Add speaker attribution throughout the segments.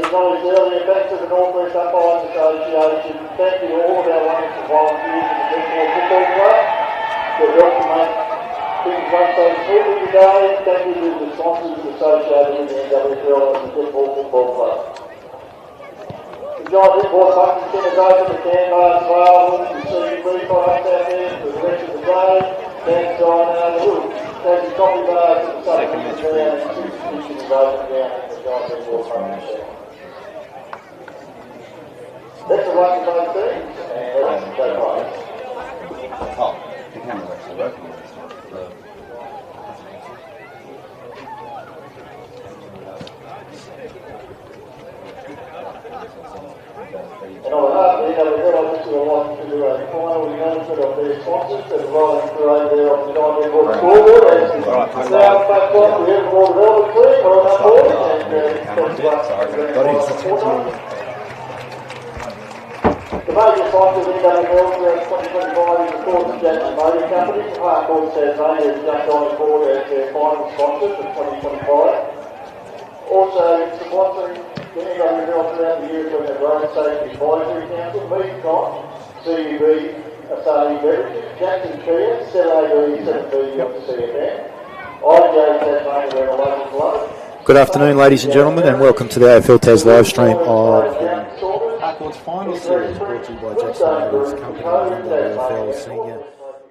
Speaker 1: acknowledged earlier, thanks to the North West Umpires Association, thank you to all of our wonderful volunteers in the Devonport Football Club that helped to make things run so smoothly today. Thank you to the sponsors associated with the NWFL and the Devonport Football Club. The Giant Devonport Function Centre's open, the can bars available, the CUV products out there for the rest of the day. Thanks on the hood. There's the coffee bars at the supplementary ground and the kitchen is open down in the Giant Devonport Function Centre. That's the one for both teams, and let's go right.
Speaker 2: Oh, the camera's actually working.
Speaker 1: And on behalf of the NWFL, I just would like to do a final announcement of their sponsors that are rolling through over there on the Devonport Oval. As now back on, we have more development team on that board, and the major sponsor of the NWFL throughout 2025 is, of course, the Jackson Motor Company. Harcourt Tasmania has jumped on board as their final sponsor for 2025. Also, sponsoring the NWFL throughout the year from the Road Safety Advisory Council, Meatcon, CUB, Asahi Beverages, Jackson Kia, ZAB, 7B of the CFM, IJ Tasmania, we're a local club.
Speaker 3: Good afternoon, ladies and gentlemen, and welcome to the AFL Tas live stream of Harcourt's final series, brought to you by Jackson Motors Company, NWFL Senior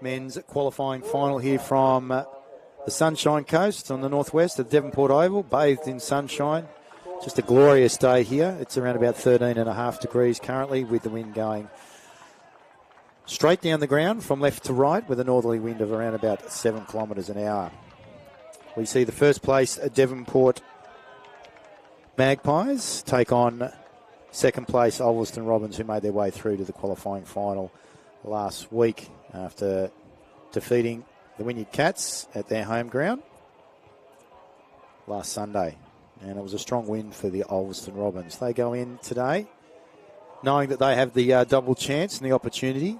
Speaker 3: Men's Qualifying Final here from the Sunshine Coast on the northwest of Devonport Oval, bathed in sunshine. Just a glorious day here. It's around about 13.5 degrees currently, with the wind going straight down the ground from left to right with a northerly wind of around about 7 kilometres an hour. We see the first place Devonport Magpies take on second place Ulverstone Robins, who made their way through to the qualifying final last week after defeating the Wynyard Cats at their home ground last Sunday. And it was a strong win for the Ulverstone Robins. They go in today knowing that they have the double chance and the opportunity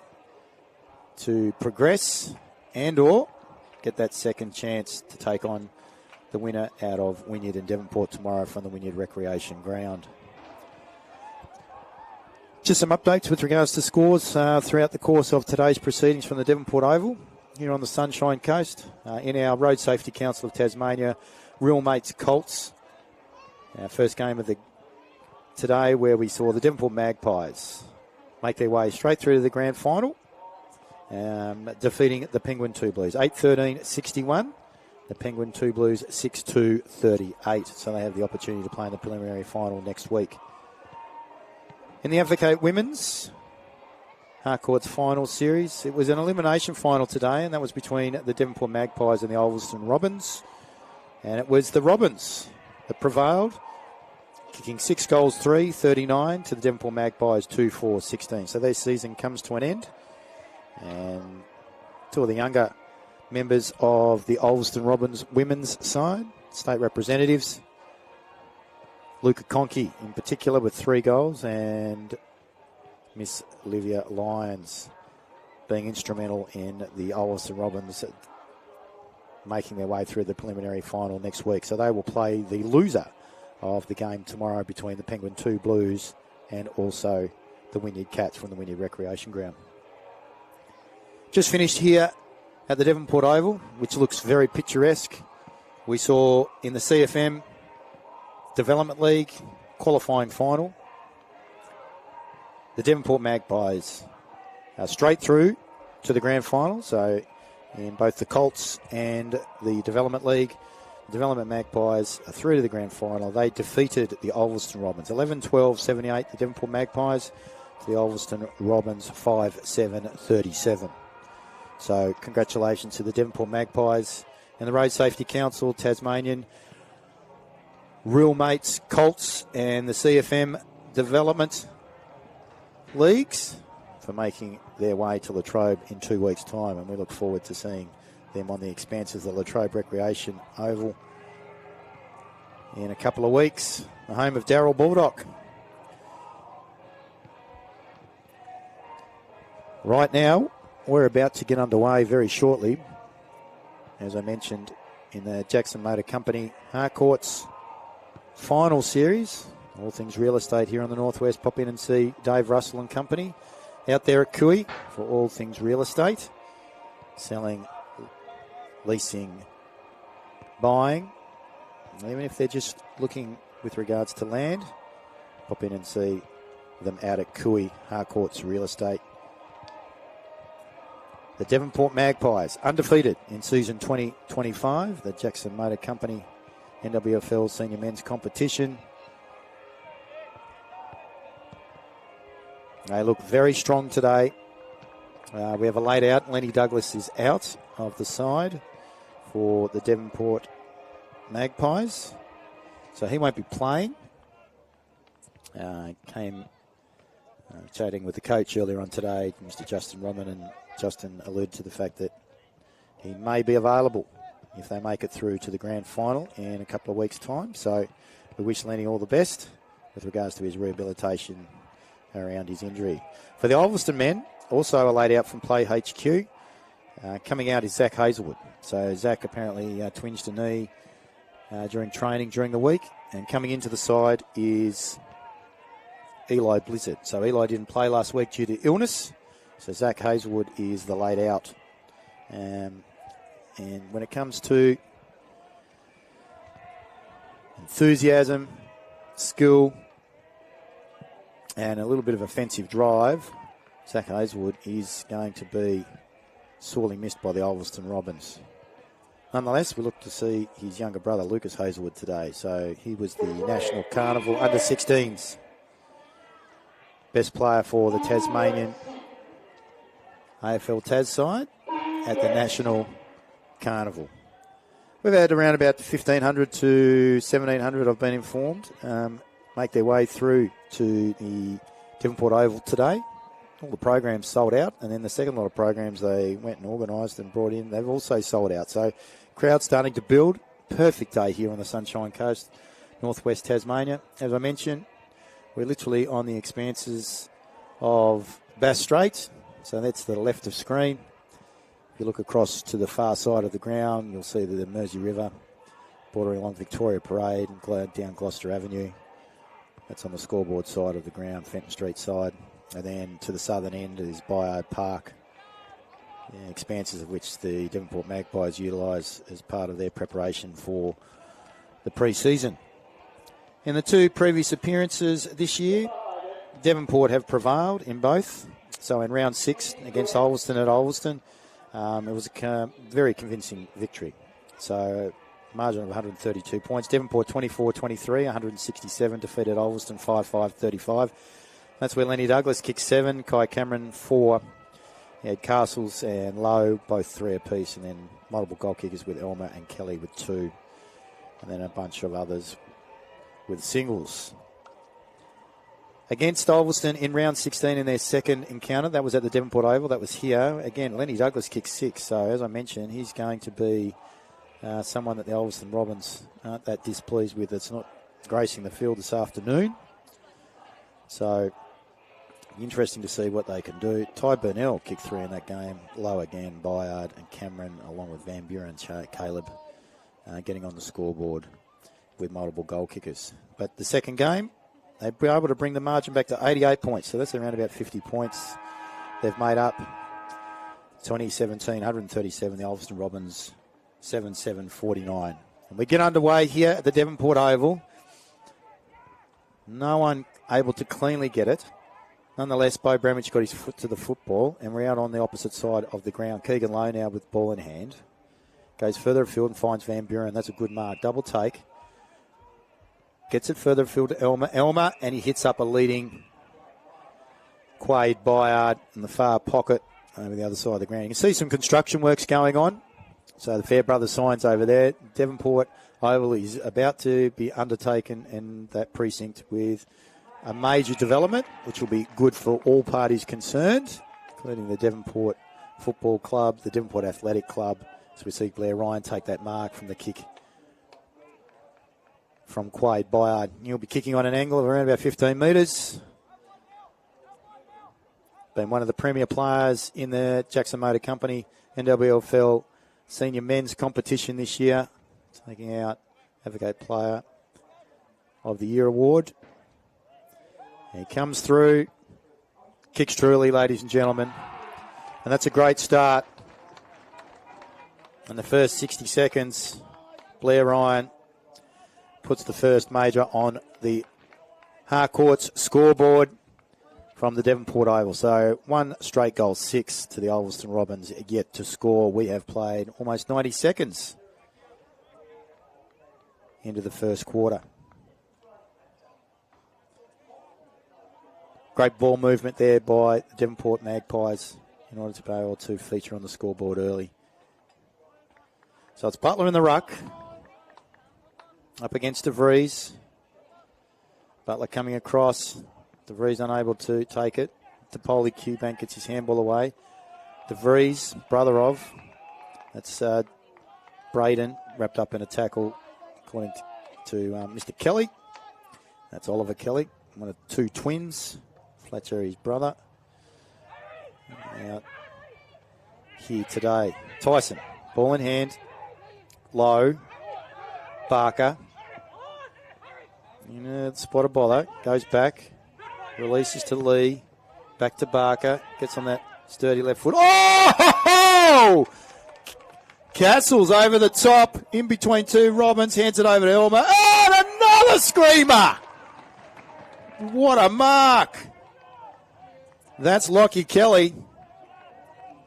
Speaker 3: to progress and or get that second chance to take on the winner out of Wynyard and Devonport tomorrow from the Wynyard Recreation Ground. Just some updates with regards to scores throughout the course of today's proceedings from the Devonport Oval here on the Sunshine Coast. In our Road Safety Council of Tasmania, Real Mates Colts. Our first game of the today, where we saw the Devonport Magpies make their way straight through to the grand final, defeating the Penguin 2 Blues 8-13-61. The Penguin 2 Blues 6-2-38. So they have the opportunity to play in the preliminary final next week. In the Advocate Women's Harcourt's final series, it was an elimination final today, and that was between the Devonport Magpies and the Ulverstone Robins. And it was the Robins that prevailed, kicking 6 goals 39 to the Devonport Magpies 2-4-16. So their season comes to an end. And two of the younger members of the Ulverstone Robins women's side, state representatives, Luca Conkey in particular with 3 goals, and Miss Olivia Lyons being instrumental in the Ulverstone Robins making their way through the preliminary final next week. So they will play the loser of the game tomorrow between the Penguin 2 Blues and also the Wynyard Cats from the Wynyard Recreation Ground. Just finished here at the Devonport Oval, which looks very picturesque. We saw in the CFM Development League qualifying final, the Devonport Magpies are straight through to the grand final. So in both the Colts and the Development League, the Development Magpies are through to the grand final. They defeated the Ulverstone Robins 11-12-78, the Devonport Magpies, to the Ulverstone Robins 5-7-37. So congratulations to the Devonport Magpies and the Road Safety Council, Tasmanian, Real Mates, Colts and the CFM Development Leagues for making their way to Latrobe in 2 weeks' time. And we look forward to seeing them on the expanses of the Latrobe Recreation Oval in a couple of weeks, the home of Darryl Baldock. Right now, we're about to get underway very shortly, as I mentioned, in the Jackson Motor Company Harcourt's final series, All things real estate here on the Northwest. Pop in and see Dave Russell and company out there at Cooey for all things real estate. Selling, leasing, buying. Even if they're just looking with regards to land, pop in and see them out at Cooey Harcourts Real Estate. The Devonport Magpies, undefeated in season 2025. The Jackson Motor Company NWFL Senior Men's Competition. They look very strong today. We have a laid out. Lenny Douglas is out of the side for the Devonport Magpies, so he won't be playing. Came chatting with the coach earlier on today, Mr. Justin Rodman, and Justin alluded to the fact that he may be available if they make it through to the grand final in a couple of weeks' time. So we wish Lenny all the best with regards to his rehabilitation around his injury. For the Ulverstone men, also a laid out from Play HQ. Coming out is Zach Hazelwood. So Zach apparently twinged a knee during training during the week. And coming into the side is Eli Blizzard. So Eli didn't play last week due to illness. So Zach Hazelwood is the laid out. And when it comes to enthusiasm, skill, and a little bit of offensive drive, Zach Hazelwood is going to be sorely missed by the Ulverstone Robins. Nonetheless, we look to see his younger brother, Lucas Hazelwood, today. So he was the National Carnival Under-16s best player for the Tasmanian AFL Tas side at the National Carnival. We've had around about 1,500 to 1,700, I've been informed, make their way through to the Devonport Oval today. All the programs sold out, and then the second lot of programs they went and organised and brought in, they've also sold out. So crowd starting to build. Perfect day here on the Sunshine Coast, northwest Tasmania. As I mentioned, we're literally on the expanses of Bass Strait, so that's the left of screen. If you look across to the far side of the ground, you'll see the Mersey River bordering along Victoria Parade and down Gloucester Avenue. That's on the scoreboard side of the ground, Fenton Street side. And then to the southern end is Bayard Park, expanses of which the Devonport Magpies utilise as part of their preparation for the pre-season. In the two previous appearances this year, Devonport have prevailed in both. So in round 6 against Ulverstone at Ulverstone, it was a very convincing victory. So margin of 132 points. Devonport 24-23, 167, defeated Ulverstone 5-5-35. That's where Lenny Douglas kicked 7, Kai Cameron 4. He had Castles and Lowe, both 3 apiece, and then multiple goal kickers with Elmer and Kelly with 2. And then a bunch of others with singles. Against Ulverstone in round 16 in their second encounter, that was at the Devonport Oval, that was here. Again, Lenny Douglas kicked 6, so as I mentioned, he's going to be someone that the Ulverstone Robins aren't that displeased with. It's not gracing the field this afternoon. So interesting to see what they can do. Ty Burnell kicked 3 in that game. Low again, Bayard and Cameron, along with Van Buren, Caleb, getting on the scoreboard with multiple goal kickers. But the second game, they'd be able to bring the margin back to 88 points. So that's around about 50 points they've made up. 2017, 137. The Ulverstone Robins, 77-49. And we get underway here at the Devonport Oval. No one able to cleanly get it. Nonetheless, Bo Bramage got his foot to the football, and we're out on the opposite side of the ground. Keegan Lowe now with ball in hand. Goes further afield and finds Van Buren. That's a good mark. Double take. Gets it further afield to Elmer, and he hits up a leading Quade Bayard in the far pocket over the other side of the ground. You can see some construction works going on. So the Fairbrother signs over there. Devonport Oval is about to be undertaken in that precinct with a major development, which will be good for all parties concerned, including the Devonport Football Club, the Devonport Athletic Club. So we see Blair Ryan take that mark from the kick from Quade Bayard. He'll be kicking on an angle of around about 15 metres. Been one of the premier players in the Jackson Motor Company NWFL Senior Men's Competition this year, taking out Advocate Player of the Year award. He comes through. Kicks truly, ladies and gentlemen. And that's a great start. In the first 60 seconds, Blair Ryan puts the first major on the Harcourt's scoreboard from the Devonport Oval. So 1 straight goal, 6 to the Ulverstone Robins yet to score. We have played almost 90 seconds into the first quarter. Great ball movement there by the Devonport Magpies in order to be able to feature on the scoreboard early. So it's Butler in the ruck. Up against DeVries. Butler coming across. DeVries unable to take it. DePoli Q-Bank gets his handball away. DeVries, brother of. That's Braden, wrapped up in a tackle, according to Mr. Kelly. That's Oliver Kelly, one of 2 twins. Fletcher, his brother. Out here today. Tyson, ball in hand. Low. Barker. Spotted bother. Goes back. Releases to Lee. Back to Barker. Gets on that sturdy left foot. Oh! Castles over the top. In between 2 Robbins. Hands it over to Elmer. And another screamer! What a mark! That's Lockie Kelly.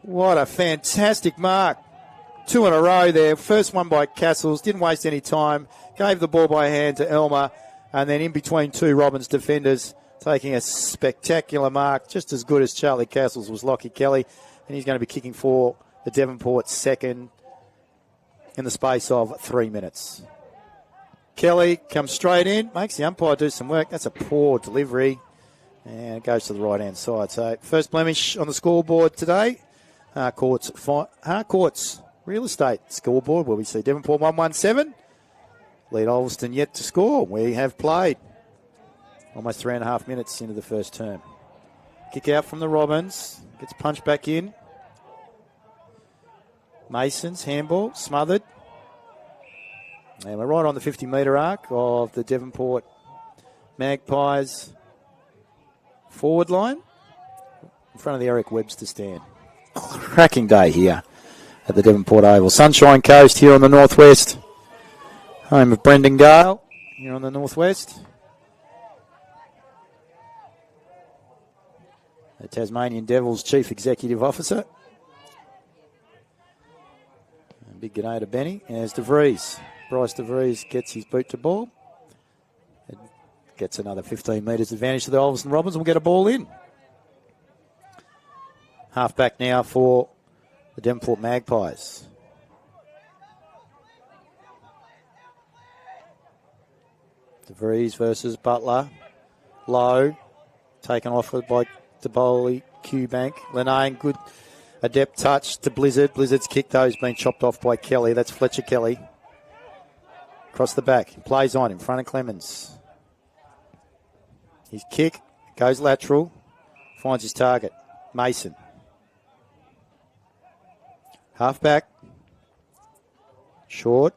Speaker 3: What a fantastic mark. 2 in a row there. First one by Castles. Didn't waste any time. Gave the ball by hand to Elmer. And then in between 2 Robbins defenders, taking a spectacular mark. Just as good as Charlie Castles was Lockie Kelly. And he's going to be kicking for the Devonport second in the space of 3 minutes. Kelly comes straight in. Makes the umpire do some work. That's a poor delivery. And it goes to the right-hand side. So first blemish on the scoreboard today. Harcourt's real estate scoreboard where we see Devonport 117. Lead Ulverstone yet to score. We have played almost 3.5 minutes into the first term. Kick out from the Robins. Gets punched back in. Mason's handball smothered. And we're right on the 50-metre arc of the Devonport Magpies forward line in front of the Eric Webster stand. Cracking day here at the Devonport Oval. Sunshine Coast here on the northwest. Home of Brendan Gale here on the northwest. The Tasmanian Devils Chief Executive Officer. And big g'day to Benny. There's DeVries. Bryce DeVries gets his boot to ball. Gets another 15 metres advantage to the Ulverstone Robins and we'll get a ball in. Half back now for the Devonport Magpies. DeVries versus Butler. Low. Taken off by DeBoli, Q-Bank. Lenane, good adept touch to Blizzard. Blizzard's kick, though, has been chopped off by Kelly. That's Fletcher Kelly. Across the back. Plays on in front of Clemens. His kick goes lateral. Finds his target. Mason. Half back. Short.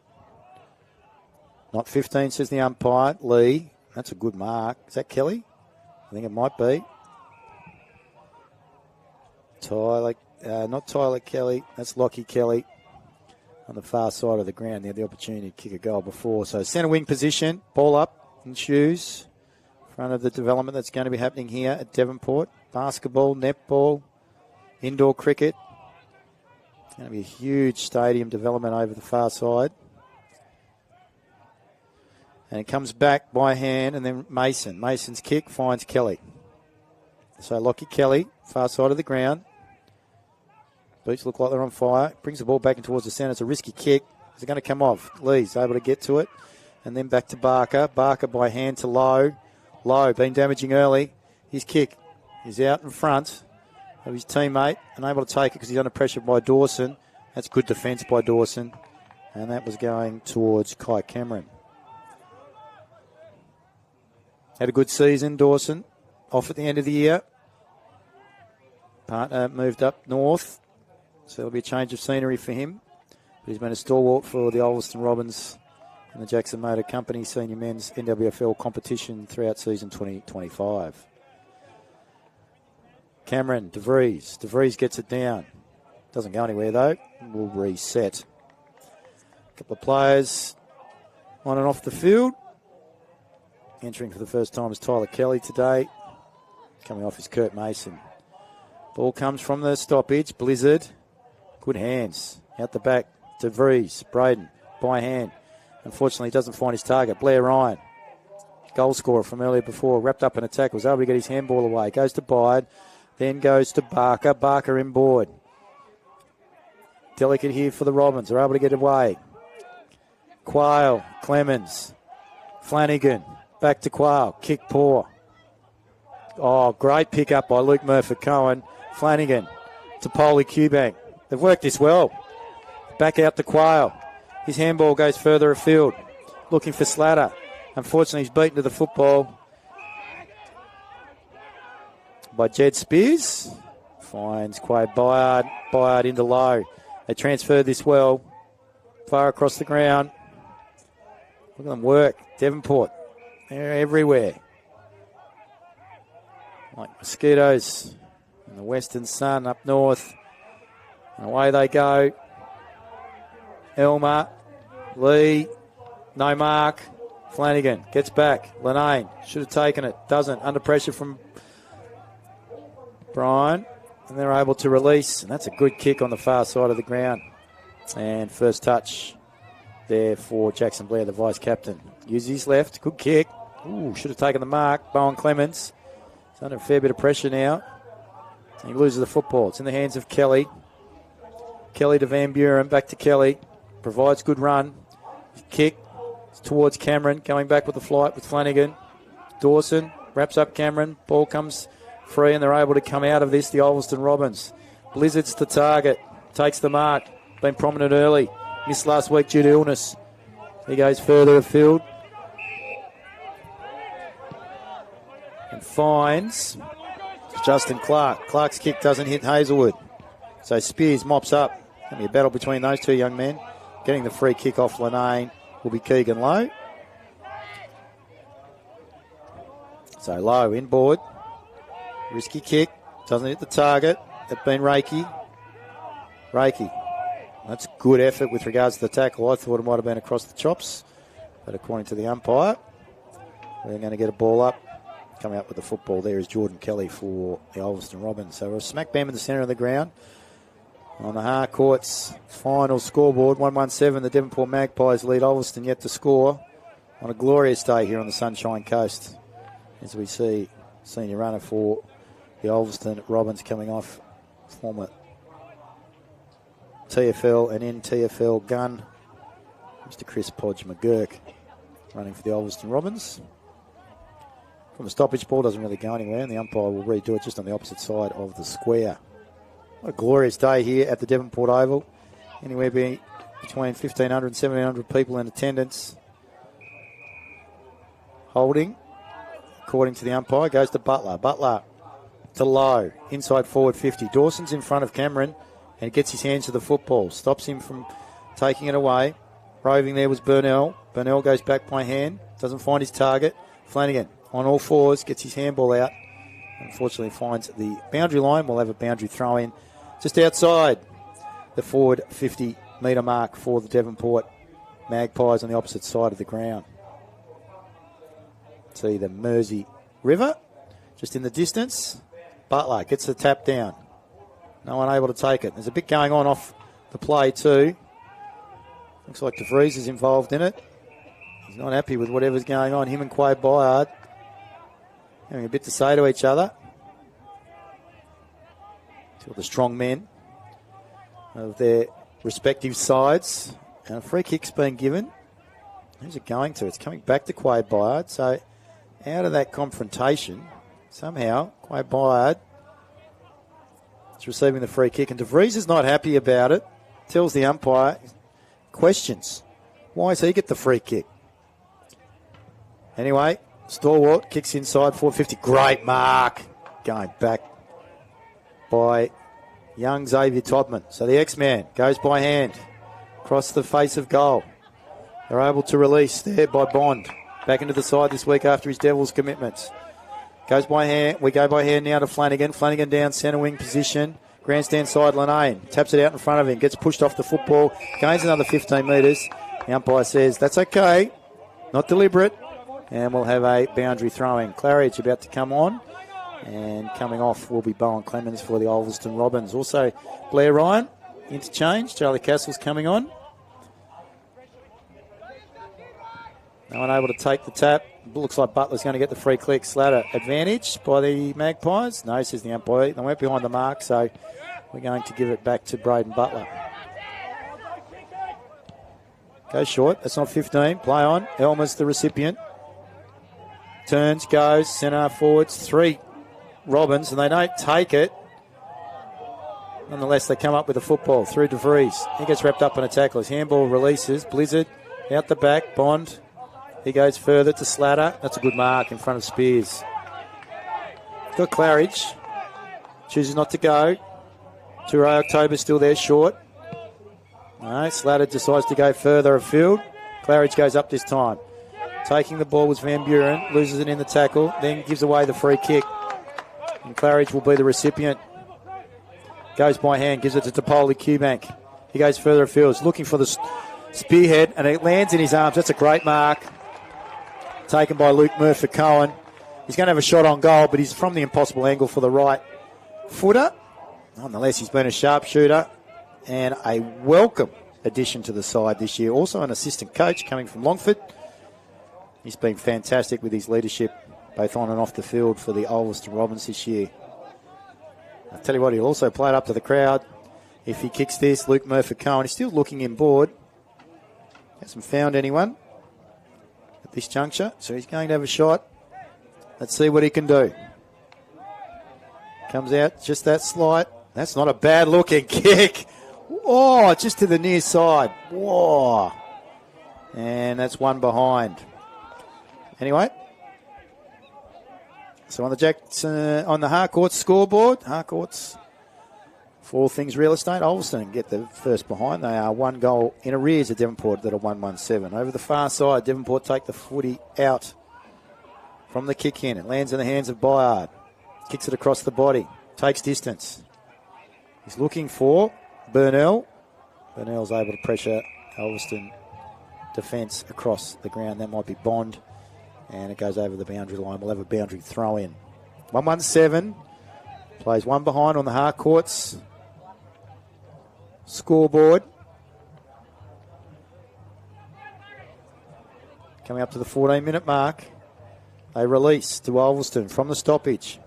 Speaker 3: Not 15, says the umpire. Lee. That's a good mark. Is that Kelly? I think it might be. Tyler, not Tyler Kelly. That's Lockie Kelly on the far side of the ground. They had the opportunity to kick a goal before. So centre wing position. Ball up in shoes. In front of the development that's going to be happening here at Devonport. Basketball, netball, indoor cricket. It's going to be a huge stadium development over the far side. And it comes back by hand, and then Mason. Mason's kick finds Kelly. So Lockie Kelly, far side of the ground. Boots look like they're on fire. Brings the ball back in towards the centre. It's a risky kick. Is it going to come off? Lee's able to get to it. And then back to Barker. Barker by hand to Lowe. Lowe been damaging early. His kick is out in front of his teammate. Unable to take it because he's under pressure by Dawson. That's good defence by Dawson. And that was going towards Kai Cameron. Had a good season, Dawson. Off at the end of the year. Partner moved up north. So there'll be a change of scenery for him. But he's been a stalwart for the Ulverstone Robins and the Jackson Motor Company Senior Men's NWFL competition throughout season 2025. Cameron, DeVries. DeVries gets it down. Doesn't go anywhere, though. We'll reset. A couple of players on and off the field. Entering for the first time is Tyler Kelly today. Coming off is Kurt Mason. Ball comes from the stoppage. Blizzard. Good hands. Out the back. DeVries. Braden. By hand. Unfortunately, doesn't find his target. Blair Ryan. Goal scorer from earlier before. Wrapped up in a tackle. Was able to get his handball away. Goes to Byard. Then goes to Barker. Barker inboard. Delicate here for the Robins. They're able to get away. Quayle. Clemens. Flanagan. Back to Quayle. Kick poor. Oh, great pick up by Luke Murphy-Cohen. Flanagan to Polly Cubank. They've worked this well. Back out to Quayle. His handball goes further afield. Looking for Slatter. Unfortunately, he's beaten to the football by Jed Spears. Finds Quaid Byard. Byard into low. They transfer this well. Far across the ground. Look at them work. Devonport. They're everywhere. Like mosquitoes in the western sun up north. And away they go. Elmer. Lee. No mark. Flanagan gets back. Lenane should have taken it. Doesn't. Under pressure from Brian. And they're able to release. And that's a good kick on the far side of the ground. And first touch there for Jackson Blair, the vice captain. Uses his left. Good kick. Ooh, should have taken the mark. Bowen Clemens. He's under a fair bit of pressure now. He loses the football. It's in the hands of Kelly. Kelly to Van Buren. Back to Kelly. Provides good run. Kick towards Cameron. Going back with the flight with Flanagan. Dawson wraps up Cameron. Ball comes free and they're able to come out of this. The Ulverstone Robins. Blizzard's the target. Takes the mark. Been prominent early. Missed last week due to illness. He goes further afield. And finds Justin Clark. Clark's kick doesn't hit Hazelwood. So Spears mops up. Going to be a battle between those two young men. Getting the free kick off Lenane will be Keegan Lowe. So Lowe inboard. Risky kick. Doesn't hit the target. It's been Reiki. That's good effort with regards to the tackle. I thought it might have been across the chops. But according to the umpire, we're going to get a ball up. Coming up with the football there is Jordan Kelly for the Ulverstone Robins. So we're smack bam in the centre of the ground. On the Harcourt's final scoreboard, 117, the Devonport Magpies lead Ulverstone yet to score on a glorious day here on the Sunshine Coast. As we see senior runner for the Ulverstone Robins coming off former TFL and NTFL gun, Mr. Chris Podge McGurk, running for the Ulverstone Robins. From a stoppage, ball doesn't really go anywhere, and the umpire will redo it just on the opposite side of the square. What a glorious day here at the Devonport Oval. Anywhere between 1,500 and 1,700 people in attendance. Holding, according to the umpire, goes to Butler. Butler to Lowe. Inside forward 50. Dawson's in front of Cameron and gets his hands to the football. Stops him from taking it away. Roving there was Burnell. Burnell goes back by hand. Doesn't find his target. Flanagan on all fours. Gets his handball out. Unfortunately finds the boundary line. We'll have a boundary throw in just outside the forward 50-metre mark for the Devonport Magpies on the opposite side of the ground. See the Mersey River just in the distance. Butler gets the tap down. No one able to take it. There's a bit going on off the play too. Looks like DeVries is involved in it. He's not happy with whatever's going on. Him and Quaid Byard having a bit to say to each other. Two of the strong men of their respective sides. And a free kick's been given. Who's it going to? It's coming back to Quaid Byard. So out of that confrontation, somehow Quaid Byard is receiving the free kick. And DeVries is not happy about it. Tells the umpire, questions. Why does he get the free kick? Anyway, Stalwart kicks inside, 450. Great mark. Going back by young Xavier Todman. So the X-Man goes by hand across the face of goal. They're able to release there by Bond. Back into the side this week after his Devils commitments. Goes by hand. We go by hand now to Flanagan. Flanagan down centre wing position. Grandstand side, Lanane. Taps it out in front of him. Gets pushed off the football. Gains another 15 metres. The umpire says, that's okay. Not deliberate. And we'll have a boundary throwing. Claridge about to come on. And coming off will be Bowen Clemens for the Ulverstone Robins. Also, Blair Ryan, interchange. Charlie Castle's coming on. No one able to take the tap. Looks like Butler's going to get the free click. Slatter advantage by the Magpies. No, says the umpire. They went behind the mark, so we're going to give it back to Braden Butler. Goes short. That's not 15. Play on. Elmer's the recipient. Turns, goes, centre forwards. 3 Robins, and they don't take it. Nonetheless, they come up with a football through DeVries. He gets wrapped up in a tackle. His handball releases. Blizzard out the back. Bond. He goes further to Slatter. That's a good mark in front of Spears. Got Claridge. Chooses not to go. Turay October still there, short. No, Slatter decides to go further afield. Claridge goes up this time. Taking the ball was Van Buren. Loses it in the tackle. Then gives away the free kick. And Claridge will be the recipient. Goes by hand. Gives it to Topoli Qbank. He goes further afield. Looking for the spearhead. And it lands in his arms. That's a great mark. Taken by Luke Murphy-Cohen. He's going to have a shot on goal, but he's from the impossible angle for the right footer. Nonetheless, he's been a sharpshooter and a welcome addition to the side this year. Also an assistant coach coming from Longford. He's been fantastic with his leadership, both on and off the field for the Ulverstone Robins this year. I'll tell you what, he'll also play it up to the crowd. If he kicks this, Luke Murphy-Cohen, he's still looking inboard. Hasn't found anyone at this juncture, so he's going to have a shot. Let's see what he can do. Comes out, just that slight. That's not a bad looking kick. Oh, just to the near side. Whoa. And that's one behind. Anyway, so on the Harcourts scoreboard, Harcourts for all things real estate, Ulverstone get the first behind. They are 1 goal in arrears at Devonport that are 1-1-7. Over the far side, Devonport take the footy out from the kick in. It lands in the hands of Byard. Kicks it across the body. Takes distance. He's looking for Burnell. Burnell's able to pressure Ulverstone defence across the ground. That might be Bond. And it goes over the boundary line. We'll have a boundary throw in. 1-1-7. Plays one behind on the Harcourts scoreboard. Coming up to the 14-minute mark. They release to Ulverstone from the stoppage.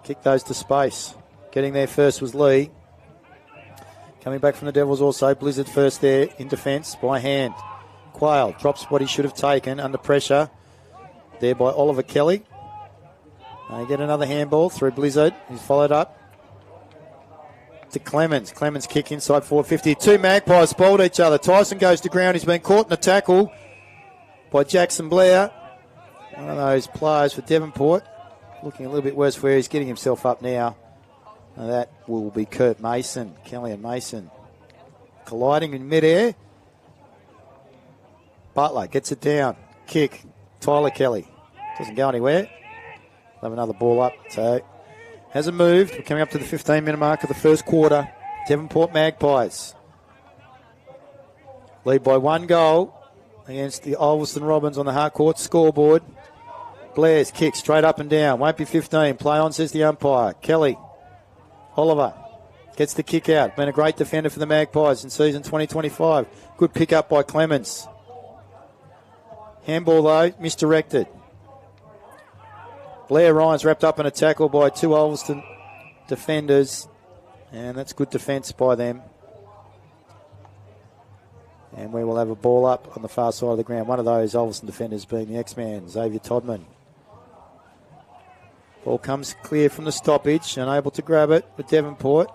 Speaker 3: Kick those to space. Getting there first was Lee. Coming back from the Devils also. Blizzard first there in defence by hand. Quayle drops what he should have taken under pressure. There by Oliver Kelly. They get another handball through Blizzard. He's followed up to Clemens. Clemens kick inside 450. 2 Magpies spoiled each other. Tyson goes to ground. He's been caught in a tackle by Jackson Blair. One of those players for Devonport. Looking a little bit worse where he's getting himself up now. And that will be Kurt Mason. Kelly and Mason colliding in midair. Butler gets it down. Kick. Tyler Kelly. Doesn't go anywhere. They'll have another ball up. So hasn't moved. We're coming up to the 15-minute mark of the first quarter. Devonport Magpies lead by 1 goal against the Ulverstone Robins on the Harcourt scoreboard. Blair's kick straight up and down. Won't be 15. Play on, says the umpire. Kelly. Oliver gets the kick out. Been a great defender for the Magpies in season 2025. Good pick up by Clemens. Handball though, misdirected. Blair Ryan's wrapped up in a tackle by 2 Ulverstone defenders. And that's good defence by them. And we will have a ball up on the far side of the ground. One of those Ulverstone defenders being the X-Man, Xavier Todman. Ball comes clear from the stoppage, unable to grab it with Devonport.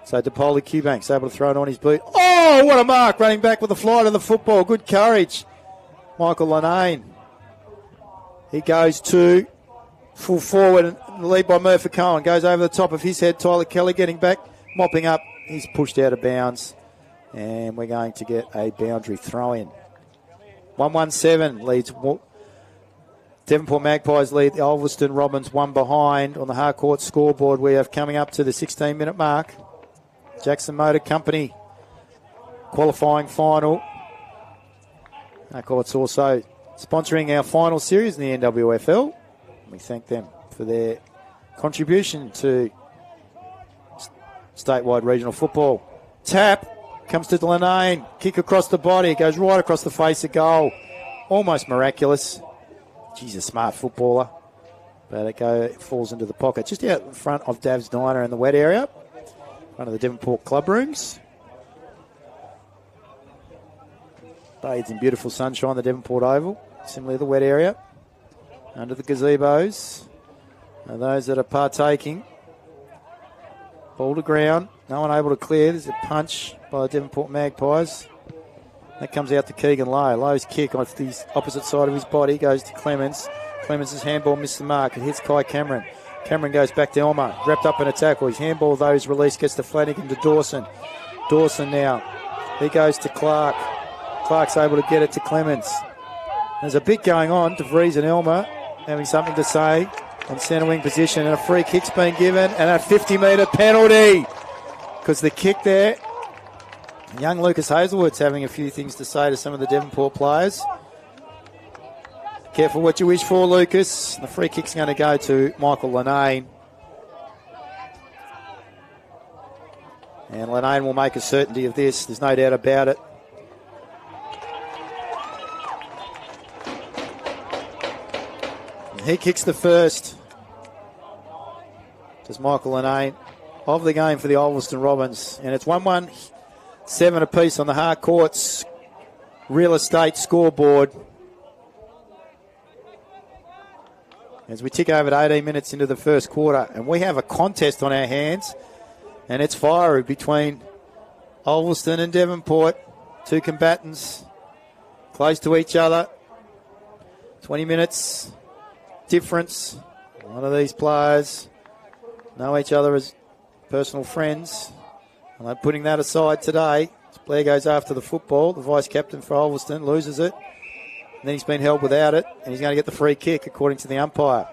Speaker 3: So Topoli Qbank's able to throw it on his boot. Oh, what a mark! Running back with the flight of the football. Good courage. Michael Lanane. He goes to full forward and the lead by Murphy Cohen. Goes over the top of his head. Tyler Kelly getting back, mopping up. He's pushed out of bounds. And we're going to get a boundary throw in. 1-1-7 leads Devonport Magpies lead the Ulverstone Robins one behind on the hard-court scoreboard. We have coming up to the 16-minute mark. Jackson Motor Company qualifying final. Hard-court's also sponsoring our final series in the NWFL. We thank them for their contribution to statewide regional football. Tap comes to Delanane. Kick across the body. Goes right across the face of goal. Almost miraculous. She's a smart footballer. But it falls into the pocket. Just out in front of Dav's Diner in the wet area. One of the Devonport club rooms. Bathes in beautiful sunshine, the Devonport Oval. Similarly, the wet area. Under the gazebos. And those that are partaking. Ball to ground. No one able to clear. There's a punch by the Devonport Magpies. That comes out to Keegan Lowe. Lowe's kick off the opposite side of his body goes to Clemens. Clemens' handball missed the mark. It hits Kai Cameron. Cameron goes back to Elmer. Wrapped up in a tackle. His handball, though, is released. Gets to Flanagan to Dawson. Dawson now. He goes to Clark. Clark's able to get it to Clemens. There's a bit going on. DeVries and Elmer having something to say on centre wing position. And a free kick's been given. And a 50-metre penalty. Because the kick there, young Lucas Hazelwood's having a few things to say to some of the Devonport players. Careful what you wish for, Lucas. The free kick's going to go to Michael Lanane. And Lanane will make a certainty of this. There's no doubt about it. And he kicks the first. Does Michael Lanane of the game for the Ulverstone Robins. And it's 1-1, 7 apiece on the hard courts real estate scoreboard. As we tick over to 18 minutes into the first quarter. And we have a contest on our hands. And it's fiery between Ulverstone and Devonport. Two combatants close to each other. 20 minutes difference. One of these players know each other as personal friends. And they're putting that aside today. Blair goes after the football. The vice-captain for Ulverstone loses it. And then he's been held without it. And he's going to get the free kick, according to the umpire.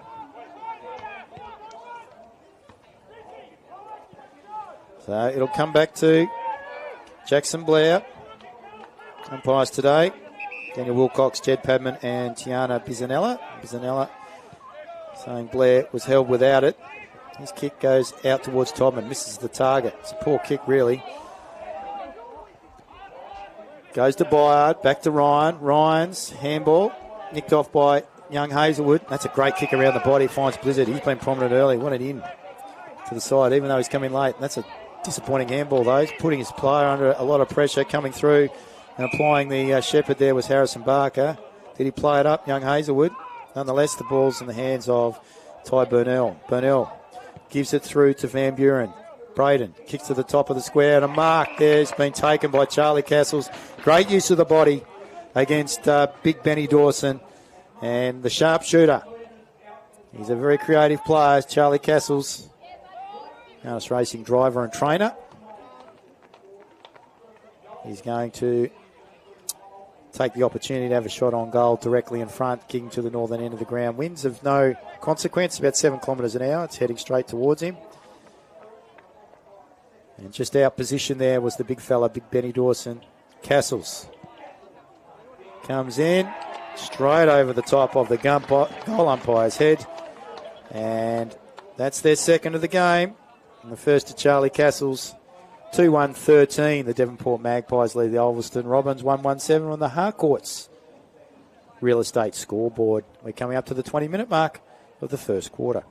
Speaker 3: So it'll come back to Jackson Blair. Umpires today. Daniel Wilcox, Jed Padman and Tiana Bizanella. Bizanella saying Blair was held without it. His kick goes out towards Todman. Misses the target. It's a poor kick, really. Goes to Byard. Back to Ryan. Ryan's handball. Nicked off by young Hazelwood. That's a great kick around the body. Finds Blizzard. He's been prominent early. Wanted in to the side, even though he's come in late. That's a disappointing handball, though. He's putting his player under a lot of pressure coming through and applying the shepherd there was Harrison Barker. Did he play it up? Young Hazelwood. Nonetheless, the ball's in the hands of Ty Burnell. Burnell gives it through to Van Buren. Braden kicks to the top of the square, and a mark there has been taken by Charlie Castles. Great use of the body against Big Benny Dawson. And the sharpshooter, he's a very creative player, Charlie Castles. Harness Racing driver and trainer. He's going to take the opportunity to have a shot on goal directly in front, kicking to the northern end of the ground. Winds of no consequence, about 7 kilometres an hour. It's heading straight towards him. And just out position there was the big fella, Big Benny Dawson. Castles comes in straight over the top of the goal umpire's head. And that's their second of the game. And the first to Charlie Castles. 2-1-13. The Devonport Magpies lead the Ulverstone Robins 1-1-7 on the Harcourts real estate scoreboard. We're coming up to the 20-minute mark of the first quarter.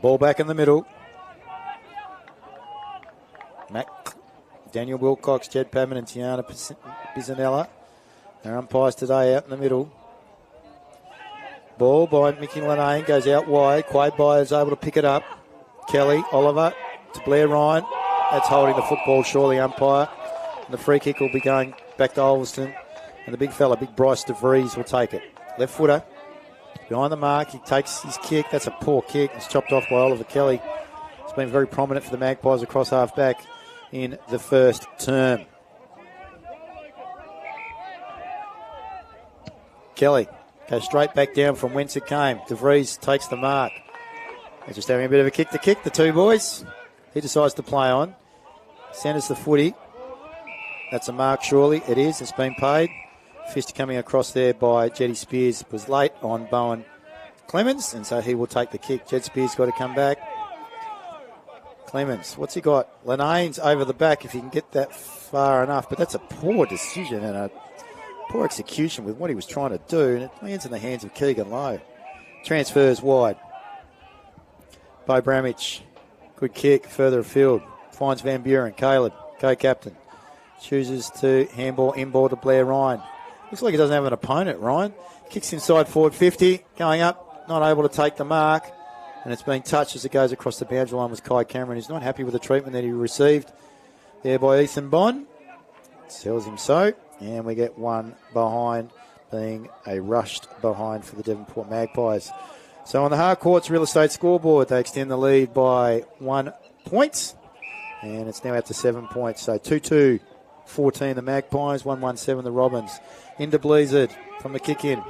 Speaker 3: Ball back in the middle. Daniel Wilcox, Jed Padman and Tiana Bizanella. Our umpires today out in the middle. Ball by Mickey Lanane goes out wide. Quade Byer is able to pick it up. Kelly, Oliver to Blair Ryan. That's holding the football, surely umpire. And the free kick will be going back to Ulverstone. And the big fella, Big Bryce DeVries, will take it. left footer. Behind the mark, he takes his kick. That's a poor kick. It's chopped off by Oliver Kelly. It's been very prominent for the Magpies across half-back in the first term. Kelly goes straight back down from whence it came. De Vries takes the mark. They're just having a bit of a kick to kick, the two boys. He decides to play on. Centres the footy. That's a mark, surely. It is. It's been paid. Fist coming across there by Jetty Spears was late on Bowen Clemens, and so he will take the kick. Jed Spears got to come back. Clemens, what's he got? Linane's over the back if he can get that far enough, but that's a poor decision and a poor execution with what he was trying to do, and it lands in the hands of Keegan Lowe. Transfers wide. Bo Bramich, good kick, further afield. Finds Van Buren, Caleb, co-captain. Chooses to handball, in-ball to Blair Ryan. Looks like he doesn't have an opponent, Ryan. Kicks inside forward 50, going up, not able to take the mark. And it's been touched as it goes across the boundary line with Kai Cameron. He's not happy with the treatment that he received there by Ethan Bond. Tells him so. And we get one behind, being a rushed behind for the Devonport Magpies. So on the hard courts real estate scoreboard, they extend the lead by 1 point. And it's now out to 7 points. So 2-2. 14 the Magpies, 1-1-7 the Robins. Into Blizzard from the kick in.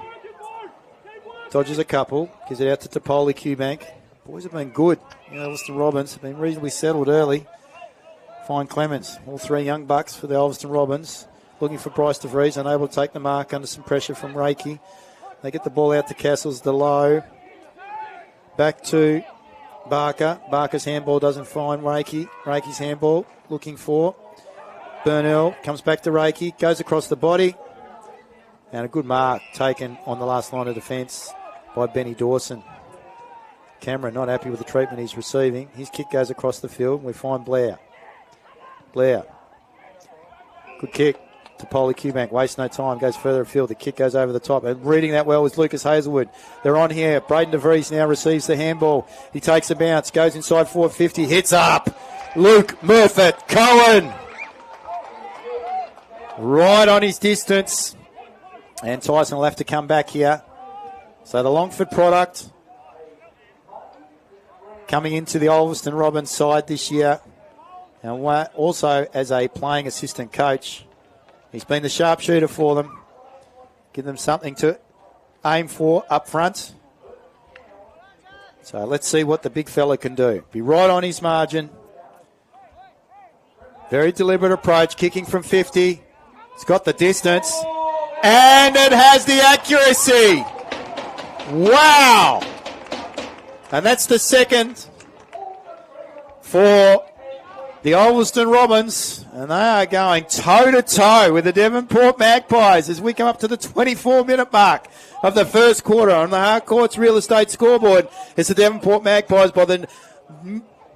Speaker 3: Dodges a couple, gives it out to Topoli Qbank. Boys have been good. Ulverstone Robins have been reasonably settled early. Fine Clemens, all three young bucks for the Ulverstone Robins. Looking for Bryce De Vries, unable to take the mark under some pressure from Reiki. They get the ball out to Castles, the low. Back to Barker. Barker's handball doesn't find Reiki. Reiki's handball looking for Burnell, comes back to Reiki, goes across the body, and a good mark taken on the last line of defence by Benny Dawson. Cameron not happy with the treatment he's receiving. His kick goes across the field. We find Blair. Blair. Good kick to Polly Qbank. Wastes no time. Goes further afield. The kick goes over the top. And reading that well was Lucas Hazelwood. They're on here. Braden De Vries now receives the handball. He takes a bounce. Goes inside 450. Hits up. Luke Murphy Cohen. Right on his distance. And Tyson will have to come back here. So the Longford product coming into the Ulverstone Robins side this year. And also as a playing assistant coach. He's been the sharpshooter for them. Give them something to aim for up front. So let's see what the big fella can do. Be right on his margin. Very deliberate approach. Kicking from 50. It's got the distance. And it has the accuracy. Wow. And that's the second for the Ulverstone Robins. And they are going toe-to-toe with the Devonport Magpies as we come up to the 24-minute mark of the first quarter on the Hard Courts Real Estate scoreboard. It's the Devonport Magpies by the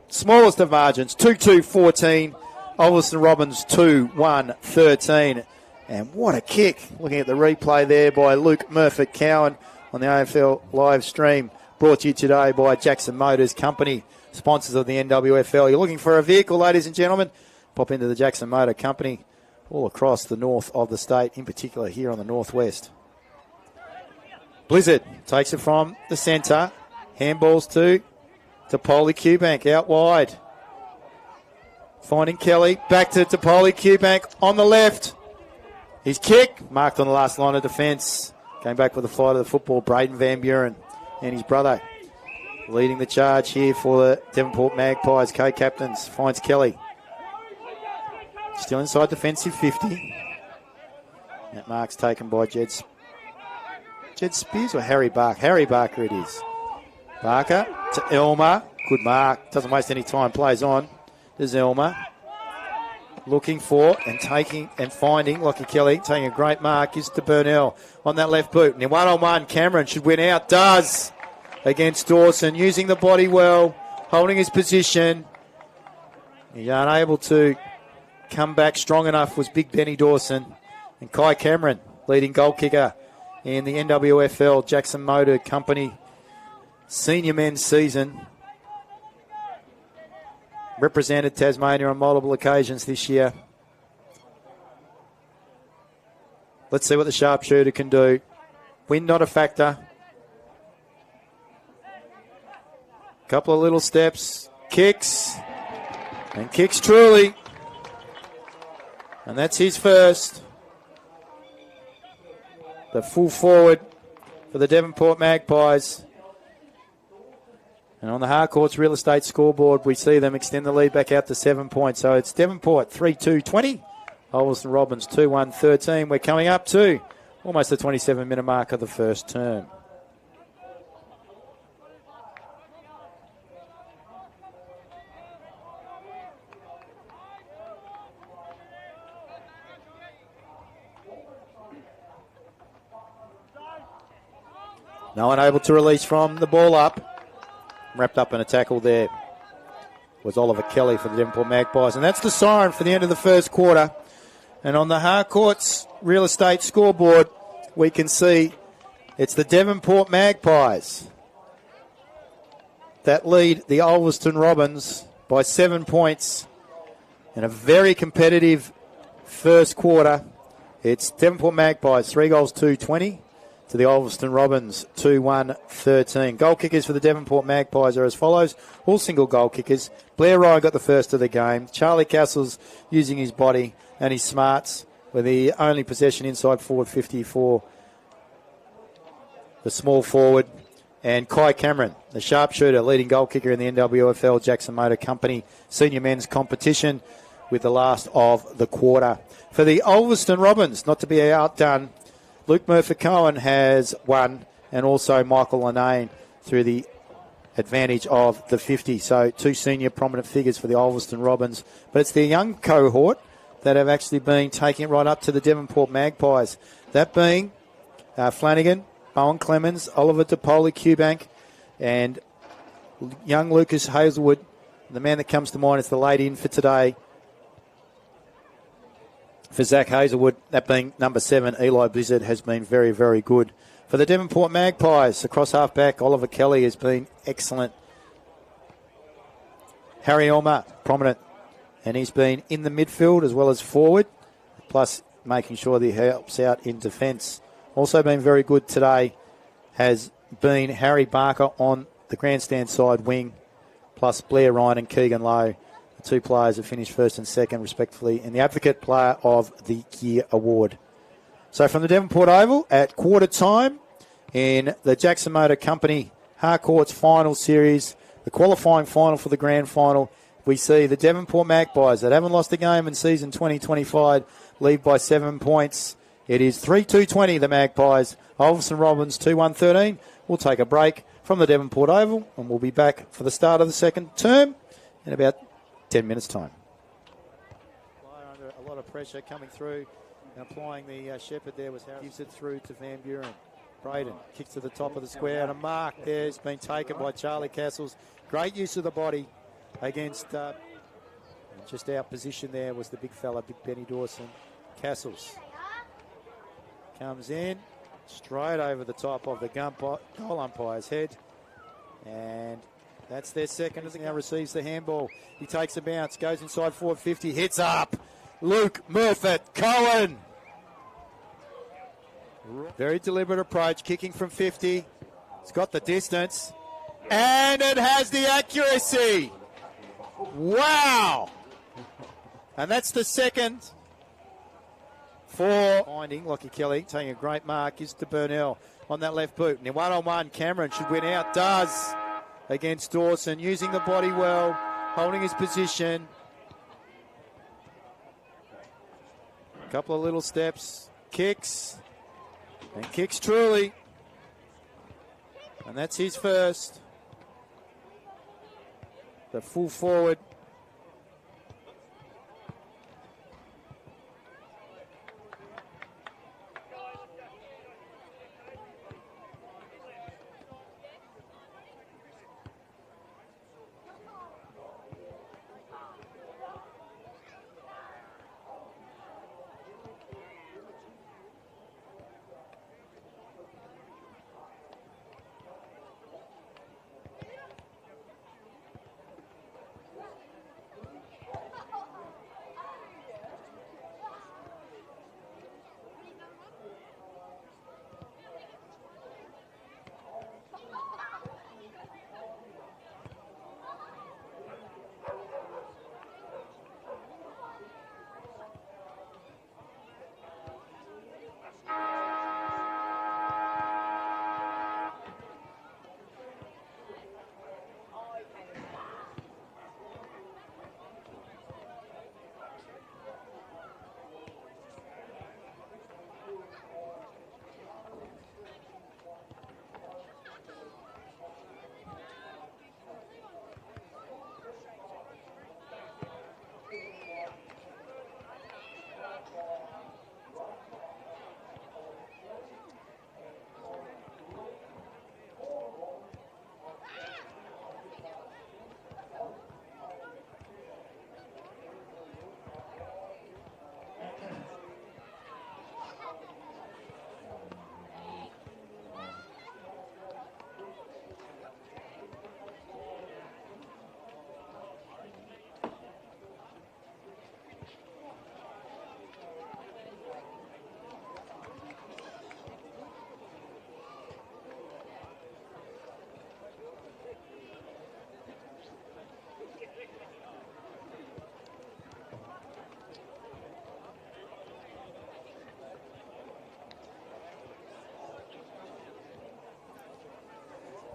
Speaker 3: smallest of margins, 2-2-14. Ulverstone Robins 2-1-13. And what a kick. Looking at the replay there by Luke Murphy Cowan on the AFL live stream. Brought to you today by Jackson Motors Company, sponsors of the NWFL. You're looking for a vehicle, ladies and gentlemen? Pop into the Jackson Motor Company all across the north of the state, in particular here on the northwest. Blizzard takes it from the centre. Handballs to Polly Qbank out wide. Finding Kelly. Back to Polly Qbank on the left. His kick, marked on the last line of defence. Came back with a flight of the football, Braden Van Buren and his brother. Leading the charge here for the Devonport Magpies, co-captains. Finds Kelly. Still inside defensive 50. That mark's taken by Jed Spears or Harry Barker? Harry Barker it is. Barker to Elmer. Good mark. Doesn't waste any time. Plays on. There's Elmer. Looking for and taking and finding Lockie Kelly. Taking a great mark is to Burnell on that left boot. And one-on-one, Cameron should win out. Does against Dawson. Using the body well. Holding his position. He's unable to come back strong enough was Big Benny Dawson. And Kai Cameron, leading goal kicker in the NWFL Jackson Motor Company senior men's season. Represented Tasmania on multiple occasions this year. Let's see what the sharpshooter can do. Wind not a factor. Couple of little steps. Kicks. And kicks truly. And that's his first. The full forward for the Devonport Magpies. And on the Harcourts Real Estate scoreboard, we see them extend the lead back out to 7 points. So it's Devonport 3-2-20. Ulverstone Robins 2-1-13. We're coming up to almost the 27-minute mark of the first term. No one able to release from the ball up. Wrapped up in a tackle there was Oliver Kelly for the Devonport Magpies. And that's the siren for the end of the first quarter. And on the Harcourts Real Estate scoreboard, we can see it's the Devonport Magpies that lead the Ulverstone Robins by 7 points in a very competitive first quarter. It's Devonport Magpies, 3-2-20. To the Ulverstone Robins, 2-1-13. Goal kickers for the Devonport Magpies are as follows. All single goal kickers. Blair Ryan got the first of the game. Charlie Castles using his body and his smarts with the only possession inside forward 54. The small forward. And Kai Cameron, the sharpshooter, leading goal kicker in the NWFL Jackson Motor Company senior men's competition with the last of the quarter. For the Ulverstone Robins, not to be outdone, Luke Murphy-Cohen has won, and also Michael Linane through the advantage of the 50. So two senior prominent figures for the Ulverstone Robins. But it's the young cohort that have actually been taking it right up to the Devonport Magpies. That being Flanagan, Bowen Clemens, Oliver DePoli, Cubank, and young Lucas Hazelwood. The man that comes to mind is the late in for today, for Zach Hazelwood, that being number 7, Eli Blizzard, has been very, very good. For the Devonport Magpies, across half-back, Oliver Kelly has been excellent. Harry Elmer, prominent, and he's been in the midfield as well as forward, plus making sure that he helps out in defence. Also been very good today has been Harry Barker on the grandstand side wing, plus Blair Ryan and Keegan Lowe. Two players have finished first and second, respectively, in the Advocate Player of the Year award. So from the Devonport Oval at quarter time in the Jackson Motor Company Harcourts Final Series, the qualifying final for the grand final, we see the Devonport Magpies that haven't lost a game in season 2025 lead by 7 points. It is 3-2-20, the Magpies. Ulverstone Robins 2-1-13. We'll take a break from the Devonport Oval, and we'll be back for the start of the second term in about 10 minutes' time. Under a lot of pressure coming through, applying the shepherd there was Harris. Gives it through to Van Buren. Braden kicks to the top of the square, and a mark there has been taken by Charlie Castles. Great use of the body against just out position there was the big fella, Big Benny Dawson. Castles comes in straight over the top of the goal umpire's head, and that's their second. Now receives the handball. He takes a bounce, goes inside forward 50, hits up. Luke Murphy-Cohen. Very deliberate approach, kicking from 50. It's got the distance, and it has the accuracy. Wow. And that's the second for finding Lockie Kelly, taking a great mark, is to Burnell on that left boot. Now one-on-one, Cameron should win out, does, against Dawson, using the body well, holding his position. A couple of little steps, kicks, and kicks truly. And that's his first. The full forward.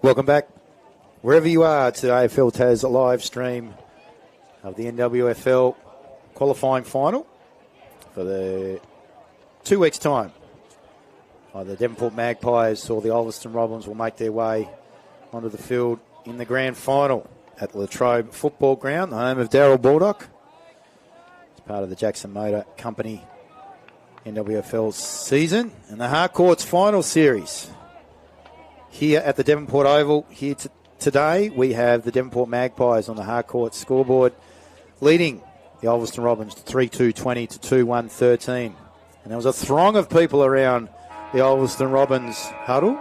Speaker 3: Welcome back. Wherever you are today, AFL has a live stream of the NWFL qualifying final for the 2 weeks' time. Either the Devonport Magpies or the Ulverstone Robins will make their way onto the field in the grand final at Latrobe Football Ground, the home of Darryl Baldock. It's part of the Jackson Motor Company NWFL season and the Harcourts final series. Here at the Devonport Oval, here today, we have the Devonport Magpies on the Harcourts scoreboard, leading the Ulverstone Robins 3-2-20 to 2-1-13. And there was a throng of people around the Ulverstone Robins huddle,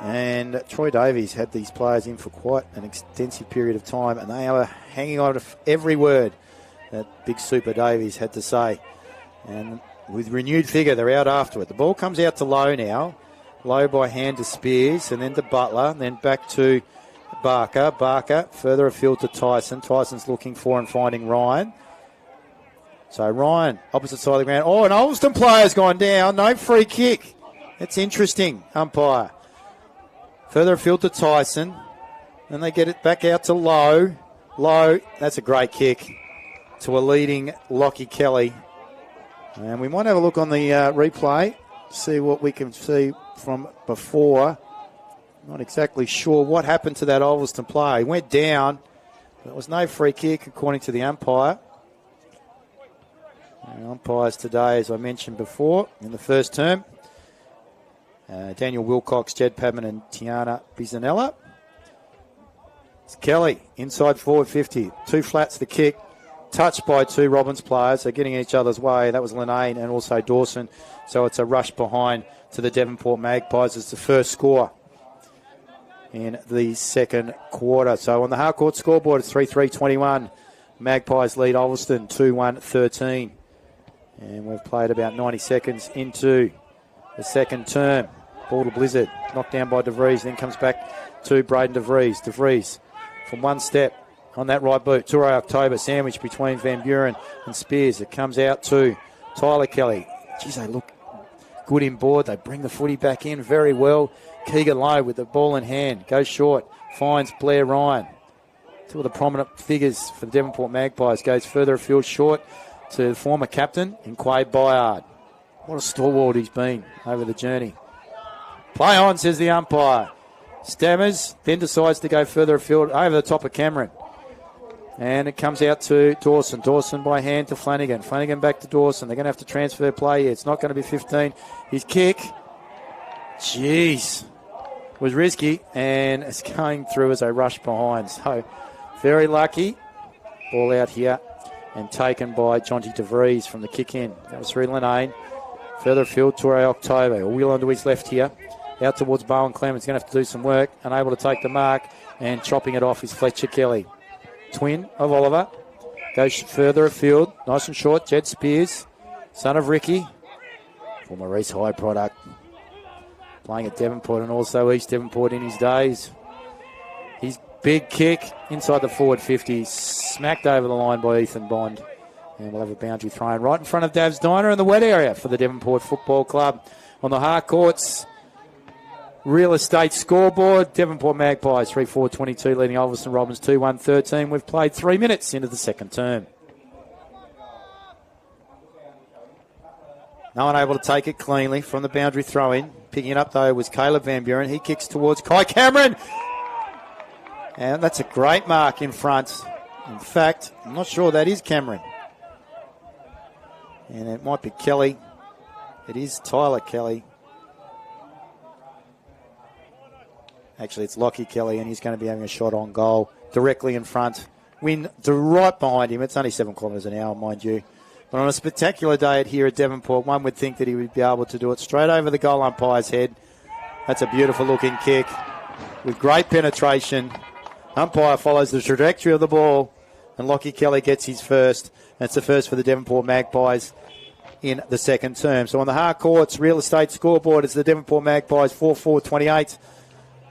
Speaker 3: and Troy Davies had these players in for quite an extensive period of time, and they were hanging on to every word that Big Super Davies had to say. And with renewed vigour, they're out after it. The ball comes out to Lowe now. Low by hand to Spears, and then to Butler, and then back to Barker. Barker further afield to Tyson. Tyson's looking for and finding Ryan. So Ryan, opposite side of the ground. Oh, an Ulverstone player's gone down. No free kick. That's interesting, umpire. Further afield to Tyson. Then they get it back out to Lowe. Lowe, that's a great kick to a leading Lockie Kelly. And we might have a look on the replay, see what we can see from before. Not exactly sure what happened to that Ulverstone player. He went down. There was no free kick according to the umpire. And umpires today, as I mentioned before, in the first term, Daniel Wilcox, Jed Padman and Tiana Bizanella. It's Kelly, inside forward 50. 2 flats the kick. Touched by 2 Robins players. They're getting in each other's way. That was Linane and also Dawson. So it's a rush behind to the Devonport Magpies. It's the first score in the second quarter. So on the Harcourt scoreboard, it's 3-3-21. Magpies lead Ulverstone 2-1-13. And we've played about 90 seconds into the second term. Ball to Blizzard. Knocked down by DeVries. Then comes back to Braden DeVries. DeVries from one step on that right boot. Toure October sandwich between Van Buren and Spears. It comes out to Tyler Kelly. Geez, they look good in board. They bring the footy back in very well. Keegan Lowe with the ball in hand. Goes short. Finds Blair Ryan. 2 of the prominent figures for the Devonport Magpies. Goes further afield short to the former captain in Quade Byard. What a stalwart he's been over the journey. Play on, says the umpire. Stammers, then decides to go further afield over the top of Cameron. And it comes out to Dawson. Dawson by hand to Flanagan. Flanagan back to Dawson. They're going to have to transfer play here. It's not going to be 15. His kick, jeez, was risky. And it's going through as they rush behind. So very lucky. Ball out here and taken by Jonty DeVries from the kick in. That was through Linane. Further afield, Toure October. A wheel onto his left here. Out towards Bowen Clemens. Going to have to do some work. Unable to take the mark. And chopping it off is Fletcher Kelly. Twin of Oliver. Goes further afield. Nice and short. Jed Spears. Son of Ricky. Former Reese High product. Playing at Devonport and also East Devonport in his days. His big kick inside the forward 50. Smacked over the line by Ethan Bond. And we'll have a boundary thrown right in front of Dav's Diner in the wet area for the Devonport Football Club. On the Harcourts real estate scoreboard, Devonport Magpies 3-4-22 leading Ulverstone Robins 2-1-13. We've played 3 minutes into the second term. No one able to take it cleanly from the boundary throw-in. Picking it up, though, was Caleb Van Buren. He kicks towards Kai Cameron. And that's a great mark in front. In fact, I'm not sure that is Cameron. And it might be Kelly. It is Tyler Kelly. Actually, it's Lockie Kelly, and he's going to be having a shot on goal directly in front. Wind right behind him. It's only 7 kilometres an hour, mind you. But on a spectacular day here at Devonport, one would think that he would be able to do it straight over the goal umpire's head. That's a beautiful-looking kick with great penetration. Umpire follows the trajectory of the ball, and Lockie Kelly gets his first. That's the first for the Devonport Magpies in the second term. So on the Harcourts real estate scoreboard, it's the Devonport Magpies 4-4-28.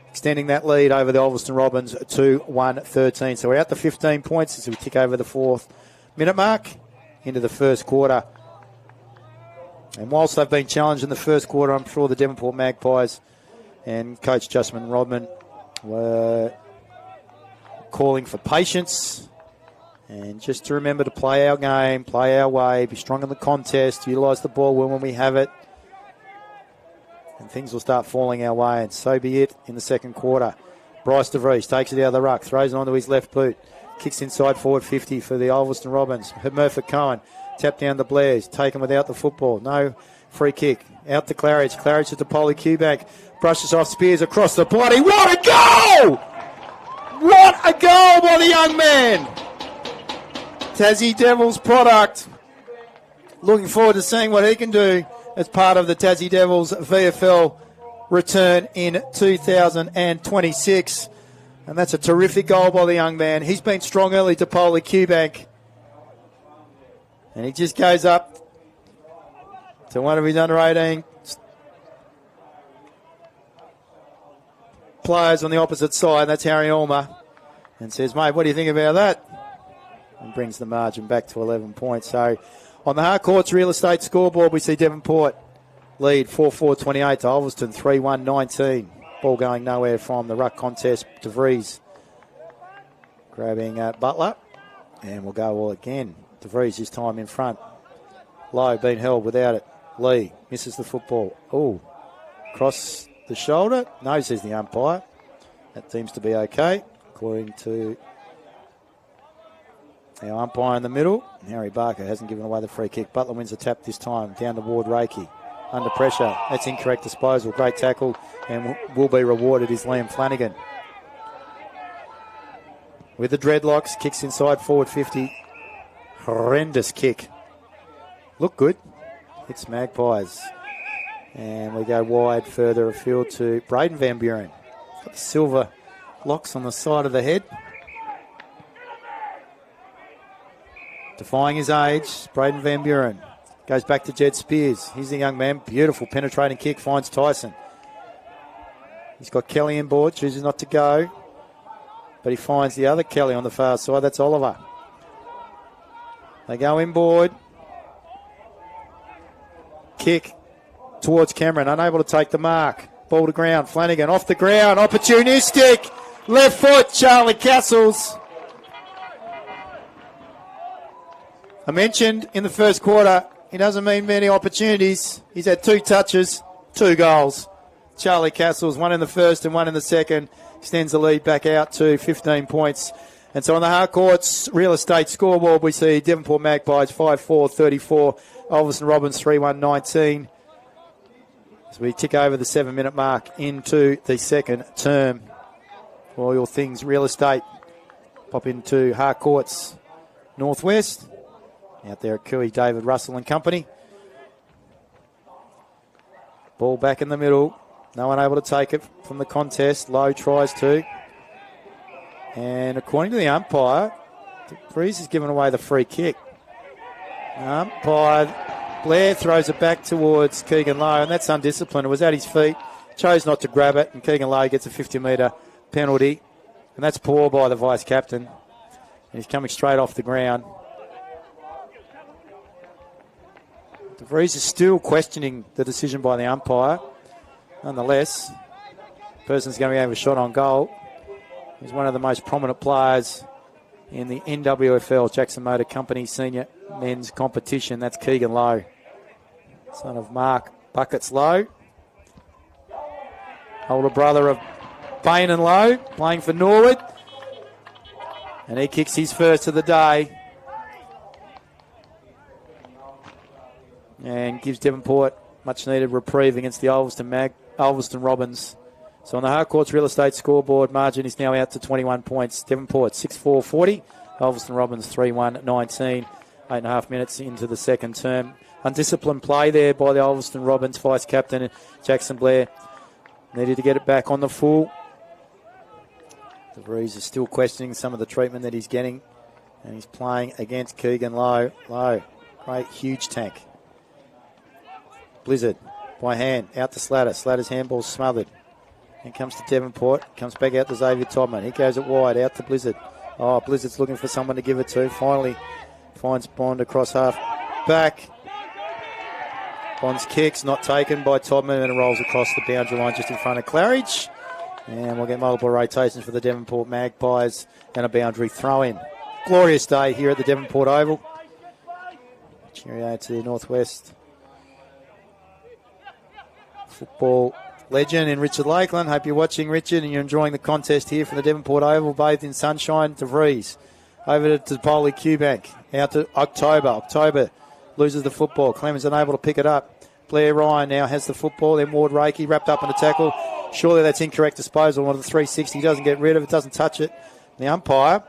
Speaker 3: Extending that lead over the Ulverstone Robins 2-1-13. So we're out to 15 points as we tick over the 4th minute mark into the first quarter. And whilst they've been challenged in the first quarter, I'm sure the Devonport Magpies and Coach Justman Rodman were calling for patience and just to remember to play our game, play our way, be strong in the contest, utilise the ball when we have it, and things will start falling our way, and so be it in the second quarter. Bryce DeVries takes it out of the ruck, throws it onto his left boot, kicks inside forward 50 for the Ulverstone Robins. Murphy Cohen, tap down to Blair's, taken without the football. No free kick. Out to Claridge. Claridge to Polly Quebec. Brushes off Spears across the body. What a goal! What a goal by the young man! Tassie Devils product. Looking forward to seeing what he can do as part of the Tassie Devils VFL return in 2026. And that's a terrific goal by the young man. He's been strong early to Polly Quebec. And he just goes up to one of his under 18 players on the opposite side. That's Harry Ulmer. And says, mate, what do you think about that? And brings the margin back to 11 points. So on the Harcourts real estate scoreboard, we see Devonport lead 4-4-28 to Ulverstone 3-1-19. Ball going nowhere from the ruck contest. DeVries grabbing Butler. And we'll go all again. DeVries this time in front. Lowe being held without it. Lee misses the football. Oh, cross the shoulder. No, says the umpire. That seems to be okay, according to our umpire in the middle. Harry Barker hasn't given away the free kick. Butler wins the tap this time. Down to Ward Reiki. Under pressure. That's incorrect disposal. Great tackle and will be rewarded is Liam Flanagan. With the dreadlocks. Kicks inside forward 50. Horrendous kick. Look good. It's Magpies. And we go wide further afield to Braden Van Buren. Got the silver locks on the side of the head. Defying his age, Braden Van Buren. Goes back to Jed Spears. He's the young man. Beautiful penetrating kick. Finds Tyson. He's got Kelly in board. Chooses not to go. But he finds the other Kelly on the far side. That's Oliver. They go inboard. Kick towards Cameron. Unable to take the mark. Ball to ground. Flanagan off the ground. Opportunistic. Left foot. Charlie Castles. I mentioned in the first quarter, he doesn't mean many opportunities. He's had 2 touches, 2 goals. Charlie Castles, 1 in the first and 1 in the second. Extends the lead back out to 15 points. And so on the Harcourts real estate scoreboard, we see Devonport Magpies 5-4-34, Ulverstone Robins 3-1-19. As we tick over the 7-minute mark into the second term. For all your things real estate, pop into Harcourts Northwest. Out there at Cooey, David Russell and company. Ball back in the middle. No one able to take it from the contest. Lowe tries to. And according to the umpire, Breeze has given away the free kick. Umpire Blair throws it back towards Keegan Lowe, and that's undisciplined. It was at his feet. Chose not to grab it, and Keegan Lowe gets a 50-metre penalty. And that's poor by the vice-captain. And he's coming straight off the ground. De Vries is still questioning the decision by the umpire. Nonetheless, the person's going to have a shot on goal. He's one of the most prominent players in the NWFL, Jackson Motor Company Senior Men's Competition. That's Keegan Lowe, son of Mark Buckets Lowe. Older brother of Payne and Lowe, playing for Norwood. And he kicks his first of the day. And gives Devonport much needed reprieve against the Ulverstone Robins. So on the Harcourts real estate scoreboard, margin is now out to 21 points. Devonport 6-4-40. Ulverstone Robins 3-1-19. 8.5 minutes into the second term. Undisciplined play there by the Ulverstone Robins vice-captain Jackson Blair. Needed to get it back on the full. De Vries is still questioning some of the treatment that he's getting. And he's playing against Keegan Lowe. Lowe, great huge tank. Blizzard by hand, out to Slatter. Slatter's handball smothered. And comes to Devonport. Comes back out to Xavier Todman. He goes it wide, out to Blizzard. Oh, Blizzard's looking for someone to give it to. Finally finds Bond across half back. Bond's kicks, not taken by Todman, and it rolls across the boundary line just in front of Claridge. And we'll get multiple rotations for the Devonport Magpies and a boundary throw-in. Glorious day here at the Devonport Oval. Cheerio to the Northwest football legend in Richard Lakeland. Hope you're watching, Richard, and you're enjoying the contest here from the Devonport Oval, bathed in sunshine. To Vries. Over to Polly Cubank. Out to October. October loses the football. Clemens unable to pick it up. Blair Ryan now has the football. Then Ward Reiki wrapped up in a tackle. Surely that's incorrect disposal. On the 360. He doesn't get rid of it. Doesn't touch it. The umpire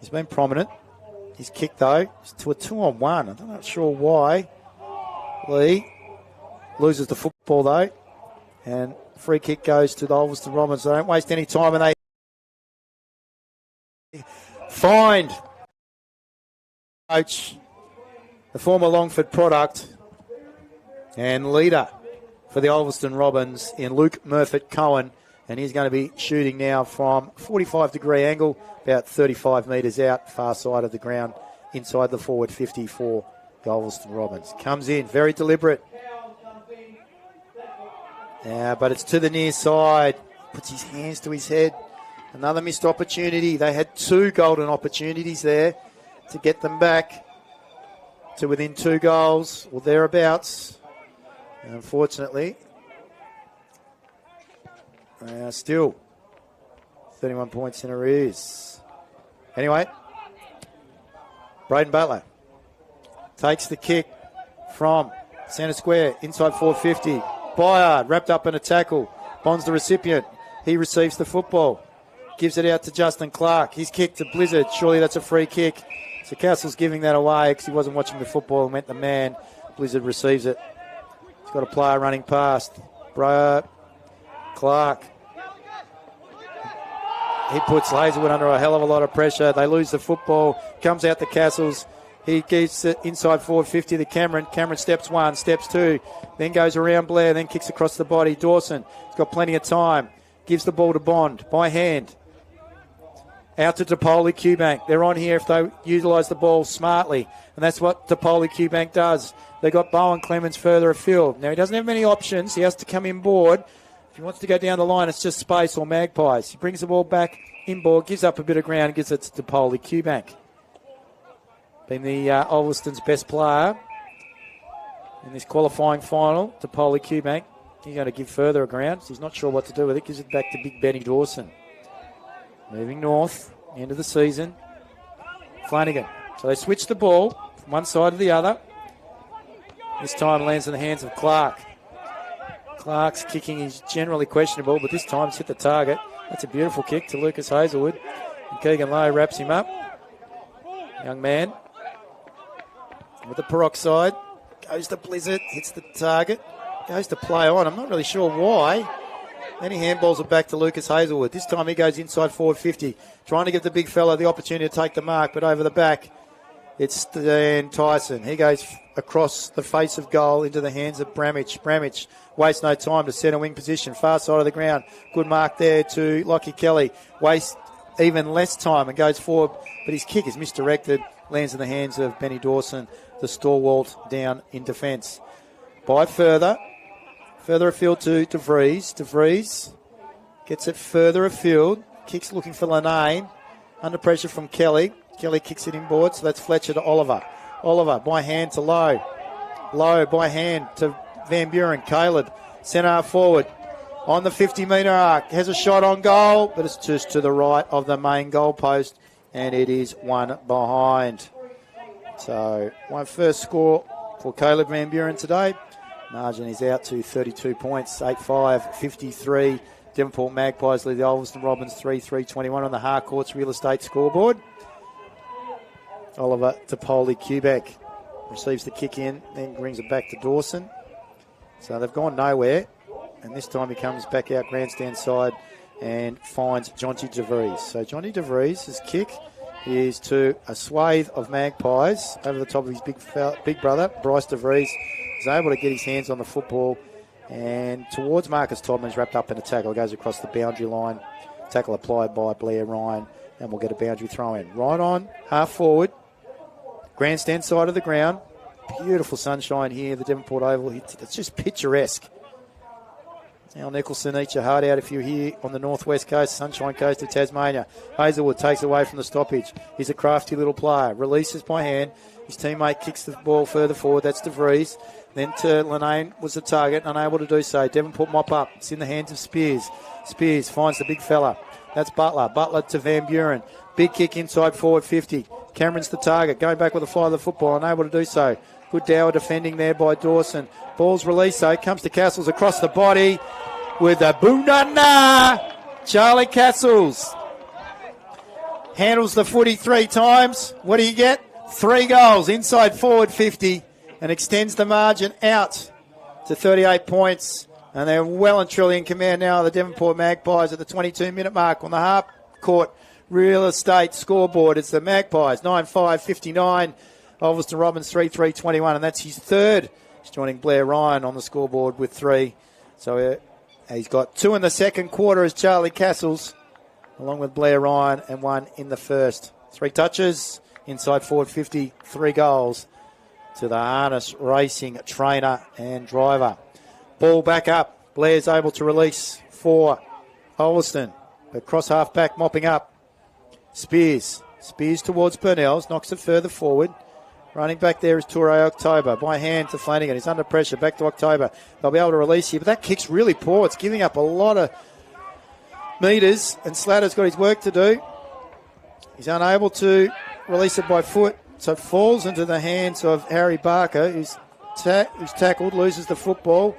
Speaker 3: He's been prominent. His kick, though, is to a 2-on-1. I'm not sure why. Lee loses the football, though. And free kick goes to the Ulverstone Robins. They don't waste any time, and they find coach, the former Longford product, and leader for the Ulverstone Robins in Luke Murfitt-Cohen. And he's going to be shooting now from 45-degree angle, about 35 metres out, far side of the ground, inside the forward 50 for the Ulverstone Robins. Comes in, very deliberate. Yeah, but it's to the near side. Puts his hands to his head. Another missed opportunity. They had 2 golden opportunities there to get them back to within 2 goals or thereabouts. And unfortunately, they are still 31 points in arrears. Anyway, Braden Butler takes the kick from centre square, inside 450. Byard wrapped up in a tackle. Bond's the recipient. He receives the football. Gives it out to Justin Clark. His kick to Blizzard. Surely that's a free kick. So Castle's giving that away because he wasn't watching the football and went the man. Blizzard receives it. He's got a player running past. Clark. He puts Hazelwood under a hell of a lot of pressure. They lose the football. Comes out to Castles. He gives it inside 450 to Cameron. Cameron steps 1, steps 2, then goes around Blair, then kicks across the body. Dawson has got plenty of time. Gives the ball to Bond by hand. Out to DePoli Qbank. They're on here if they utilise the ball smartly. And that's what DePoli Qbank does. They got Bowen Clemens further afield. Now, he doesn't have many options. He has to come inboard. If he wants to go down the line, it's just space or Magpies. He brings the ball back inboard, gives up a bit of ground, and gives it to DePoli Qbank. Been the Ulverstone's best player in this qualifying final, DePoli Qbank. He's going to give further ground. So he's not sure what to do with it. Gives it back to Big Benny Dawson. Moving north, end of the season. Flanagan. So they switch the ball from one side to the other. This time lands in the hands of Clark. Clark's kicking is generally questionable, but this time it's hit the target. That's a beautiful kick to Lucas Hazelwood. And Keegan Lowe wraps him up. Young man with the peroxide. Goes to Blizzard, hits the target. Goes to play on. I'm not really sure why. Then he handballs it back to Lucas Hazelwood. This time he goes inside forward 50, trying to give the big fella the opportunity to take the mark, but over the back, it's Stan Tyson. He goes across the face of goal into the hands of Bramich. Bramich wastes no time to centre wing position, far side of the ground. Good mark there to Lockie Kelly. Wastes even less time and goes forward, but his kick is misdirected, lands in the hands of Benny Dawson, the stalwart down in defence. By further afield to De Vries. De Vries gets it further afield, kicks looking for Lanane, under pressure from Kelly. Kelly kicks it inboard, so that's Fletcher to Oliver. Oliver by hand to Lowe. Lowe by hand to Van Buren. Caleb, centre half forward. On the 50-metre arc, has a shot on goal, but it's just to the right of the main goal post, and it is one behind. So, one first score for Caleb Van Buren today. Margin is out to 32 points, 8-5, 53. Devonport Magpies lead the Ulverstone Robins 3-3-21 on the Harcourts Real Estate scoreboard. Oliver DePoli Qbank receives the kick in, then brings it back to Dawson. So they've gone nowhere. And this time he comes back out grandstand side and finds Jonty De Vries. So Jonty De Vries' kick is to a swathe of Magpies over the top of his big brother, Bryce De Vries. He's able to get his hands on the football and towards Marcus Todman's wrapped up in a tackle. Goes across the boundary line. Tackle applied by Blair Ryan, and we'll get a boundary throw in. Right on, half forward, grandstand side of the ground. Beautiful sunshine here, the Devonport Oval. It's just picturesque. Al Nicholson, eat your heart out if you're here on the northwest coast, Sunshine Coast of Tasmania. Hazelwood takes away from the stoppage. He's a crafty little player. Releases by hand. His teammate kicks the ball further forward. That's De Vries. Then to Lanane was the target, unable to do so. Devonport mop up. It's in the hands of Spears. Spears finds the big fella. That's Butler. Butler to Van Buren. Big kick inside forward 50. Cameron's the target. Going back with the fly of the football, unable to do so. Good Dower defending there by Dawson. Ball's released, so comes to Castles across the body with a boonana. Charlie Castles. handles the footy 3 times. What do you get? 3 goals, inside forward 50, and extends the margin out to 38 points. And they're well and truly in command now of the Devonport Magpies at the 22-minute mark on the half-court real estate scoreboard. It's the Magpies, 9-5-59. Ulverstone Robbins, 3-3-21, and that's his third. He's joining Blair Ryan on the scoreboard with 3. So he's got 2 in the second quarter as Charlie Castles, along with Blair Ryan, and 1 in the first. 3 touches, inside forward 50, 3 goals to the harness racing trainer and driver. Ball back up. Blair's able to release for Ulverstone. But cross half back, mopping up. Spears towards Burnells, knocks it further forward. Running back there is Toure October. By hand to Flanagan. He's under pressure. Back to October. They'll be able to release here. But that kick's really poor. It's giving up a lot of metres. And Slatter's got his work to do. He's unable to release it by foot. So it falls into the hands of Harry Barker, who's tackled, loses the football.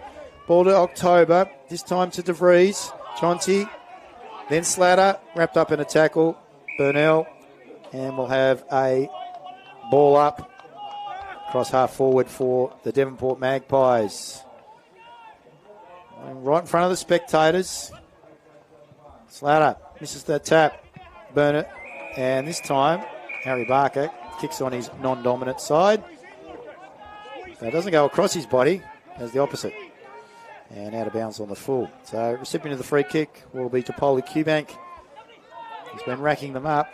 Speaker 3: Ball to October. This time to DeVries. Chauncey. Then Slatter. Wrapped up in a tackle. Burnell. And we'll have a ball up. Cross half forward for the Devonport Magpies. Right in front of the spectators. Slatter misses the tap. Burnett. And this time, Harry Barker kicks on his non-dominant side. So it doesn't go across his body, as the opposite. And out of bounds on the full. So recipient of the free kick will be Topoli Qbank. He's been racking them up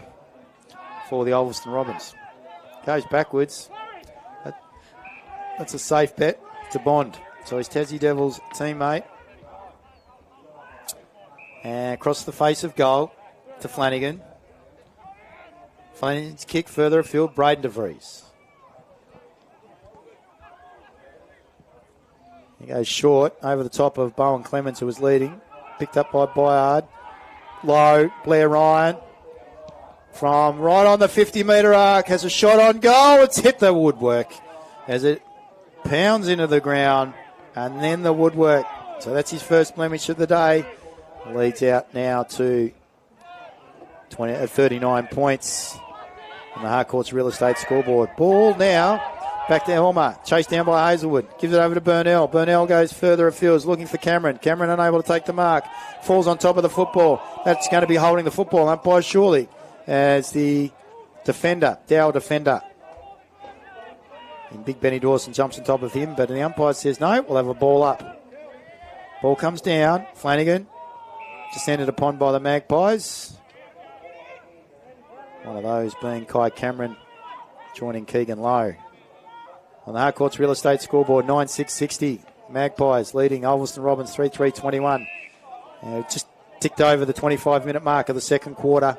Speaker 3: for the Ulverstone Robins. Goes backwards. That's a safe bet to Bond. So he's Tassie Devils' teammate. And across the face of goal to Flanagan. Flanagan's kick further afield, Braden DeVries. He goes short over the top of Bowen Clements, who was leading. Picked up by Byard. Low, Blair Ryan. From right on the 50-metre arc, has a shot on goal. It's hit the woodwork as it pounds into the ground, and then the woodwork. So that's his first blemish of the day. Leads out now to 39 points on the Harcourt's real estate scoreboard. Ball now back to Elmer. Chased down by Hazelwood. Gives it over to Burnell. Burnell goes further afield, looking for Cameron. Cameron unable to take the mark. Falls on top of the football. That's going to be holding the football umpire surely as the Dow defender. And Big Benny Dawson jumps on top of him, but the umpire says no, we'll have a ball up. Ball comes down. Flanagan descended upon by the Magpies. One of those being Kai Cameron joining Keegan Lowe. On the Harcourt's real estate scoreboard, 9-6-60. Magpies leading Ulverstone Robbins 3-3-21. Just ticked over the 25-minute mark of the second quarter.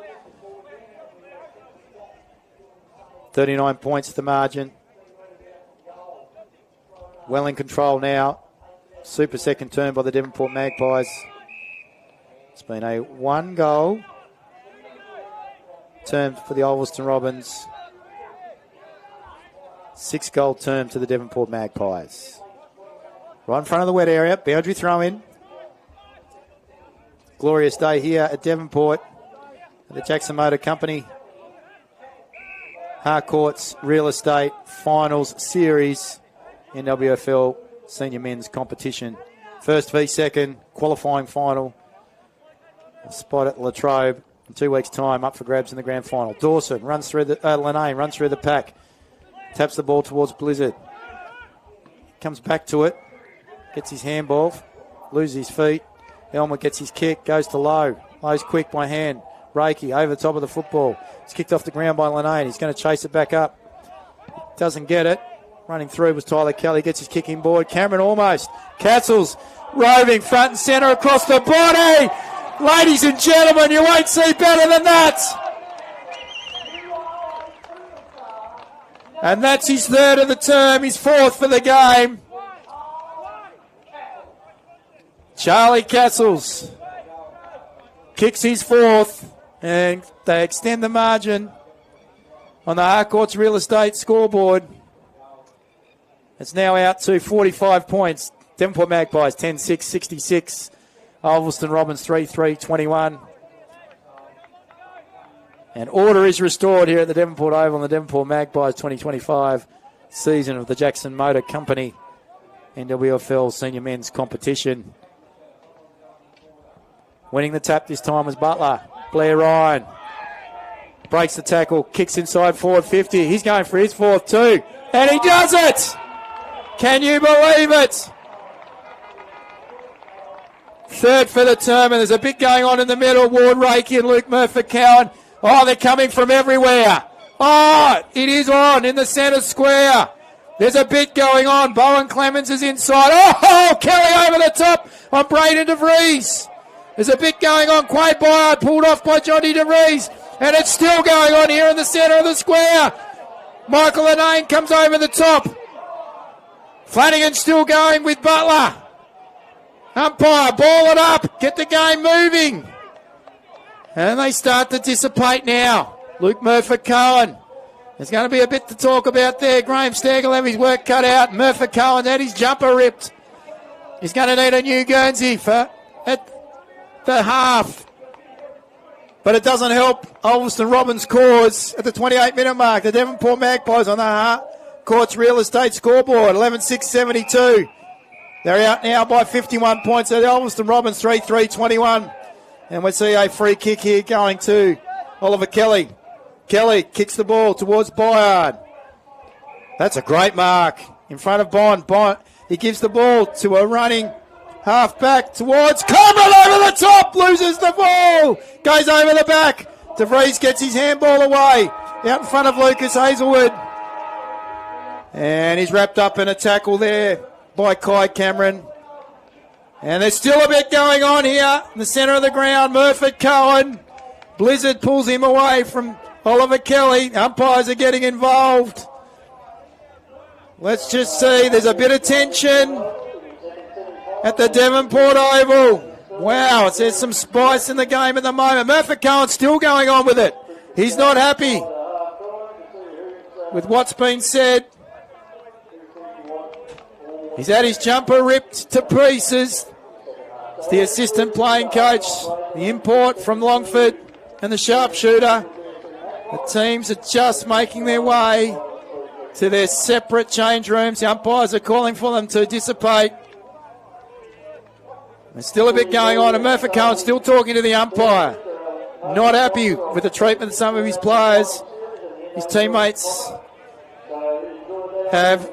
Speaker 3: 39 points to the margin. Well in control now. Super second term by the Devonport Magpies. It's been a 1-goal term for the Ulverstone Robins. 6-goal term to the Devonport Magpies. Right in front of the wet area. Boundary throw in. Glorious day here at Devonport. At the Jackson Motor Company Harcourt's Real Estate Finals Series NWFL Senior Men's Competition. First v second qualifying final. A spot at Latrobe in 2 weeks' time, up for grabs in the grand final. Dawson runs through the Lanane runs through the pack, taps the ball towards Blizzard. Comes back to it, gets his handball, loses his feet. Elmer gets his kick, goes to Lowe. Lowe's quick by hand. Reiki over the top of the football. It's kicked off the ground by Lanane. He's going to chase it back up. Doesn't get it. Running through was Tyler Kelly. Gets his kicking board. Cameron almost. Castles roving front and centre across the body. Ladies and gentlemen, you won't see better than that. And that's his third of the term. His fourth for the game. Charlie Castles kicks his fourth. And they extend the margin on the Harcourt's Real Estate scoreboard. It's now out to 45 points. Devonport Magpies 10-6-66. Ulverstone Robbins 3-3-21. And order is restored here at the Devonport Oval in the Devonport Magpies 2025 season of the Jackson Motor Company NWFL Senior Men's Competition. Winning the tap this time was Butler. Blair Ryan breaks the tackle, kicks inside forward 50. He's going for his fourth too. And he does it! Can you believe it? Third for the term, and there's a bit going on in the middle. Ward Reiki and Luke Murphy-Cowan. Oh, they're coming from everywhere. Oh, it is on in the centre square. There's a bit going on. Bowen Clemens is inside. Oh, Kelly over the top on Braden DeVries. There's a bit going on. Quade Byard pulled off by Johnny DeVries. And it's still going on here in the centre of the square. Michael Anane comes over the top. Flanagan still going with Butler. Umpire, ball it up. Get the game moving. And they start to dissipate now. Luke Murphy-Cowan. There's going to be a bit to talk about there. Graham Stagg will have his work cut out. Murphy-Cowan had his jumper ripped. He's going to need a new Guernsey for at the half. But it doesn't help Ulverstone Robbins' cause at the 28-minute mark. The Devonport Magpies on the Courts Real Estate scoreboard, 11-6-72. They're out now by 51 points. So the Ulverstone Robbins 3-3-21. And we see a free kick here going to Oliver Kelly. Kelly kicks the ball towards Byard. That's a great mark in front of Bond. Bond, he gives the ball to a running half back towards Coleman over the top, loses the ball, goes over the back. DeVries gets his handball away out in front of Lucas Hazelwood. And he's wrapped up in a tackle there by Kai Cameron. And there's still a bit going on here in the centre of the ground. Murphy-Cowan. Blizzard pulls him away from Oliver Kelly. Umpires are getting involved. Let's just see. There's a bit of tension at the Devonport Oval. Wow, there's some spice in the game at the moment. Murphy-Cowan's still going on with it. He's not happy with what's been said. He's had his jumper ripped to pieces. It's the assistant playing coach, the import from Longford, and the sharpshooter. The teams are just making their way to their separate change rooms. The umpires are calling for them to dissipate. There's still a bit going on, and Murphy-Cowan still talking to the umpire. Not happy with the treatment of some of his players. His teammates have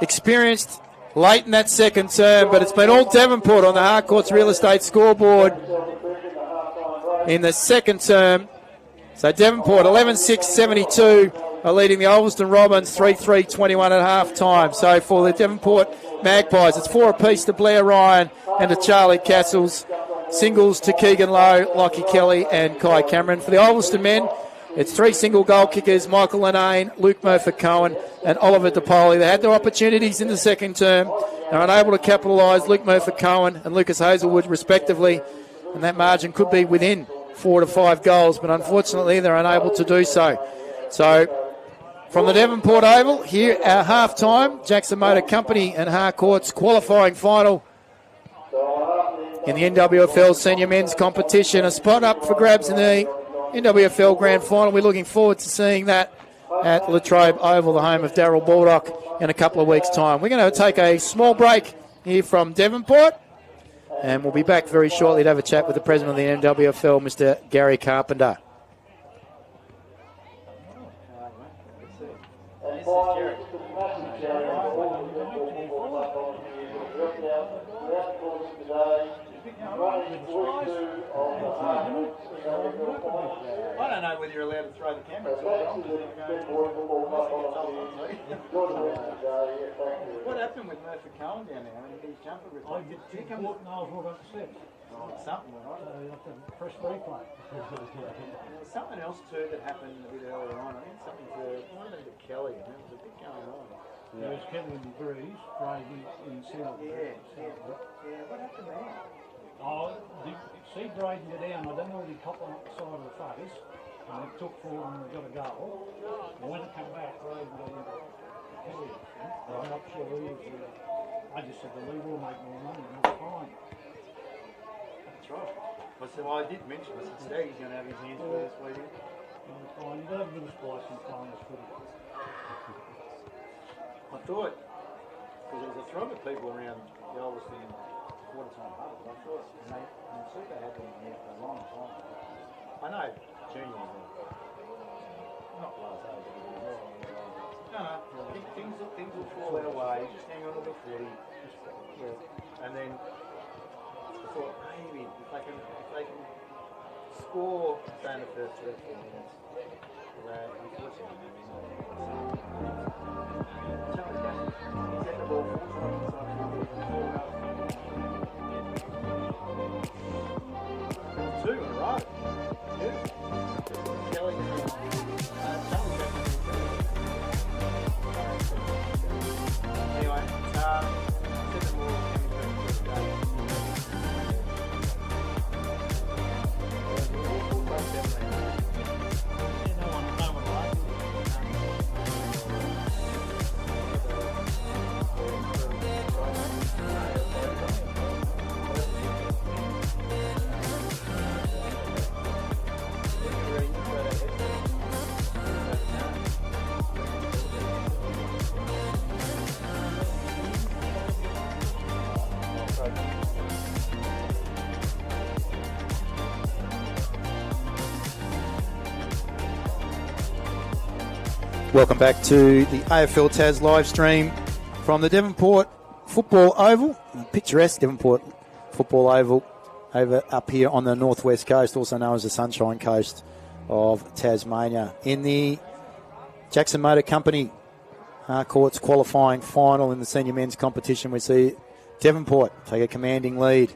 Speaker 3: experienced late in that second term, but it's been all Devonport on the Harcourts Real Estate scoreboard in the second term. So Devonport 11-6-72 are leading the Ulverstone Robins 3-3-21 at half time. So for the Devonport Magpies, it's 4 apiece to Blair Ryan and to Charlie Castles. Singles to Keegan Lowe, Lockie Kelly and Kai Cameron. For the Ulverstone men, it's 3 single goal kickers, Michael Lanane, Luke Murphy-Cowan and Oliver DePoli. They had their opportunities in the second term. They're unable to capitalise. Luke Murphy-Cowan and Lucas Hazelwood respectively. And that margin could be within 4 to 5 goals, but unfortunately they're unable to do so. So from the Devonport Oval, here at half-time, Jackson Motor Company and Harcourts qualifying final in the NWFL Senior Men's Competition. A spot up for grabs in the NWFL Grand Final. We're looking forward to seeing that at Latrobe Oval, the home of Darryl Baldock, in a couple of weeks' time. We're going to take a small break here from Devonport, and we'll be back very shortly to have a chat with the president of the NWFL, Mr. Gary Carpenter.
Speaker 2: I don't know whether you're allowed to throw the camera. What happened with Murphy-Cowan down there? I mean, his jumper ripped.
Speaker 4: He come up and I was walking up the steps.
Speaker 2: Something went on.
Speaker 4: You have to press replay.
Speaker 2: There was something else too that happened a bit earlier on. I think something to Kelly. There was a bit going on.
Speaker 4: There was Kevin in Breeze, Brady in Seal.
Speaker 2: Yeah. What happened there?
Speaker 4: Oh, see Braden go down. I don't know whether he copped on the side of the face. And it took forward and we got a goal. And when it came back, Braden got into Kelly. I'm not sure he was. I just said the league will make more money and that's fine.
Speaker 2: right. I said, well, I did mention, I said, Staggy's going to have his hands first weekend.
Speaker 4: You've got to have a bit of spice in playing this footy.
Speaker 2: I thought, because there was a throng of people around the Ulverstone quarter-time huddle, I thought, and Super had been there for a long time. I know Junior was not last age, but things will fall our way, just hang on to the footy. And then I thought, maybe if they can score in the first 3 or 4 minutes, unfortunately, set the ball two in a row. Yeah. Kelly anyway, set the ball.
Speaker 3: Welcome back to the AFL Taz live stream from the Devonport Football Oval, picturesque Devonport Football Oval over up here on the northwest coast, also known as the Sunshine Coast of Tasmania. In the Jackson Motor Company Harcourts qualifying final in the senior men's competition, we see Devonport take a commanding lead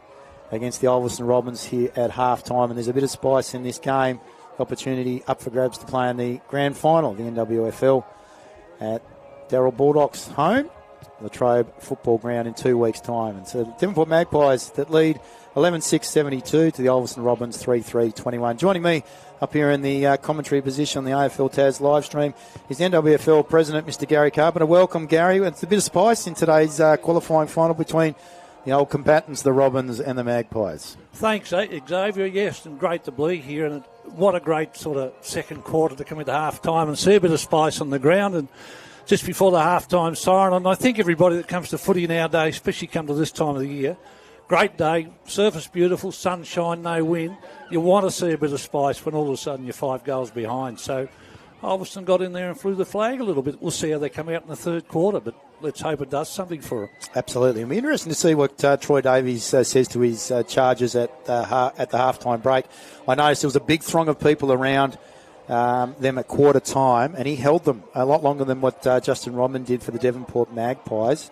Speaker 3: against the Ulverstone Robins here at half-time, and there's a bit of spice in this game. Opportunity up for grabs to play in the grand final of the NWFL at Darrell Bulldogs home, Latrobe Football Ground in 2 weeks' time. And so the Devonport Magpies that lead 11-6-72 to the Ulverstone Robins 3-3-21. Joining me up here in the commentary position on the AFL Taz live stream is the NWFL President, Mr. Gary Carpenter. Welcome, Gary. It's a bit of spice in today's qualifying final between the old combatants, the Robins and the Magpies.
Speaker 4: Thanks, Xavier. Yes, and great to be here. And what a great sort of second quarter to come into half-time and see a bit of spice on the ground. And just before the half-time siren, and I think everybody that comes to footy nowadays, especially come to this time of the year, great day, surface beautiful, sunshine, no wind. You want to see a bit of spice when all of a sudden you're 5 goals behind. So Ulverstone got in there and flew the flag a little bit. We'll see how they come out in the third quarter, but let's hope it does something for them. Absolutely.
Speaker 3: It'll be interesting to see what Troy Davies says to his charges at the half-time break. I noticed there was a big throng of people around them at quarter time, and he held them a lot longer than what Justin Rodman did for the Devonport Magpies.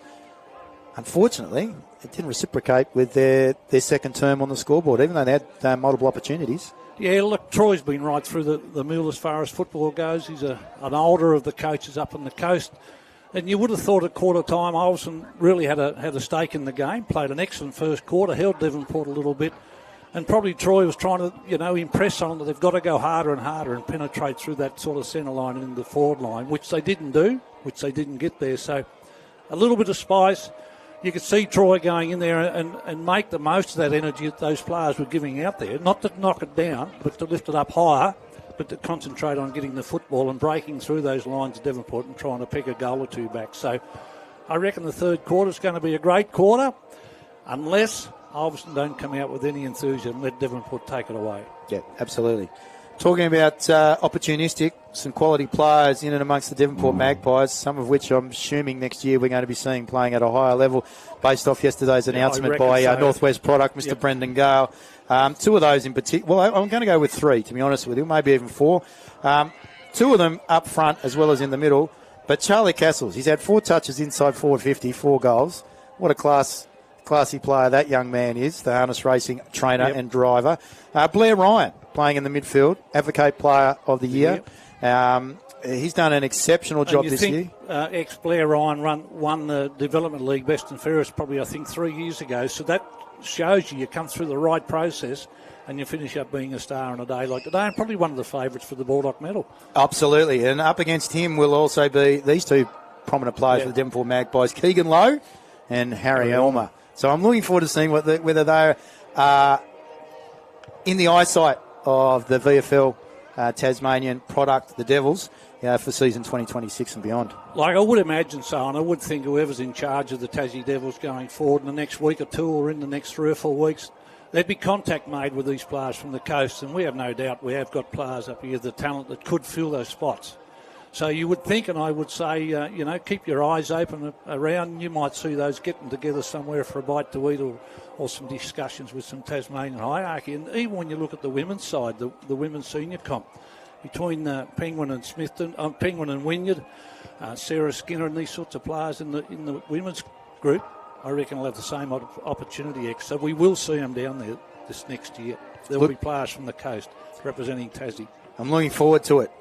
Speaker 3: Unfortunately, it didn't reciprocate with their second term on the scoreboard, even though they had multiple opportunities.
Speaker 4: Yeah, look, Troy's been right through the mill as far as football goes. He's an older of the coaches up on the coast. And you would have thought at quarter time, Ulverstone really had a stake in the game, played an excellent first quarter, held Devonport a little bit. And probably Troy was trying to, impress on them that they've got to go harder and harder and penetrate through that sort of centre line and into the forward line, which they didn't do, which they didn't get there. So a little bit of spice. You could see Troy going in there and make the most of that energy that those players were giving out there. Not to knock it down, but to lift it up higher, but to concentrate on getting the football and breaking through those lines of Devonport and trying to pick a goal or two back. So I reckon the third quarter is going to be a great quarter, unless Ulverstone don't come out with any enthusiasm and let Devonport take it away.
Speaker 3: Yeah, absolutely. Talking about opportunistic, some quality players in and amongst the Devonport Magpies, some of which I'm assuming next year we're going to be seeing playing at a higher level, based off yesterday's announcement by Northwest Product, Mr. Brendan Gale. Two of those in particular, well, I'm going to go with three, to be honest with you, maybe even four. Two of them up front as well as in the middle. But Charlie Castles, he's had 4 touches inside forward 50, 4 goals. What a classy player that young man is, the harness racing trainer and driver. Blair Ryan, playing in the midfield, Advocate Player of the Year. He's done an exceptional job this year.
Speaker 4: Ex-Blair Ryan won the Development League Best and Fairest probably, I think, 3 years ago. So that shows you come through the right process and you finish up being a star on a day like today, and probably one of the favourites for the Bulldog medal.
Speaker 3: Absolutely. And up against him will also be these two prominent players for the Devonport Magpies, Keegan Lowe and Harry Elmer. So I'm looking forward to seeing whether they are in the eyesight of the VFL Tasmanian product, the Devils, for season 2026 and beyond?
Speaker 4: Like, I would imagine so, and I would think whoever's in charge of the Tassie Devils going forward in the next week or two or in the next 3 or 4 weeks, there'd be contact made with these players from the coast, and we have no doubt we have got players up here, the talent that could fill those spots. So you would think, and I would say, keep your eyes open around. You might see those getting together somewhere for a bite to eat or some discussions with some Tasmanian hierarchy. And even when you look at the women's side, the women's senior comp, between Penguin and Smithton, Penguin and Wynyard, Sarah Skinner and these sorts of players in the women's group, I reckon will have the same opportunity. So we will see them down there this next year. There will be players from the coast representing Tassie.
Speaker 3: I'm looking forward to it.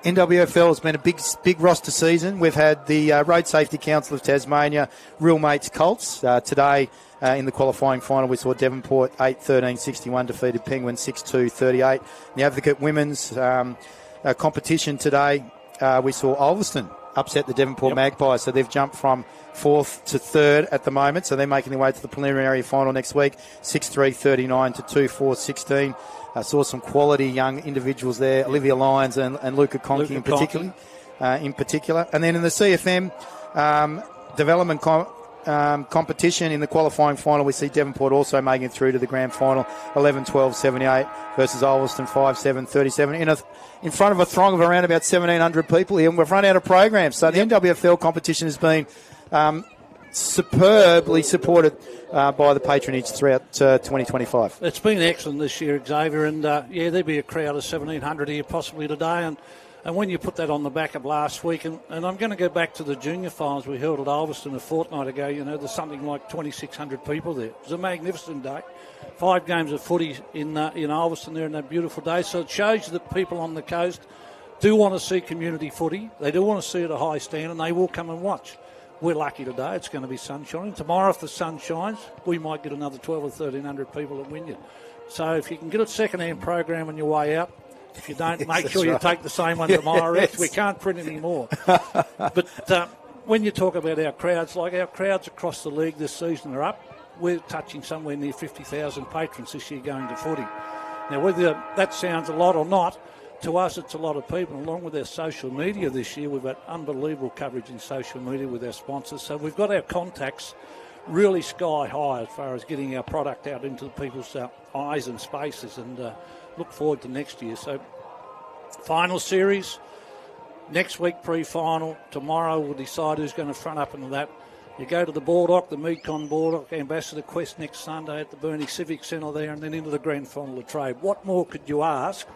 Speaker 3: NWFL has been a big roster season. We've had the Road Safety Council of Tasmania, Real Mates Colts. Today in the qualifying final we saw Devonport 8-13-61 defeated Penguin 6-2-38. The Advocate Women's competition today, we saw Ulverstone upset the Devonport Magpies, so they've jumped from 4th to 3rd at the moment, so they're making their way to the preliminary final next week, 6-3-39 to 2-4-16. I saw some quality young individuals there, Olivia Lyons and Luca Conke in particular. And then in the CFM development competition in the qualifying final, we see Devonport also making it through to the grand final, 11-12-78 versus Ulverstone 5-7-37 in front of a throng of around about 1,700 people here, and we've run out of programs. So the NWFL competition has been superbly supported by the patronage throughout 2025.
Speaker 4: It's been excellent this year, Xavier, and there'd be a crowd of 1,700 here possibly today, and when you put that on the back of last week, and I'm going to go back to the junior finals we held at Ulverstone a fortnight ago, there's something like 2,600 people there. It was a magnificent day. 5 games of footy in Ulverstone there on that beautiful day, so it shows you that people on the coast do want to see community footy. They do want to see it at a high standard, and they will come and watch. We're lucky today. It's going to be sunshine. Tomorrow, if the sun shines, we might get another 12 or 1,300 people at Wynyard. So if you can get a second-hand program on your way out, if you don't, make sure you take the same one tomorrow. Yes. We can't print any more. But when you talk about our crowds, like our crowds across the league this season are up. We're touching somewhere near 50,000 patrons this year going to footy. Now, whether that sounds a lot or not, to us, it's a lot of people. Along with our social media this year, we've had unbelievable coverage in social media with our sponsors. So we've got our contacts really sky high as far as getting our product out into people's eyes and spaces, and look forward to next year. So final series, next week pre-final. Tomorrow we'll decide who's going to front up into that. You go to the Baldock, the Meadcon Baldock Ambassador Quest next Sunday at the Burnie Civic Centre there, and then into the grand final of Latrobe. What more could you ask?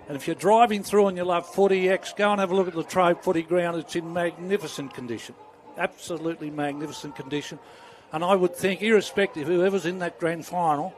Speaker 4: And if you're driving through and you love footy, go and have a look at the Latrobe footy ground. It's in magnificent condition, absolutely magnificent condition. And I would think, irrespective of whoever's in that grand final,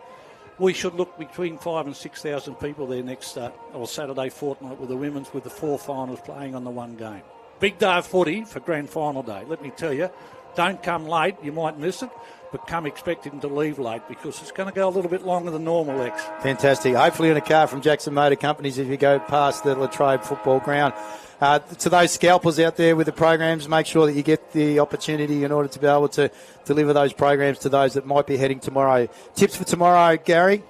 Speaker 4: we should look between 5,000 and 6,000 people there next Saturday fortnight with the women's, with the 4 finals playing on the one game. Big day of footy for grand final day, let me tell you. Don't come late, you might miss it, but come expecting to leave late because it's going to go a little bit longer than normal, X.
Speaker 3: Fantastic. Hopefully in a car from Jackson Motor Companies if you go past the Latrobe football ground. To those scalpers out there with the programs, make sure that you get the opportunity in order to be able to deliver those programs to those that might be heading tomorrow. Tips for tomorrow, Gary,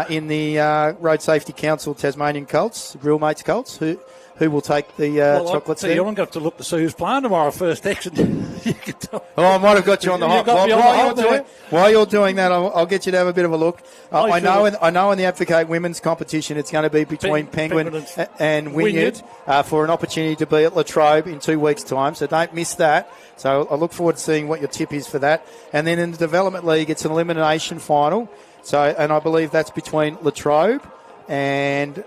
Speaker 3: in the Road Safety Council Tasmanian Colts, Real Mates Colts, who will take the chocolates there?
Speaker 4: You haven't got to look to see who's playing tomorrow first, X. You can tell.
Speaker 3: I might have got you on the hot. While you're doing that, I'll get you to have a bit of a look. I know in the Advocate Women's competition, it's going to be between Penguin and Wynyard for an opportunity to be at Latrobe in 2 weeks' time. So don't miss that. So I look forward to seeing what your tip is for that. And then in the Development League, it's an elimination final. And I believe that's between Latrobe and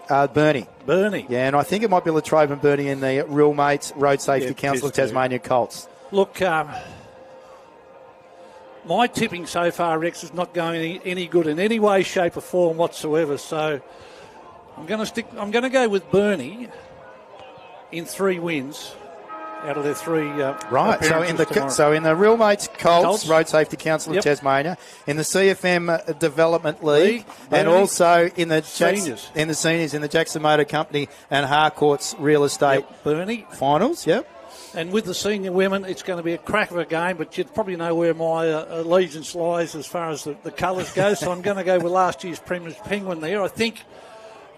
Speaker 3: Burnie. Yeah, and I think it might be Latrobe and Burnie in the Real Mates Road Safety Council of Tasmania Colts.
Speaker 4: Look, my tipping so far, Rex, is not going any good in any way, shape or form whatsoever. So I'm going to go with Burnie in 3 wins out of their 3
Speaker 3: right. So in the Real Mates Colts Road Safety Council of Tasmania, in the CFM Development League, and also in the seniors, in the Jackson Motor Company and Harcourt's Real Estate
Speaker 4: Burnie
Speaker 3: finals. Yep.
Speaker 4: And with the senior women, it's going to be a crack of a game, but you'd probably know where my allegiance lies as far as the colours go. So I'm going to go with last year's Premier's Penguin there. I think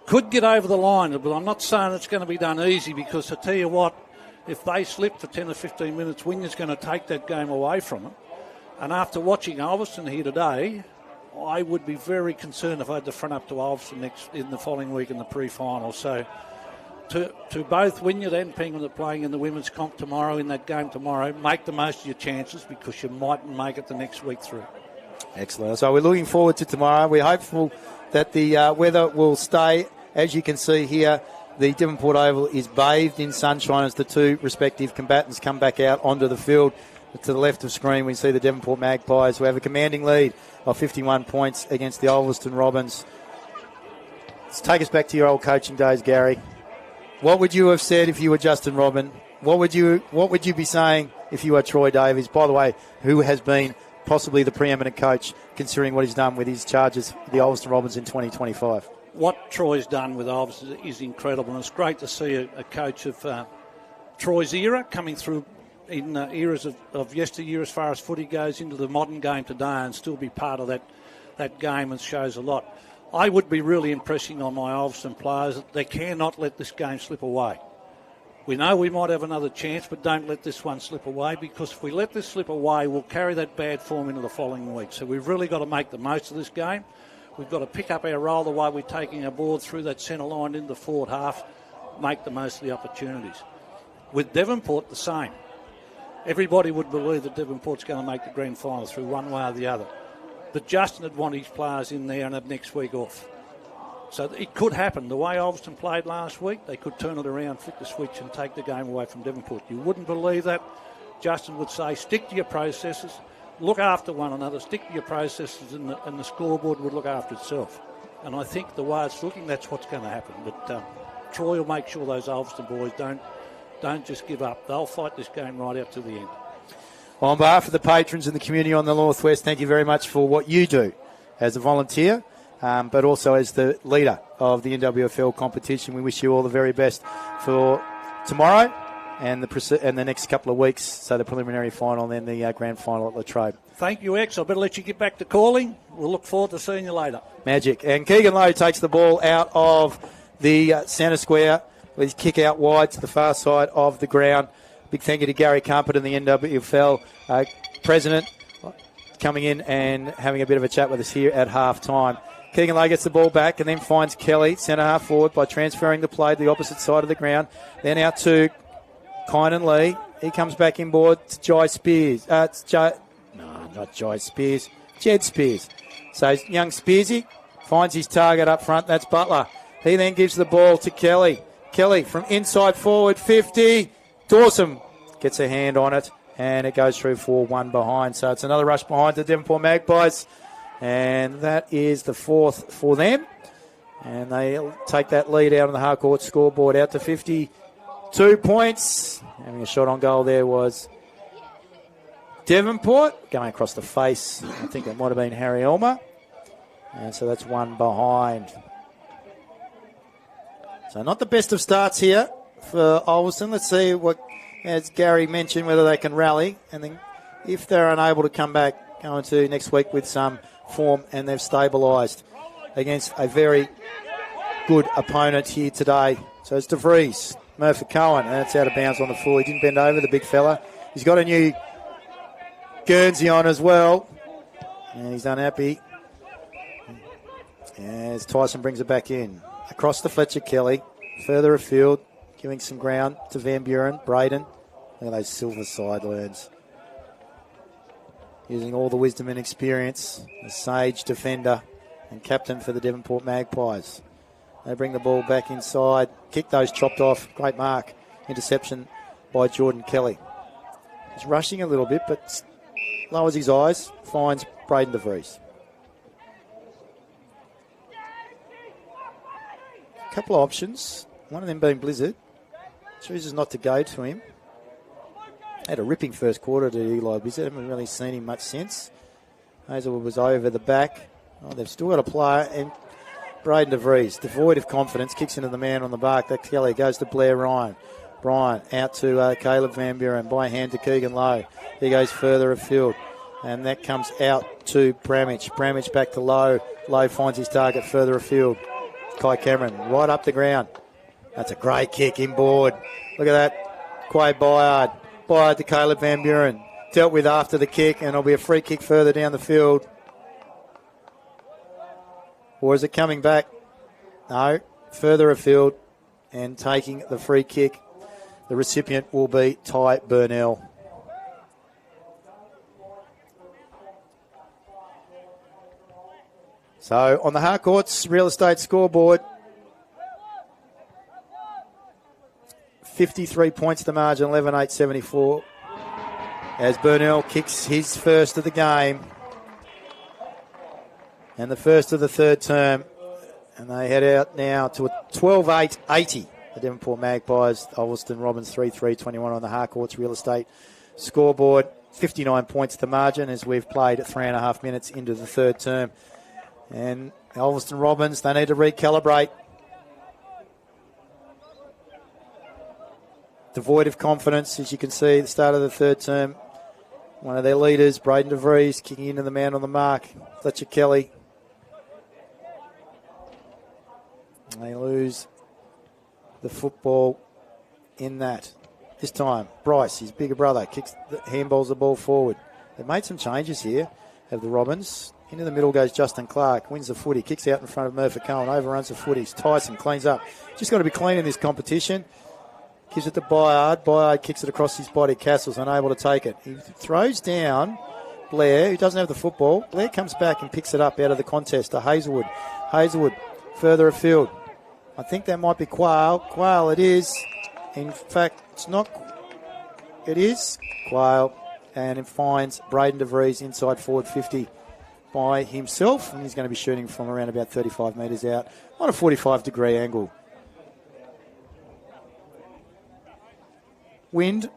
Speaker 4: could get over the line, but I'm not saying it's going to be done easy, because I tell you what, if they slip for 10 or 15 minutes, Wynyard's going to take that game away from them. And after watching Ulverstone here today, I would be very concerned if I had to front up to Ulverstone in the following week in the pre-final. So to both Wynyard and Penguin that are playing in the women's comp tomorrow, in that game tomorrow, make the most of your chances, because you mightn't make it the next week through.
Speaker 3: Excellent. So we're looking forward to tomorrow. We're hopeful that the weather will stay. As you can see here, the Devonport Oval is bathed in sunshine as the two respective combatants come back out onto the field. To the left of screen, we see the Devonport Magpies, who have a commanding lead of 51 points against the Ulverstone Robins. Let's take us back to your old coaching days, Gary. What would you have said if you were Justin Robin? What would you be saying if you were Troy Davies? By the way, who has been possibly the preeminent coach, considering what he's done with his charges, the Ulverstone Robins in 2025.
Speaker 4: What Troy's done with Ulverstone is incredible, and it's great to see a coach of Troy's era coming through in eras of yesteryear as far as footy goes into the modern game today, and still be part of that game, and shows a lot. I would be really impressing on my Ulverstone players that they cannot let this game slip away. We know we might have another chance, but don't let this one slip away, because if we let this slip away, we'll carry that bad form into the following week. So we've really got to make the most of this game. We've got to pick up our role the way we're taking our board through that centre line into the forward half, make the most of the opportunities. With Devonport, the same. Everybody would believe that Devonport's going to make the grand final through one way or the other. But Justin would want his players in there and have next week off. So it could happen. The way Ulverstone played last week, they could turn it around, flick the switch and take the game away from Devonport. You wouldn't believe that. Justin would say, stick to your processes, look after one another, stick to your processes, and the scoreboard would look after itself. And I think the way it's looking, that's what's going to happen. But Troy will make sure those Ulverstone boys don't just give up. They'll fight this game right out to the end.
Speaker 3: On behalf of the patrons and the community on the Northwest, thank you very much for what you do as a volunteer, but also as the leader of the NWFL competition. We wish you all the very best for tomorrow and the next couple of weeks, so the preliminary final and then the grand final at Latrobe.
Speaker 4: Thank you, X. I better let you get back to calling. We'll look forward to seeing you later.
Speaker 3: Magic. And Keegan Lowe takes the ball out of the centre square with his kick out wide to the far side of the ground. Big thank you to Gary Carpenter, the NWFL president, coming in and having a bit of a chat with us here at half time. Keegan Lowe gets the ball back and then finds Kelly, centre half forward, by transferring the play to the opposite side of the ground. Then out to Kynan Lee. He comes back inboard to Jai Spears. Not Jai Spears. Jed Spears. So young Spearsy finds his target up front. That's Butler. He then gives the ball to Kelly. Kelly from inside forward, 50. Dawson gets a hand on it, and it goes through for one behind. So it's another rush behind the Devonport Magpies, and that is the fourth for them. And they take that lead out on the hard-court scoreboard out to 52 points. Having a shot on goal there was Devonport, going across the face. I think it might have been Harry Elmer. And so that's one behind. So not the best of starts here for Ulverstone. Let's see what, as Gary mentioned, whether they can rally. And then if they're unable to come back, going to next week with some form, and they've stabilised against a very good opponent here today. So it's DeVries, Murphy Cohen, and it's out of bounds on the full. He didn't bend over, the big fella. He's got a new Guernsey on as well, and he's unhappy as Tyson brings it back in. Across to Fletcher Kelly, further afield, giving some ground to Van Buren. Braden, look at those silver sideburns. Using all the wisdom and experience, a sage defender and captain for the Devonport Magpies. They bring the ball back inside, kick those chopped off. Great mark, interception by Jordan Kelly. He's rushing a little bit, but lowers his eyes, finds Braden DeVries. A couple of options, one of them being Blizzard. Chooses not to go to him. Had a ripping first quarter to Eli Blizzard. Haven't really seen him much since. Hazelwood was over the back. Oh, they've still got a player, and Braden DeVries, devoid of confidence, kicks into the man on the back. That Kelly goes to Blair Ryan. Bryant out to Caleb Van Buren. By hand to Keegan Lowe. He goes further afield. And that comes out to Bramage. Bramage back to Lowe. Lowe finds his target further afield. Kai Cameron right up the ground. That's a great kick inboard. Look at that. Quade Byard. Byard to Caleb Van Buren. Dealt with after the kick, and it'll be a free kick further down the field. Or is it coming back? No, further afield and taking the free kick. The recipient will be Ty Burnell. So on the Harcourts Real Estate scoreboard, 53 points to margin, 11-8-74. As Burnell kicks his first of the game and the first of the third term. And they head out now to a 12-8-80. The Devonport Magpies, Ulverstone Robins 3-3-21 on the Harcourts Real Estate scoreboard. 59 points to margin as we've played 3.5 minutes into the third term. And Ulverstone Robins, they need to recalibrate. Devoid of confidence, as you can see at the start of the third term. One of their leaders, Braden DeVries, kicking into the man on the mark, Fletcher Kelly. They lose the football in that. This time, Bryce, his bigger brother, handballs the ball forward. They've made some changes here, have the Robins. Into the middle goes Justin Clark, wins the footy, kicks out in front of Murphy Cohen, overruns the footies. Tyson cleans up. Just got to be clean in this competition. Gives it to Byard. Byard kicks it across his body. Castle's unable to take it. He throws down Blair, who doesn't have the football. Blair comes back and picks it up out of the contest to Hazelwood. Hazelwood further afield. I think that might be Quayle. Quayle it is. In fact, it's not. It is Quayle. And it finds Braden DeVries inside forward 50 by himself. And he's going to be shooting from around about 35 metres out on a 45-degree angle. Wind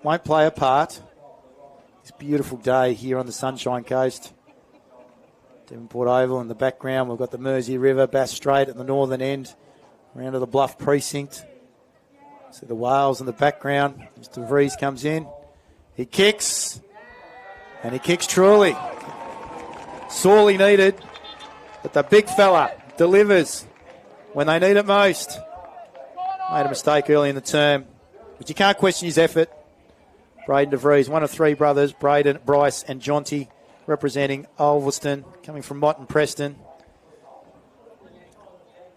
Speaker 3: won't play a part. It's a beautiful day here on the Sunshine Coast. Devonport Oval in the background. We've got the Mersey River, Bass Strait at the northern end, around to the Bluff Precinct. See the whales in the background. Mr. Vries comes in. He kicks, and he kicks truly. Sorely needed, but the big fella delivers when they need it most. Made a mistake early in the term, but you can't question his effort. Braden DeVries, one of three brothers, Braden, Bryce and Jonty, representing Ulverstone, coming from Mott and Preston.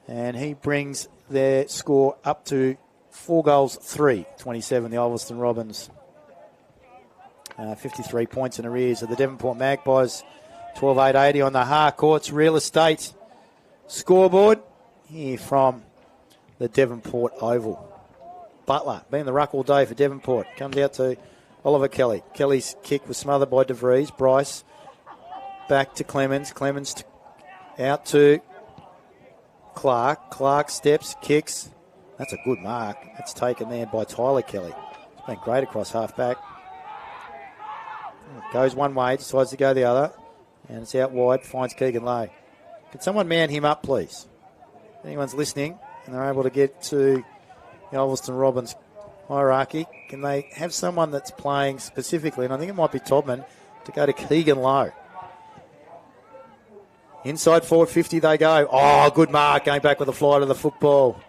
Speaker 3: And he brings their score up to 4 goals, 3-27, the Ulverstone Robins. 53 points in arrears of the Devonport Magpies. 12-8-80 on the Harcourts Real Estate scoreboard here from the Devonport Oval. Butler, been the ruck all day for Devonport. Comes out to Oliver Kelly. Kelly's kick was smothered by DeVries. Bryce back to Clemens. Clemens out to Clark. Clark steps, kicks. That's a good mark. That's taken there by Tyler Kelly. It's been great across half-back. Goes one way, decides to go the other. And it's out wide, finds Keegan Lowe. Can someone man him up, please? If anyone's listening and they're able to get to the Ulverstone Robins hierarchy, can they have someone that's playing specifically, and I think it might be Todman, to go to Keegan Lowe? Inside forward 50 they go. Oh, good mark, going back with a fly to the football.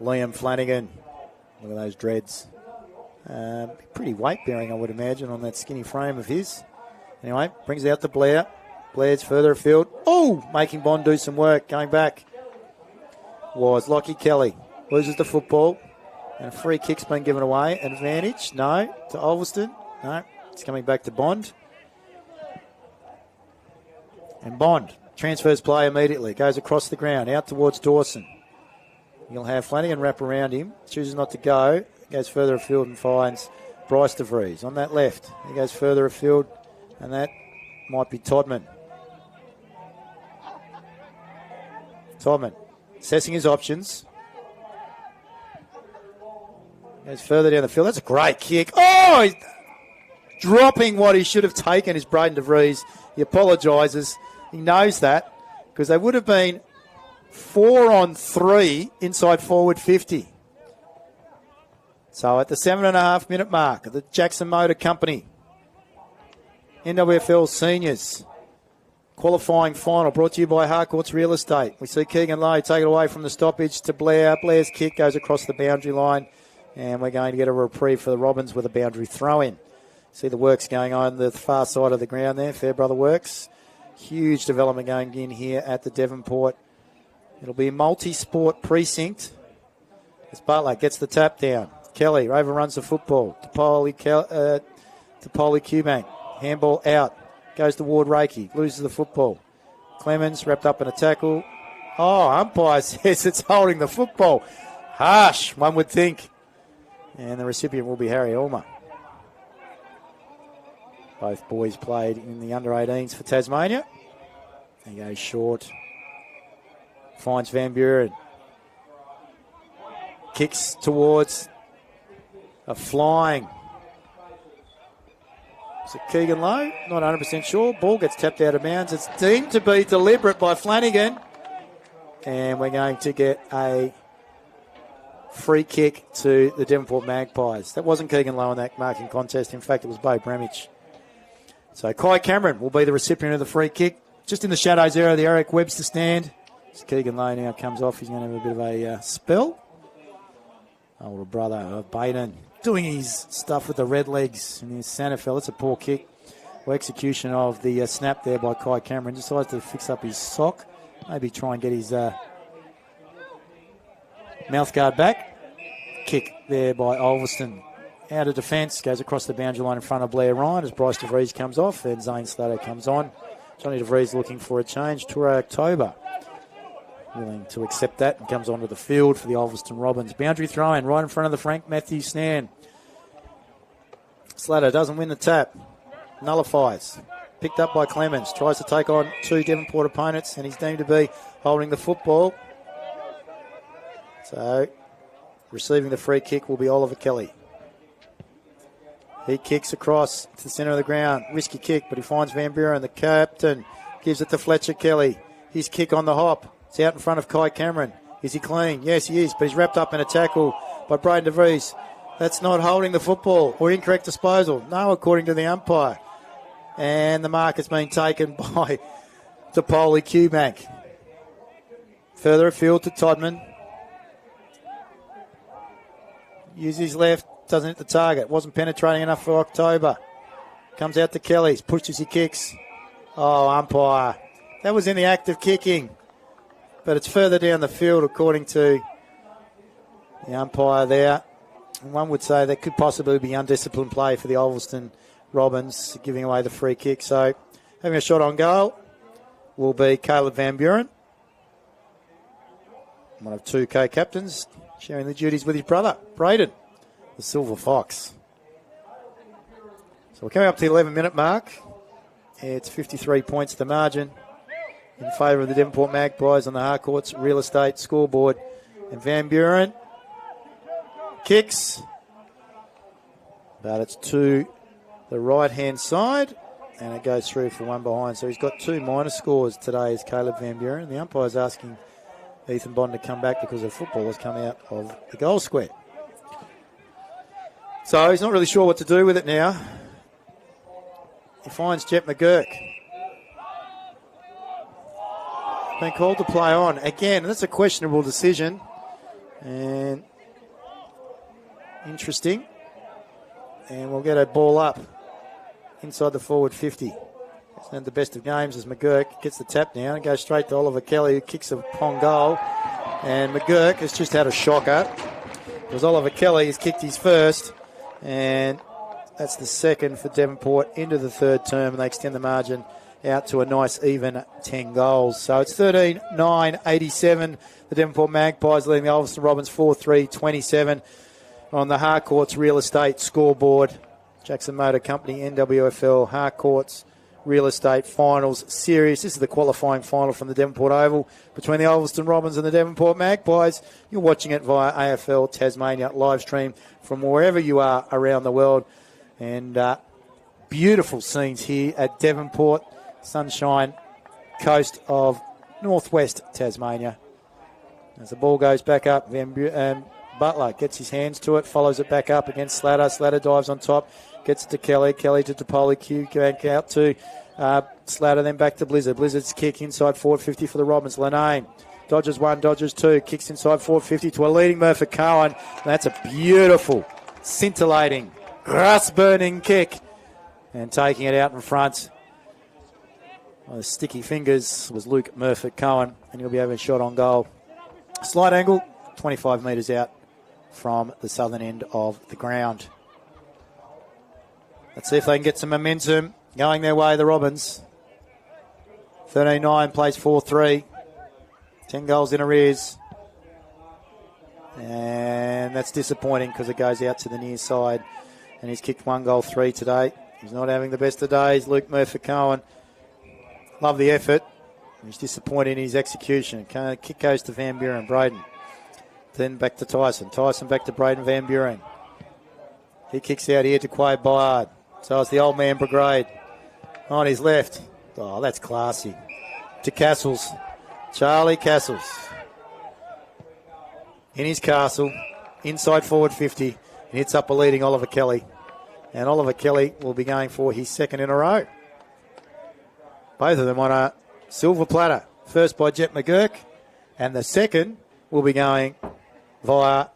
Speaker 3: Liam Flanagan. Look at those dreads. Pretty weight-bearing, I would imagine, on that skinny frame of his. Anyway, brings it out to Blair. Blair's further afield. Oh, making Bond do some work. Going back was Lockie Kelly. Loses the football. And a free kick's been given away. Advantage, no, to Ulverstone. No, it's coming back to Bond. And Bond transfers play immediately. Goes across the ground, out towards Dawson. You'll have Flanagan wrap around him. Chooses not to go. Goes further afield and finds Bryce DeVries on that left. He goes further afield, and that might be Todman. Todman assessing his options. Goes further down the field. That's a great kick. Oh, he's dropping what he should have taken is Braden DeVries. He apologises. He knows that because they would have been 4-on-3 inside forward 50. So at the 7.5 minute mark of the Jackson Motor Company, NWFL Seniors qualifying final brought to you by Harcourt's Real Estate. We see Keegan Lowe take it away from the stoppage to Blair. Blair's kick goes across the boundary line, and we're going to get a reprieve for the Robins with a boundary throw in. See the works going on the far side of the ground there, Fairbrother Works. Huge development going in here at the Devonport. It'll be a multi-sport precinct as Butler gets the tap down. Kelly overruns the football. Topoli Cubank. Handball out. Goes to Ward Reiki. Loses the football. Clemens wrapped up in a tackle. Oh, umpire says it's holding the football. Harsh, one would think. And the recipient will be Harry Ulmer. Both boys played in the under-18s for Tasmania. He goes short. Finds Van Buren. Kicks towards a flying. Is it Keegan Lowe? Not 100% sure. Ball gets tapped out of bounds. It's deemed to be deliberate by Flanagan. And we're going to get a free kick to the Devonport Magpies. That wasn't Keegan Lowe in that marking contest. In fact, it was Bo Bramich. So Kai Cameron will be the recipient of the free kick. Just in the shadows there of the Eric Webster stand. As Keegan Lowe now comes off. He's going to have a bit of a spell. Older brother of Baden doing his stuff with the red legs in his Santa Fe. It's a poor kick. Well, execution of the snap there by Kai Cameron. Decides to fix up his sock. Maybe try and get his mouth guard back. Kick there by Ulverstone. Out of defence, goes across the boundary line in front of Blair Ryan as Bryce DeVries comes off and Zane Slater comes on. Johnny DeVries looking for a change. Toure October willing to accept that and comes onto the field for the Ulverstone Robins. Boundary throw in right in front of the Frank Matthews stand. Slater doesn't win the tap. Nullifies. Picked up by Clemens. Tries to take on two Devonport opponents and he's deemed to be holding the football. So receiving the free kick will be Oliver Kelly. He kicks across to the centre of the ground. Risky kick, but he finds Van Buren. The captain gives it to Fletcher Kelly. His kick on the hop. It's out in front of Kai Cameron. Is he clean? Yes, he is, but he's wrapped up in a tackle by Braden DeVries. That's not holding the football or incorrect disposal. No, according to the umpire. And the mark has been taken by Topoli Cubank. Further afield to Todman. Uses his left. Doesn't hit the target. Wasn't penetrating enough for October. Comes out to Kelly's. Pushes, he kicks. Oh, umpire. That was in the act of kicking. But it's further down the field according to the umpire there. And one would say that could possibly be undisciplined play for the Ulverstone Robins, giving away the free kick. So having a shot on goal will be Caleb Van Buren. One of two co-captains sharing the duties with his brother, Braden, the Silver Fox. So we're coming up to the 11-minute mark. It's 53 points the margin in favour of the Devonport Magpies on the Harcourt's Real Estate scoreboard. And Van Buren kicks, but it's to the right-hand side, and it goes through for one behind. So he's got two minor scores today as Caleb Van Buren. The umpire's asking Ethan Bond to come back because the football has come out of the goal square. So he's not really sure what to do with it now. He finds Jet McGurk. Been called to play on. Again, that's a questionable decision. And interesting. And we'll get a ball up inside the forward 50. It's not the best of games as McGurk gets the tap down and goes straight to Oliver Kelly, who kicks upon goal. And McGurk has just had a shocker because Oliver Kelly has kicked his first. And that's the second for Devonport into the third term, and they extend the margin out to a nice even 10 goals. So it's 13-9-87. The Devonport Magpies leading the Ulverstone Robins 4-3-27 on the Harcourt's Real Estate scoreboard. Jackson Motor Company, NWFL, Harcourt's Real Estate Finals Series. This is the qualifying final from the Devonport Oval between the Ulverstone Robins and the Devonport Magpies. You're watching it via AFL Tasmania live stream from wherever you are around the world. And beautiful scenes here at Devonport, Sunshine Coast of northwest Tasmania. As the ball goes back up, Butler gets his hands to it, follows it back up against Slatter. Slatter dives on top, gets it to Kelly. Kelly to Topoli. Q back out to Slatter, then back to Blizzard. Blizzard's kick inside forward 50 for the Robins. Lenane dodges one, dodges two, kicks inside forward 50 to a leading Murphy Cohen. That's a beautiful, scintillating, grass-burning kick. And taking it out in front, with sticky fingers, was Luke Murphy Cohen, and he'll be having a shot on goal. Slight angle, 25 metres out from the southern end of the ground. Let's see if they can get some momentum going their way, the Robins. 13-9 plays 4-3. 10 goals in arrears. And that's disappointing because it goes out to the near side. And he's kicked 1 goal 3 today. He's not having the best of days, Luke Murphy Cohen. Love the effort. He's disappointed in his execution. Kick goes to Van Buren. Braden. Then back to Tyson. Tyson back to Braden Van Buren. He kicks out here to Quade Byard. So it's the old man brigade on his left. Oh, that's classy. To Castles. Charlie Castles. In his castle. Inside forward 50. He hits up a leading Oliver Kelly. And Oliver Kelly will be going for his second in a row. Both of them on a silver platter. First by Jet McGurk. And the second will be going via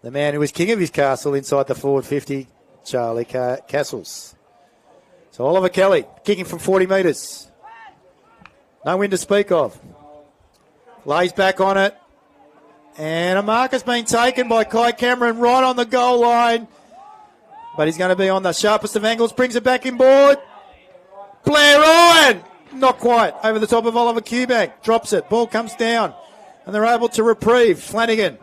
Speaker 3: the man who was king of his castle inside the forward 50, Charlie Castles. So Oliver Kelly kicking from 40 metres. No wind to speak of. Lays back on it. And a mark has been taken by Kai Cameron right on the goal line. But he's going to be on the sharpest of angles. Brings it back inboard. Blair Ryan! Not quite. Over the top of Oliver Cubank. Drops it. Ball comes down. And they're able to reprieve. Flanagan.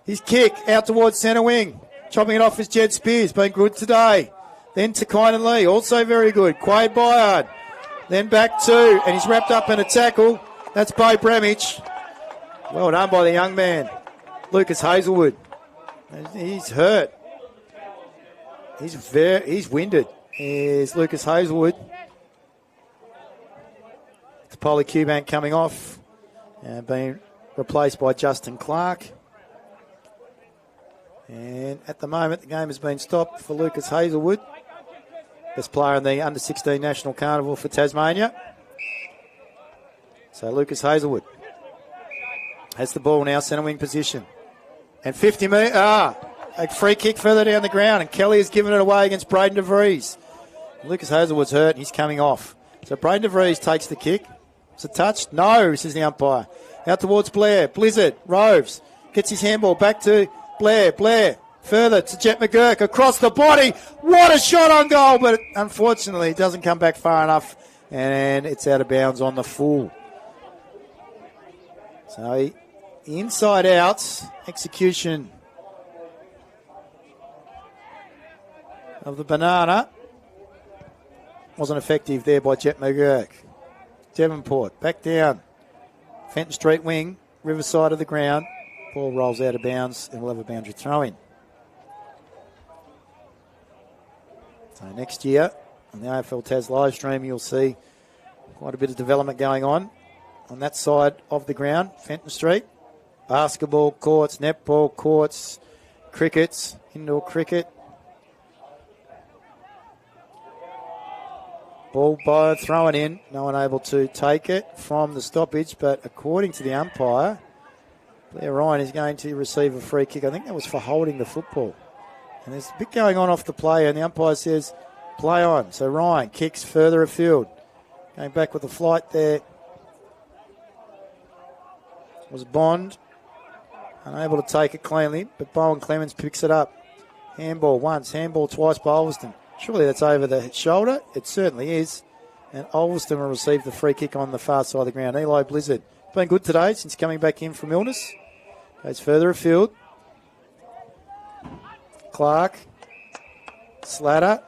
Speaker 3: His kick out towards centre wing. Chopping it off is Jed Spears. Been good today. Then to Kynan Lee. Also very good. Quade Byard. Then back to. And he's wrapped up in a tackle. That's Bo Bramage. Well done by the young man. Lucas Hazelwood. He's hurt. He's winded. Is Lucas Hazelwood. It's Polly Cubank coming off. And being replaced by Justin Clark. And at the moment, the game has been stopped for Lucas Hazelwood. Best player in the under-16 National Carnival for Tasmania. So Lucas Hazelwood has the ball now, centre wing position. And 50 metres. A free kick further down the ground. And Kelly has given it away against Braden DeVries. Lucas Hazelwood's hurt and he's coming off. So Braden DeVries takes the kick. Is it touched? No, says the umpire. Out towards Blair. Blizzard. Roves. Gets his handball back to Blair. Blair. Further to Jet McGurk. Across the body. What a shot on goal. But unfortunately, it doesn't come back far enough. And it's out of bounds on the full. So inside out. Execution of the banana. Wasn't effective there by Jet McGurk. Devonport. Back down. Fenton Street wing. Riverside of the ground. Ball rolls out of bounds and we'll have a boundary throw-in. So next year on the AFL Tas live stream you'll see quite a bit of development going on that side of the ground, Fenton Street. Basketball courts, netball courts, crickets, indoor cricket. Ball by thrown in, no one able to take it from the stoppage, but according to the umpire, Blair Ryan is going to receive a free kick. I think that was for holding the football. And there's a bit going on off the play, and the umpire says, play on. So Ryan kicks further afield. Going back with the flight there was Bond. Unable to take it cleanly, but Bowen Clemens picks it up. Handball once, handball twice by Ulverstone. Surely that's over the shoulder. It certainly is. And Ulverstone will receive the free kick on the far side of the ground. Eli Blizzard. Been good today since coming back in from illness. Goes further afield. Clark. Slatter.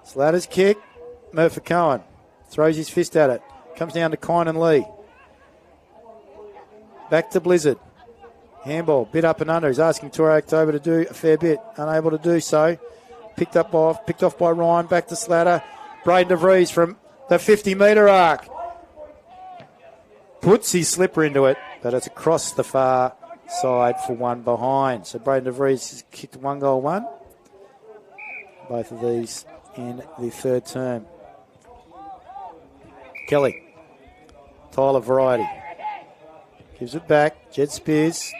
Speaker 3: Slatter's kick. Murphy Cohen throws his fist at it. Comes down to Kynan Lee. Back to Blizzard. Handball, bit up and under. He's asking Torrey October to do a fair bit. Unable to do so. Picked off by Ryan. Back to Slatter. Braden DeVries from the 50-metre arc. puts his slipper into it, but it's across the far side for one behind. So Braden DeVries has kicked 1 goal, 1. Both of these in the third term. Kelly. Tyler Variety. Gives it back. Jed Spears.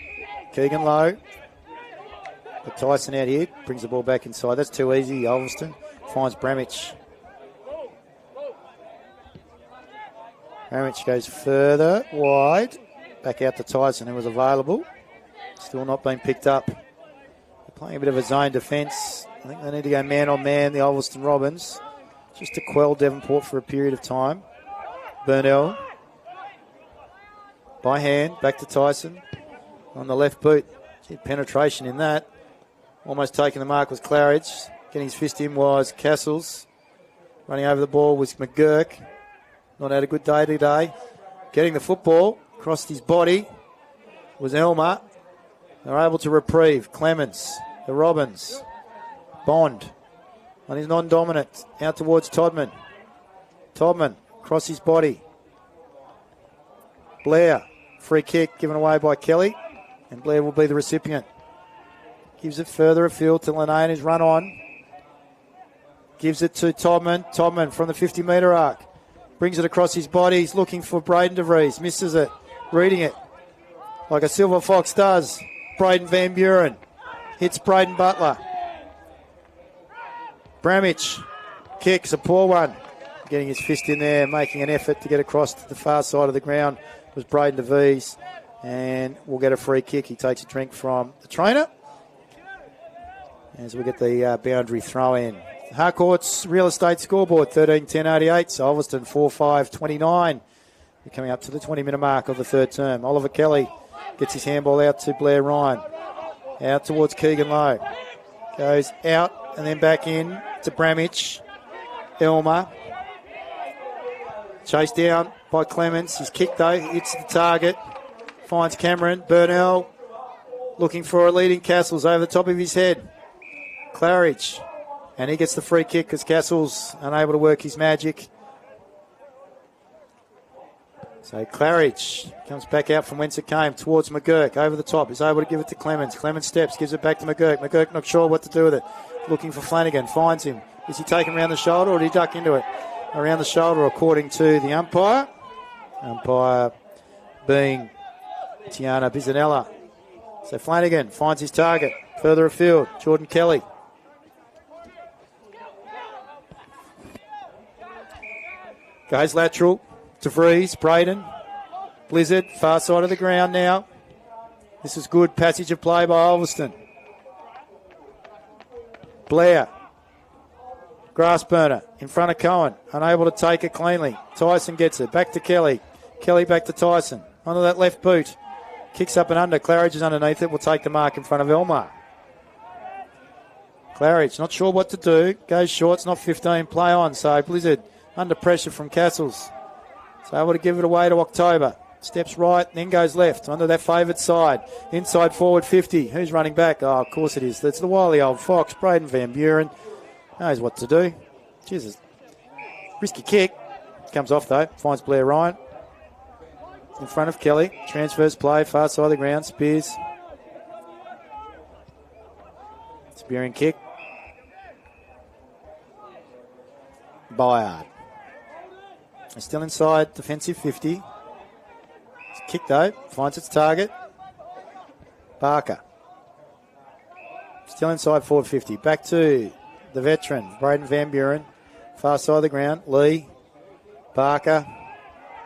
Speaker 3: Keegan Lowe. But Tyson out here. Brings the ball back inside. That's too easy. Ulverstone finds Bramich. Bramich goes further. Wide. Back out to Tyson, who was available. Still not been picked up. They're playing a bit of a zone defence. I think they need to go man on man, the Ulverstone Robins, just to quell Devonport for a period of time. Burnell. By hand, back to Tyson. On the left boot. Gee, penetration in that. Almost taking the mark was Claridge. Getting his fist in was Castles. Running over the ball was McGurk. Not had a good day today. Getting the football. Crossed his body was Elmer. They're able to reprieve. Clements. The Robins. Bond on his non-dominant. Out towards Todman. Todman across his body. Blair. Free kick given away by Kelly. And Blair will be the recipient. Gives it further afield to Linane, who's run on. Gives it to Todman. Todman from the 50-metre arc. Brings it across his body. He's looking for Braden DeVries. Misses it. Reading it like a silver fox does. Braden Van Buren. Hits Braden Butler. Bramich. Kicks a poor one. Getting his fist in there. Making an effort to get across to the far side of the ground was Braden DeVries. And we'll get a free kick. He takes a drink from the trainer. As we get the boundary throw in. Harcourt's real estate scoreboard, 13-10-88. So Ulverstone 4-5-29. We're coming up to the 20-minute mark of the third term. Oliver Kelly gets his handball out to Blair Ryan. Out towards Keegan Lowe. Goes out and then back in to Bramich. Elmer. Chased down by Clements. His kick, though, hits the target. Finds Cameron. Burnell looking for a leading Castles over the top of his head. Claridge. And he gets the free kick because Castles unable to work his magic. So Claridge comes back out from whence it came towards McGurk. Over the top. He's able to give it to Clemens. Clemens steps, gives it back to McGurk. McGurk not sure what to do with it. Looking for Flanagan. Finds him. Is he taken around the shoulder or did he duck into it? Around the shoulder according to the umpire. Umpire being Tiana Bizanella. So Flanagan finds his target. Further afield. Jordan Kelly. Goes lateral. DeVries, Braden, Blizzard, far side of the ground now. This is good passage of play by Ulverstone. Blair, grass burner in front of Cohen, unable to take it cleanly. Tyson gets it, back to Kelly. Kelly back to Tyson, onto that left boot. Kicks up and under, Claridge is underneath it, will take the mark in front of Elmar. Claridge, not sure what to do, goes short, it's not 15, play on, so Blizzard under pressure from Castles. So able to give it away to October. Steps right, then goes left, under that favoured side. Inside forward 50. Who's running back? Oh, of course it is. That's the wily old fox, Braden Van Buren. Knows what to do. Jesus. Risky kick. Comes off though. Finds Blair Ryan. In front of Kelly. Transfers play, far side of the ground. Spears. Spearing kick. Byard. Still inside, defensive 50. It's a kick though, finds its target. Barker. Still inside forward 50. Back to the veteran, Braden Van Buren. Far side of the ground, Lee. Barker.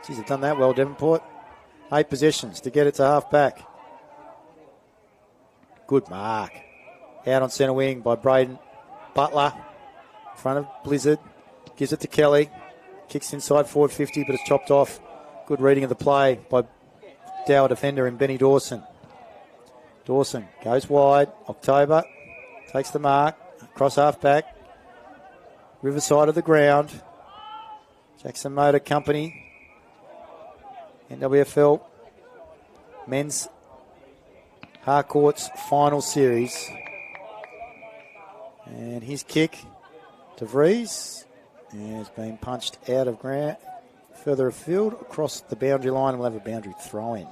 Speaker 3: Geez, they've done that well, Devonport. 8 possessions to get it to half back. Good mark. Out on centre wing by Braden Butler. In front of Blizzard. Gives it to Kelly. Kicks inside forward 50, but it's chopped off. Good reading of the play by Dower defender in Benny Dawson. Dawson goes wide. October takes the mark. Cross half back. Riverside of the ground. Jackson Motor Company. NWFL Men's Harcourt's final series. And his kick to Vries. And it's been punched out of further afield across the boundary line. We'll have a boundary throw-in.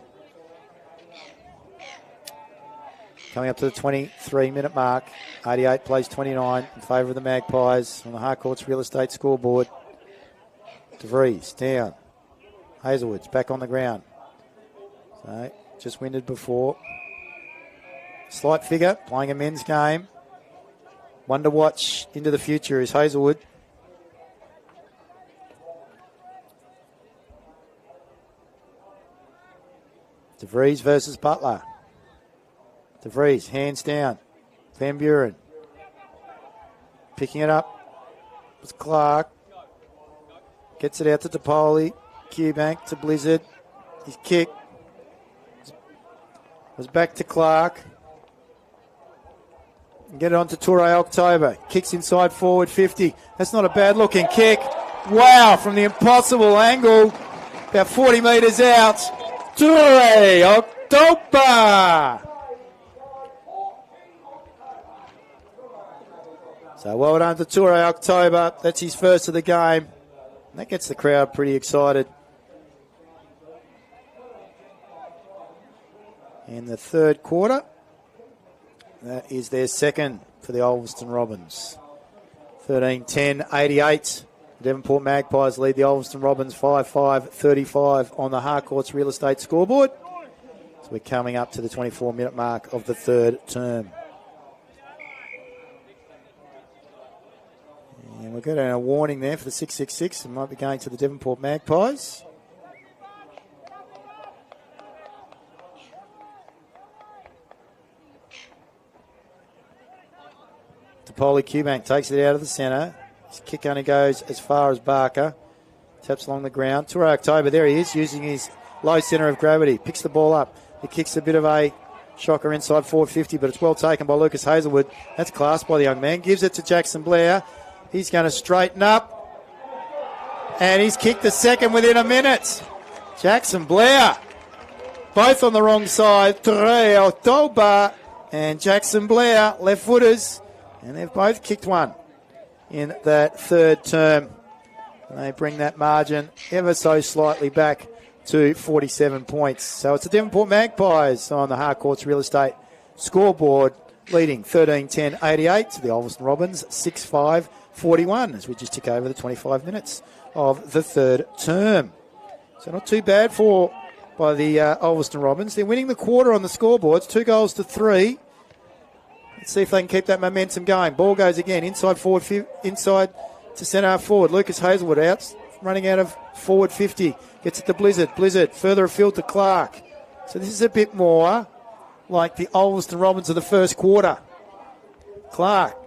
Speaker 3: Coming up to the 23-minute mark. 88 plays 29 in favour of the Magpies on the Harcourts Real Estate scoreboard. DeVries down. Hazelwood's back on the ground. So just winded before. Slight figure, playing a men's game. One to watch into the future is Hazelwood. DeVries versus Butler. DeVries, hands down. Van Buren. Picking it up. It's Clark. Gets it out to DePoli. Q-Bank to Blizzard. His kick was back to Clark. Get it on to Toure October. Kicks inside forward 50. That's not a bad looking kick. Wow, from the impossible angle. About 40 metres out. Toure October. So well done to Toure October. That's his first of the game. And that gets the crowd pretty excited. In the third quarter, that is their second for the Ulverstone Robins. 13-10, 88. The Devonport Magpies lead the Ulverstone Robins 5-5-35 on the Harcourts Real Estate scoreboard. So we're coming up to the 24-minute mark of the third term. And we'll get a warning there for the 666. It might be going to the Devonport Magpies. DePoli Q-Bank takes it out of the centre. His kick only goes as far as Barker. Taps along the ground. Toure October, there he is, using his low centre of gravity. Picks the ball up. He kicks a bit of a shocker inside 450, but it's well taken by Lucas Hazelwood. That's class by the young man. Gives it to Jackson Blair. He's going to straighten up. And he's kicked the second within a minute. Jackson Blair. Both on the wrong side. Toure October and Jackson Blair, left footers. And they've both kicked one in that third term. And they bring that margin ever so slightly back to 47 points. So it's the Devonport Magpies on the Harcourts Real Estate scoreboard, leading 13-10-88 to the Ulverstone Robins 6-5-41 as we just tick over the 25 minutes of the third term. So not too bad by the Ulverstone Robins. They're winning the quarter on the scoreboards, 2-3. Let's see if they can keep that momentum going. Ball goes again inside to centre half forward. Lucas Hazelwood out, running out of forward 50. Gets it to Blizzard. Blizzard further afield to Clark. So this is a bit more like the Ulverstone Robins of the first quarter. Clark,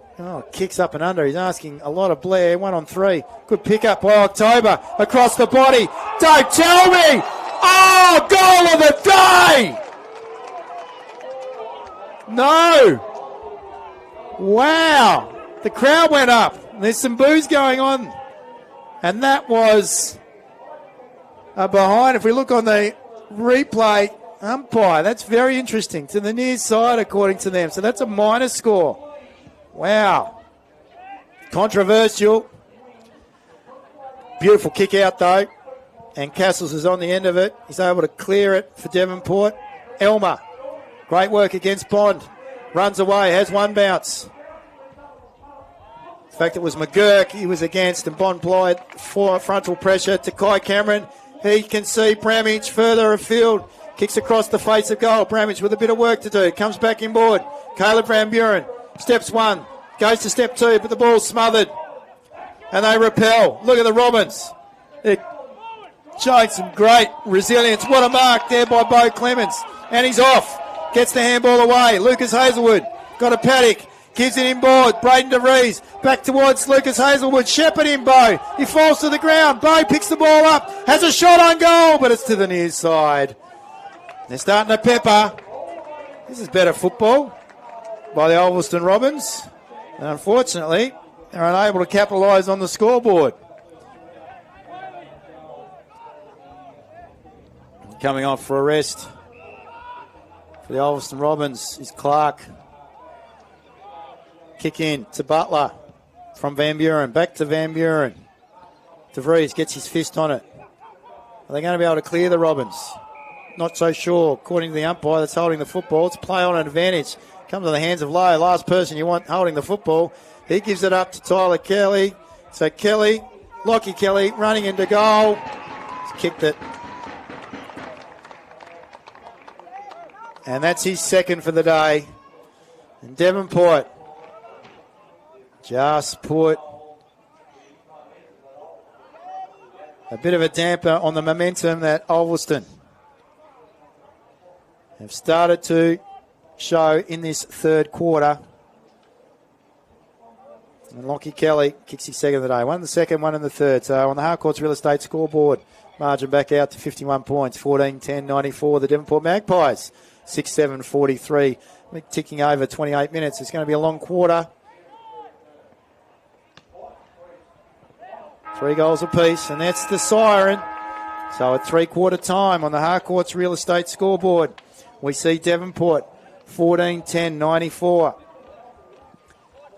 Speaker 3: kicks up and under. He's asking a lot of Blair. 1 on 3. Good pick up by October. Across the body. Don't tell me! Oh, goal of the day! No! Wow. The crowd went up. There's some boos going on. And that was a behind. If we look on the replay, umpire, that's very interesting. To the near side, according to them. So that's a minus score. Wow. Controversial. Beautiful kick out, though. And Castles is on the end of it. He's able to clear it for Devonport. Elmer. Great work against Bond. Runs away, has one bounce. In fact, it was McGurk he was against, and Bond applied frontal pressure to Kai Cameron. He can see Bramage further afield. Kicks across the face of goal. Bramage with a bit of work to do. Comes back inboard. Caleb Van Buren. Steps 1. Goes to step 2, but the ball's smothered. And they repel. Look at the Robins. They're showing some great resilience. What a mark there by Bo Clements. And he's off. Gets the handball away. Lucas Hazelwood got a paddock. Gives it inboard. Braden DeVries back towards Lucas Hazelwood. Shepherd in Bo. He falls to the ground. Bo picks the ball up. Has a shot on goal, but it's to the near side. They're starting to pepper. This is better football by the Ulverstone Robins. And unfortunately, they're unable to capitalise on the scoreboard. Coming off for a rest for the Ulverstone Robins is Clark. Kick in to Butler from Van Buren. Back to Van Buren. DeVries gets his fist on it. Are they going to be able to clear the Robins? Not so sure. According to the umpire that's holding the football, it's play on advantage. Comes in the hands of Lowe. Last person you want holding the football. He gives it up to Tyler Kelly. So Kelly, Lockie Kelly, running into goal. He's kicked it. And that's his second for the day. And Devonport just put a bit of a damper on the momentum that Ulverstone have started to show in this third quarter. And Lockie Kelly kicks his second of the day. One in the second, one in the third. So on the Harcourts Real Estate scoreboard, margin back out to 51 points, 14-10-94. The Devonport Magpies, 6-7-43. We're ticking over 28 minutes. It's going to be a long quarter. 3 goals apiece, and that's the siren. So at three-quarter time on the Harcourts Real Estate scoreboard, we see Devonport 14-10-94.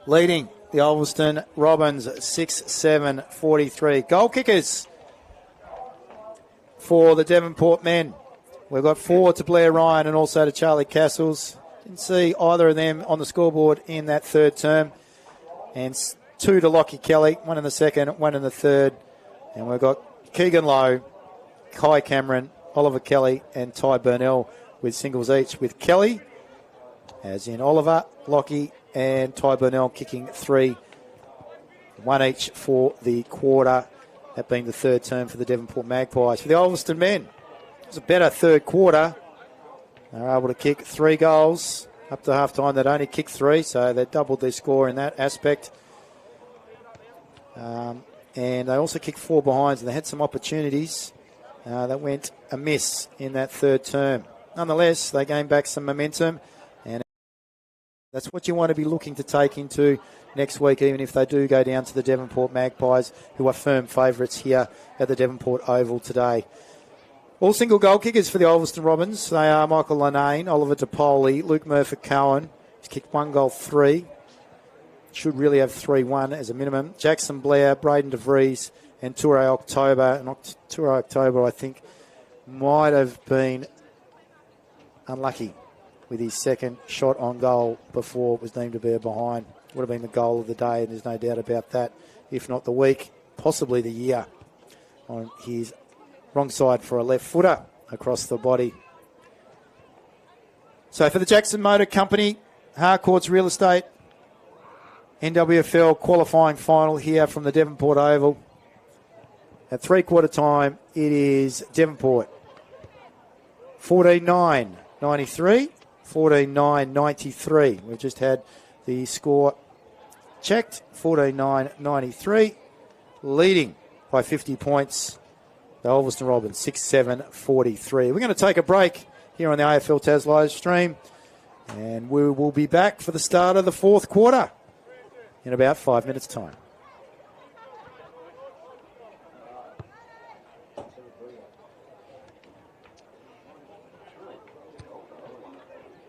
Speaker 3: Leading the Ulverstone Robins 6-7-43. Goal kickers for the Devonport men. We've got 4 to Blair Ryan and also to Charlie Castles. Didn't see either of them on the scoreboard in that third term. And 2 to Lockie Kelly, 1 in the second, 1 in the third. And we've got Keegan Lowe, Kai Cameron, Oliver Kelly and Ty Burnell with singles each, with Kelly, as in Oliver, Lockie and Ty Burnell kicking 3, 1 each for the quarter, that being the third term for the Devonport Magpies. For the Ulverstone men, it was a better third quarter. They were able to kick 3 goals up to half-time. They'd only kicked 3, so they doubled their score in that aspect. And they also kicked 4 behinds, and they had some opportunities that went amiss in that third term. Nonetheless, they gained back some momentum, and that's what you want to be looking to take into next week, even if they do go down to the Devonport Magpies, who are firm favourites here at the Devonport Oval today. All single goal kickers for the Ulverstone Robins. They are Michael Lanane, Oliver DePoli, Luke Murphy-Cowan. He's kicked 1 goal, 3. Should really have 3-1 as a minimum. Jackson Blair, Braden DeVries, and Toure October. And Toure October, I think, might have been unlucky with his second shot on goal before it was deemed to be a behind. Would have been the goal of the day, and there's no doubt about that. If not the week, possibly the year, on his wrong side for a left footer across the body. So for the Jackson Motor Company, Harcourts Real Estate, NWFL qualifying final here from the Devonport Oval. At three-quarter time, it is Devonport 14-9-93, 14-9-93. We've just had the score checked, 14-9-93, leading by 50 points. The Ulverstone Robins, 6-7-43. We're going to take a break here on the AFL Tas live stream, and we will be back for the start of the fourth quarter in about 5 minutes' time.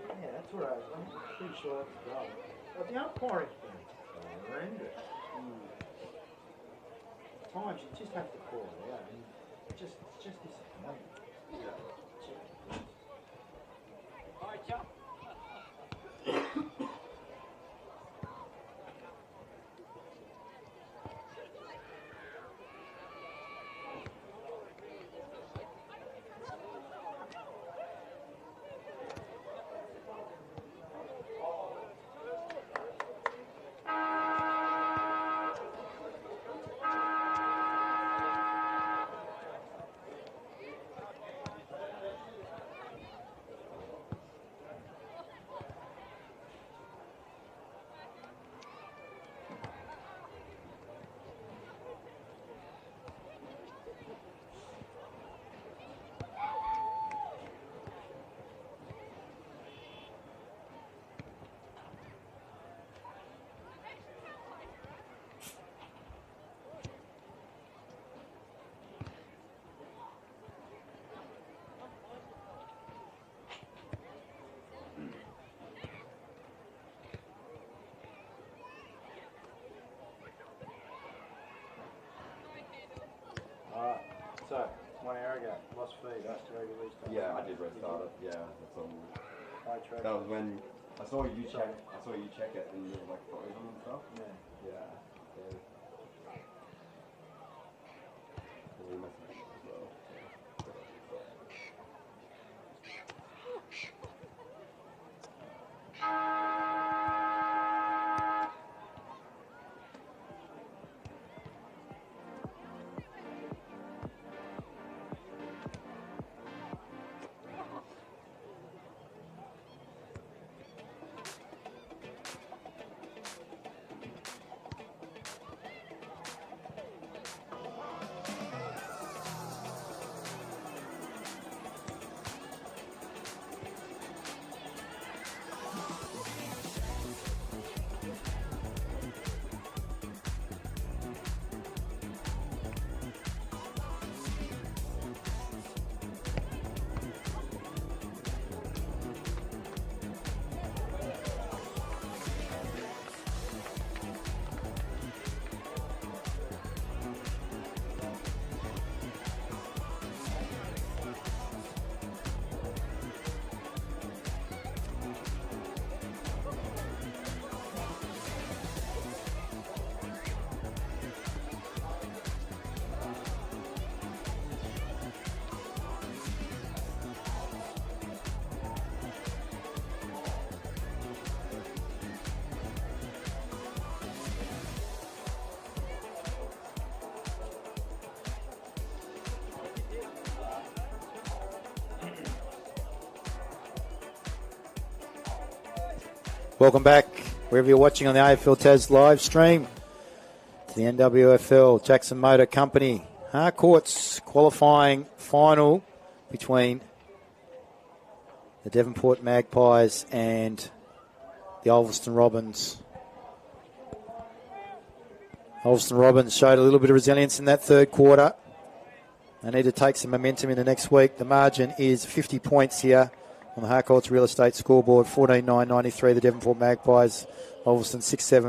Speaker 2: Yeah, that's what I'm pretty sure that's the goal. But the umpiring's been horrendous. Times you just have to call it out. I mean, just disappointing.
Speaker 5: That was when I saw you check it and you were like frozen and stuff.
Speaker 2: Yeah.
Speaker 5: Yeah. We messed it up as well.
Speaker 3: Welcome back, wherever you're watching on the AFL Tas live stream, to the NWFL Jackson Motor Company Harcourts qualifying final between the Devonport Magpies and the Ulverstone Robins. Ulverstone Robins showed a little bit of resilience in that third quarter. They need to take some momentum into next week. The margin is 50 points here on the Harcourts Real Estate scoreboard. 14-9-93, the Devonport Magpies. Ulverstone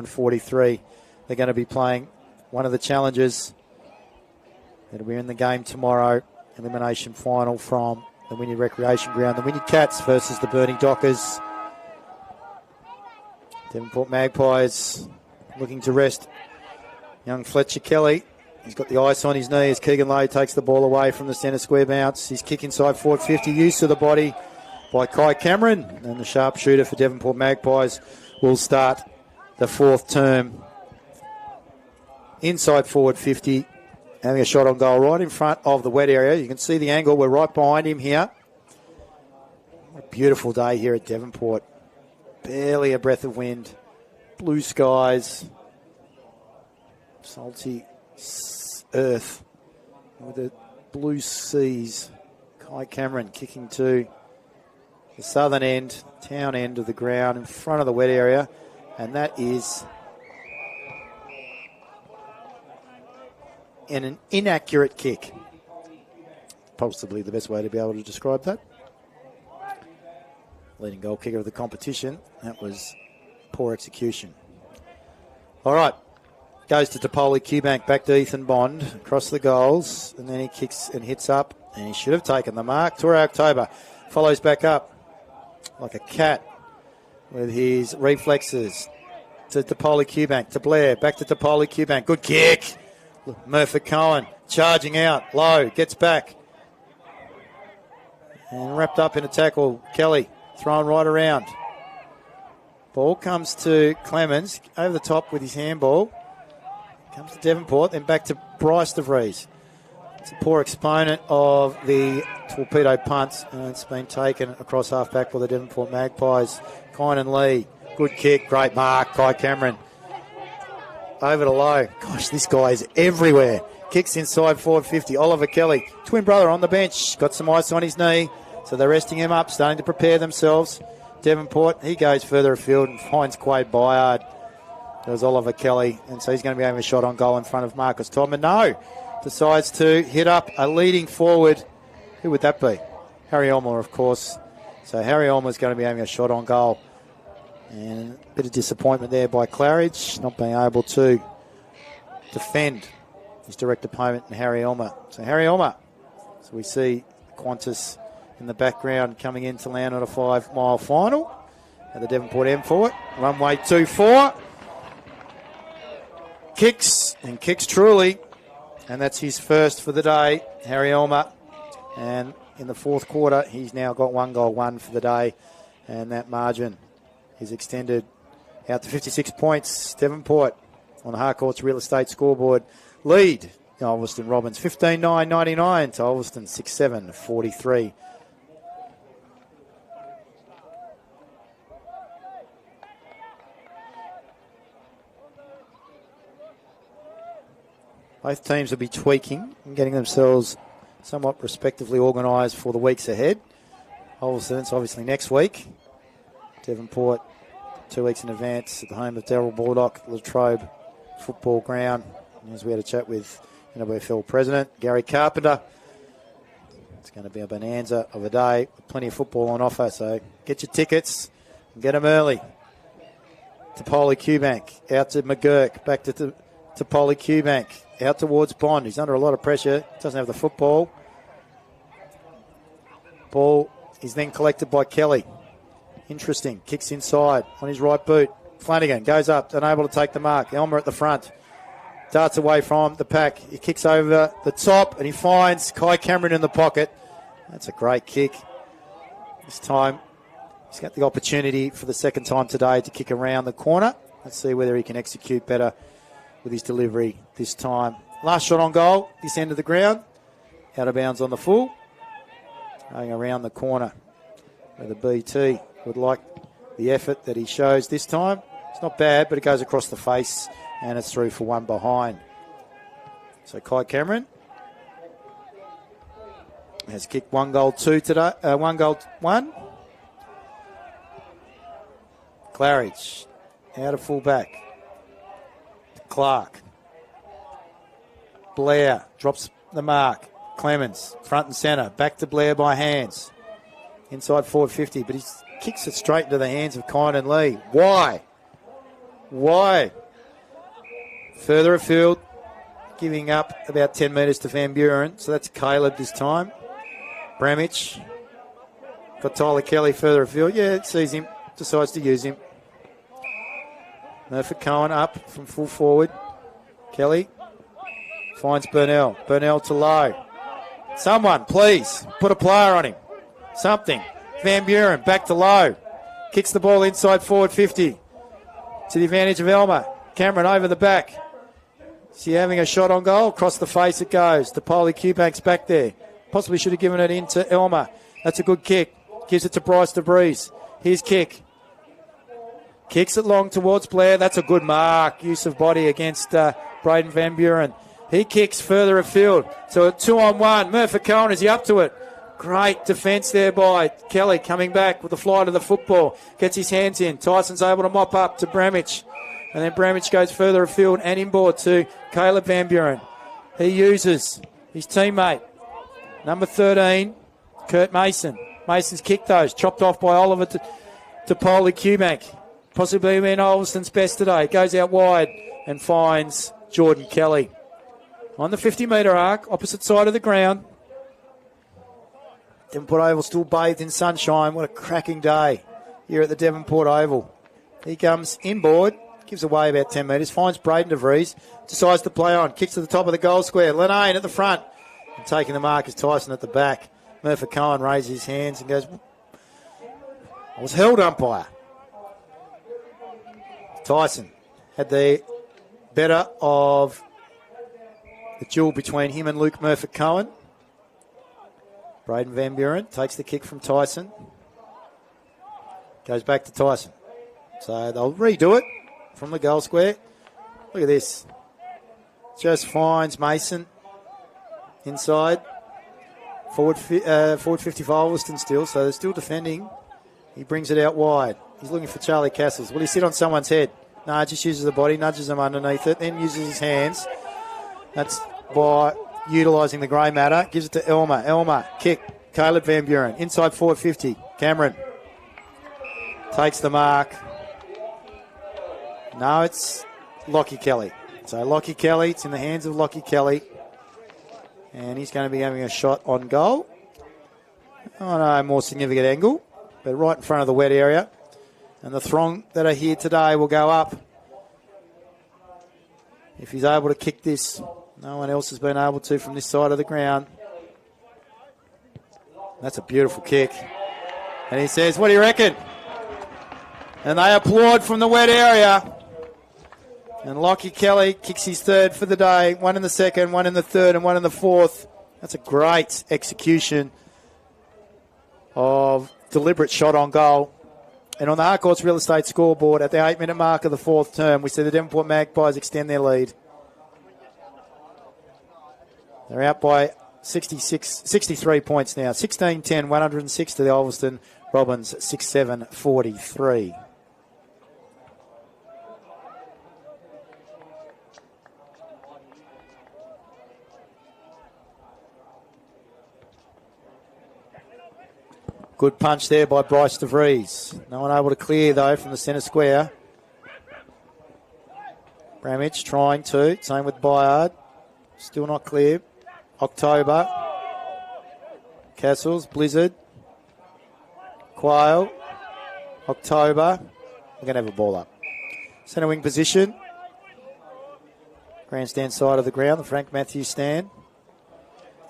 Speaker 3: 6-7-43. They're going to be playing one of the challenges that'll be in the game tomorrow. Elimination final from the Wynyard Recreation Ground. The Wynyard Cats versus the Burnie Dockers. Devonport Magpies looking to rest young Fletcher Kelly. He's got the ice on his knee as Keegan Lowe takes the ball away from the centre square bounce. His kick inside forward 50, use to the body by Kai Cameron. And the sharpshooter for Devonport Magpies will start the fourth term. Inside forward 50, having a shot on goal right in front of the wet area. You can see the angle. We're right behind him here. What a beautiful day here at Devonport. Barely a breath of wind. Blue skies. Salty earth with the blue seas. Kai Cameron kicking to the southern end, town end of the ground in front of the wet area, and that is an inaccurate kick. Possibly the best way to be able to describe that. Leading goal kicker of the competition. That was poor execution. All right. Goes to Topoli Qbank, back to Ethan Bond, across the goals, and then he kicks and hits up, and he should have taken the mark. Tori October follows back up like a cat with his reflexes to Topoli Qbank, to Blair, back to Topoli Qbank, good kick. Murphy Cohen charging out, Low gets back, and wrapped up in a tackle. Kelly thrown right around. Ball comes to Clemens, over the top with his handball. Comes to Devonport, then back to Bryce DeVries. It's a poor exponent of the torpedo punt, and it's been taken across half-back by the Devonport Magpies. Kynan Lee, good kick, great mark. Kai Cameron over to Low. Gosh, this guy is everywhere. Kicks inside forward 50. Oliver Kelly, twin brother on the bench, got some ice on his knee, so they're resting him up, starting to prepare themselves. Devonport, he goes further afield and finds Quade Byard. There's Oliver Kelly, and so he's going to be having a shot on goal in front of Marcus Todman. No, decides to hit up a leading forward. Who would that be? Harry Elmer, of course. So Harry Elmer is going to be having a shot on goal. And a bit of disappointment there by Claridge, not being able to defend his direct opponent in Harry Elmer. So Harry Elmer, so we see Qantas in the background coming in to land on a 5-mile final. at the Devonport M for it. Runway 2-4. Kicks, and kicks truly. And that's his first for the day, Harry Elmer. And in the fourth quarter, he's now got 1 goal, 1 for the day. And that margin is extended out to 56 points. Devonport on the Harcourt's real estate scoreboard lead. Ulverstone Robins 15-9-99 to Ulverstone 6-7-43. Both teams will be tweaking and getting themselves somewhat respectively organised for the weeks ahead. Ulverstone's obviously next week. Devonport 2 weeks in advance at the home of Darryl Baldock, Latrobe Football Ground. And as we had a chat with NWFL President Gary Carpenter, it's going to be a bonanza of a day with plenty of football on offer. So get your tickets and get them early. To Polly Cubank, out to McGurk, back to Polly Cubank, out towards Bond. He's under a lot of pressure, doesn't have the football. Ball is then collected by Kelly. Interesting, kicks inside on his right boot. Flanagan goes up, unable to take the mark. Elmer at the front. Darts away from the pack. He kicks over the top and he finds Kai Cameron in the pocket. That's a great kick. This time he's got the opportunity for the second time today to kick around the corner. Let's see whether he can execute better with his delivery this time. Last shot on goal, this end of the ground. Out of bounds on the full. Going around the corner where the BT would like the effort that he shows this time. It's not bad, but it goes across the face and it's through for one behind. So Kai Cameron has kicked 1 goal 2 today. 1 goal 1. Claridge out of full back. Clark. Blair drops the mark. Clemens front and centre. Back to Blair by hands. Inside forward 50, but he kicks it straight into the hands of Kine and Lee. Why? Further afield, giving up about 10 metres to Van Buren. So that's Caleb this time. Bramich. Got Tyler Kelly further afield. Yeah, it sees him. Decides to use him. Murphy Cohen up from full forward. Kelly finds Burnell. Burnell to Lowe. Someone, please, put a player on him. Something. Van Buren back to Lowe. Kicks the ball inside forward 50. To the advantage of Elmer. Cameron over the back. Is he having a shot on goal? Across the face it goes. To Polly Cubank's back there. Possibly should have given it in to Elmer. That's a good kick. Gives it to Bryce DeBreeze. Here's kick. Kicks it long towards Blair. That's a good mark. Use of body against Braden Van Buren. He kicks further afield. So a 2-on-1. Murphy Cohen, is he up to it? Great defence there by Kelly, coming back with the flight of the football. Gets his hands in. Tyson's able to mop up to Bramich. And then Bramich goes further afield and inboard to Caleb Van Buren. He uses his teammate, number 13, Kurt Mason. Mason's kicked those. Chopped off by Oliver to Polly Cubank. Possibly been Ulverstone's best today. Goes out wide and finds Jordan Kelly. On the 50-metre arc, opposite side of the ground. Devonport Oval still bathed in sunshine. What a cracking day here at the Devonport Oval. He comes inboard, gives away about 10 metres, finds Braden DeVries, decides to play on, kicks to the top of the goal square. Lenane at the front. And taking the mark is Tyson at the back. Murphy Cohen raises his hands and goes, I was held, umpire. Tyson had the better of the duel between him and Luke Murphy Cohen. Braden Van Buren takes the kick from Tyson. Goes back to Tyson. So they'll redo it from the goal square. Look at this. Just finds Mason inside. Forward 50 for Ulverstone still, so they're still defending. He brings it out wide. He's looking for Charlie Castles. Will he sit on someone's head? No, just uses the body, nudges him underneath it, then uses his hands. That's by utilising the grey matter. Gives it to Elmer. Elmer, kick. Caleb Van Buren. Inside forward 50. Cameron takes the mark. No, it's Lockie Kelly. So Lockie Kelly, it's in the hands of Lockie Kelly. And he's going to be having a shot on goal. Oh no, more significant angle. But right in front of the wet area. And the throng that are here today will go up. If he's able to kick this, no one else has been able to from this side of the ground. That's a beautiful kick. And he says, what do you reckon? And they applaud from the wet area. And Lockie Kelly kicks his third for the day. One in the second, one in the third, and one in the fourth. That's a great execution of deliberate shot on goal. And on the Harcourts Real Estate scoreboard, at the 8-minute mark of the fourth term, we see the Devonport Magpies extend their lead. They're out by 63 points now. 16-10, 106 to the Ulverstone Robins, 6-7, 43. Good punch there by Bryce DeVries. No one able to clear, though, from the centre square. Bramage trying to. Same with Byard. Still not clear. October. Castles. Blizzard. Quayle. October. We're going to have a ball up. Centre wing position. Grandstand side of the ground. The Frank Matthews stand.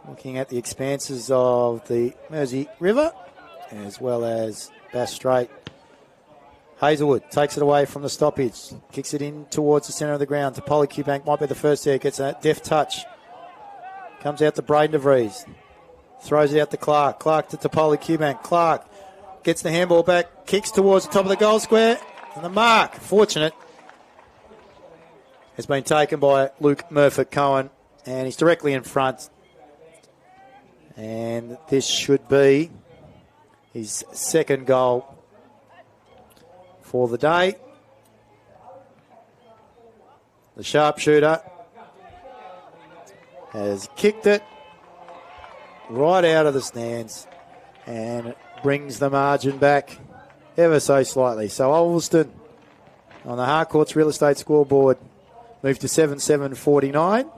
Speaker 3: Looking at the expanses of the Mersey River, as well as Bass Strait. Hazelwood takes it away from the stoppage. Kicks it in towards the centre of the ground. Topoli Qbank might be the first there. Gets a deft touch. Comes out to Braden DeVries. Throws it out to Clark. Clark to Topoli Qbank. Clark gets the handball back. Kicks towards the top of the goal square. And the mark, fortunate, has been taken by Luke Murphy-Cohen. And he's directly in front. And this should be his second goal for the day. The sharpshooter has kicked it right out of the stands and brings the margin back ever so slightly. So Ulverstone on the Harcourts Real Estate scoreboard moved to 7-7-49.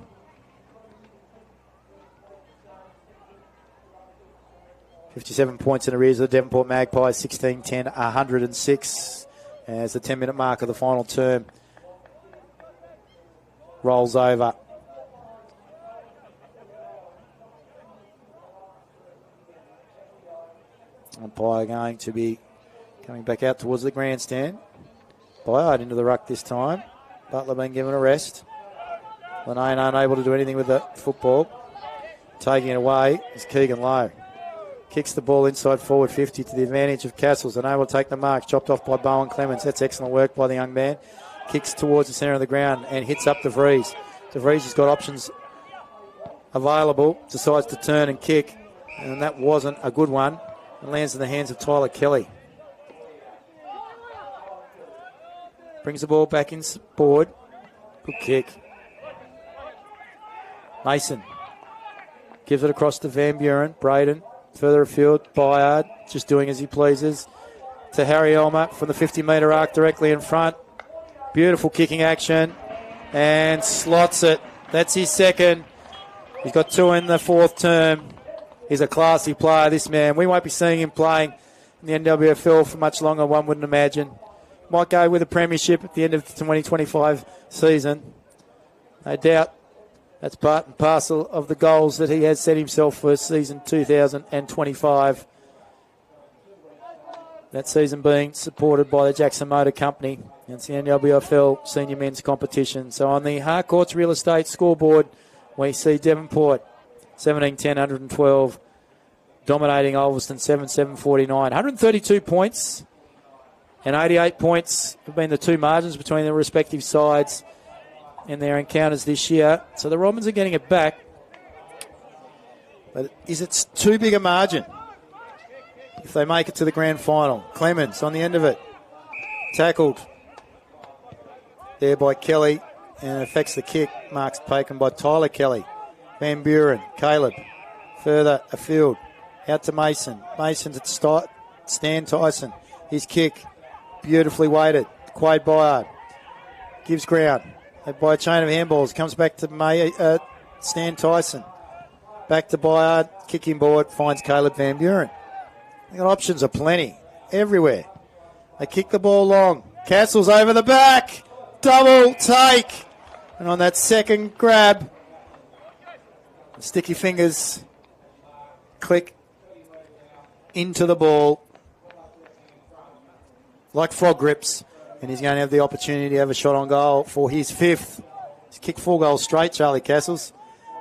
Speaker 3: .57 points in arrears of the Devonport Magpies, 16-10, 106 as the 10-minute mark of the final term rolls over. Umpire going to be coming back out towards the grandstand. Byard into the ruck this time. Butler being given a rest. Linane unable to do anything with the football. Taking it away is Keegan Lowe. Kicks the ball inside forward 50 to the advantage of Castles. Unable to take the mark. Chopped off by Bowen Clemens. That's excellent work by the young man. Kicks towards the centre of the ground and hits up DeVries. DeVries has got options available. Decides to turn and kick. And that wasn't a good one. And lands in the hands of Tyler Kelly. Brings the ball back in board. Good kick. Mason. Gives it across to Van Buren. Braden. Further afield, Byard, just doing as he pleases. To Harry Elmer from the 50-metre arc directly in front. Beautiful kicking action. And slots it. That's his second. He's got two in the fourth term. He's a classy player, this man. We won't be seeing him playing in the NWFL for much longer, one wouldn't imagine. Might go with a premiership at the end of the 2025 season. No doubt. That's part and parcel of the goals that he has set himself for season 2025. That season being supported by the Jackson Motor Company. It's the NWFL Senior Men's Competition. So on the Harcourts Real Estate scoreboard, we see Devonport 17-10, 112, dominating Ulverstone 7-7-49. 132 points and 88 points have been the two margins between the respective sides in their encounters this year. So the Robins are getting it back. But is it too big a margin if they make it to the grand final? Clemens on the end of it. Tackled there by Kelly and affects the kick. Marks taken by Tyler Kelly. Van Buren, Caleb, further afield. Out to Mason. Mason to Stan Tyson. His kick, beautifully weighted. Quade Byard gives ground. By a chain of handballs, comes back to Stan Tyson. Back to Byard, kicking board, finds Caleb Van Buren. The options are plenty, everywhere. They kick the ball long. Castles over the back. Double take. And on that second grab, the sticky fingers click into the ball like frog grips. And he's going to have the opportunity to have a shot on goal for his fifth. He's kicked 4 goals straight, Charlie Castles.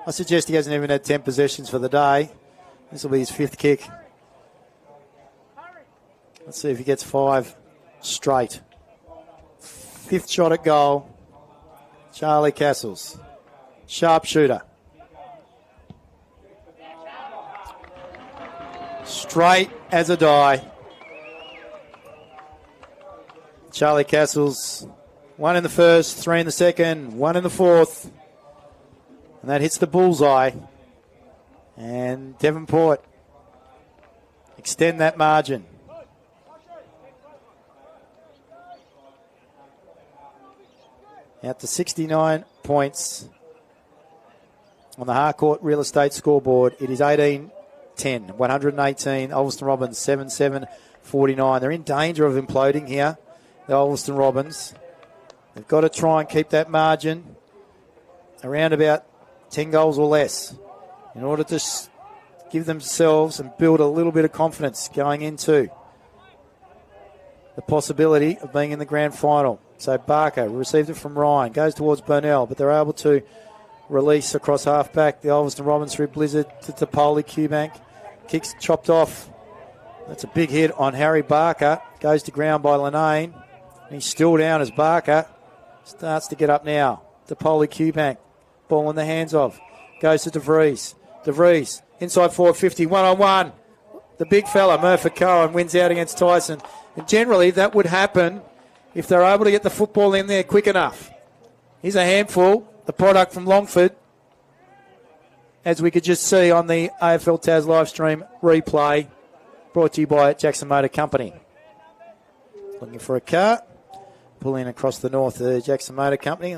Speaker 3: I suggest he hasn't even had 10 possessions for the day. This will be his 5th kick. Let's see if he gets 5 straight. 5th shot at goal. Charlie Castles. Sharpshooter. Straight as a die. Charlie Castles, 1 in the first, 3 in the second, 1 in the fourth. And that hits the bullseye. And Devonport extend that margin. Out to 69 points on the Harcourt Real Estate scoreboard. It is 18-10, 118. Ulverstone Robins 7-7-49. They're in danger of imploding here, the Ulverstone Robins. They've got to try and keep that margin around about 10 goals or less in order to give themselves and build a little bit of confidence going into the possibility of being in the grand final. So Barker received it from Ryan, goes towards Burnell, but they're able to release across half-back. The Ulverstone Robins through Blizzard to Topoli Qbank. Kicks chopped off. That's a big hit on Harry Barker. Goes to ground by Linane. He's still down as Barker starts to get up now. Topoli Qbank. Ball in the hands of. Goes to DeVries. DeVries inside forward 50, 1-on-1. The big fella, Murphy Cohen, wins out against Tyson. And generally that would happen if they're able to get the football in there quick enough. Here's a handful, the product from Longford, as we could just see on the AFL Taz live stream replay, brought to you by Jackson Motor Company. Looking for a car, pull in across the north of the Jackson Motor Company.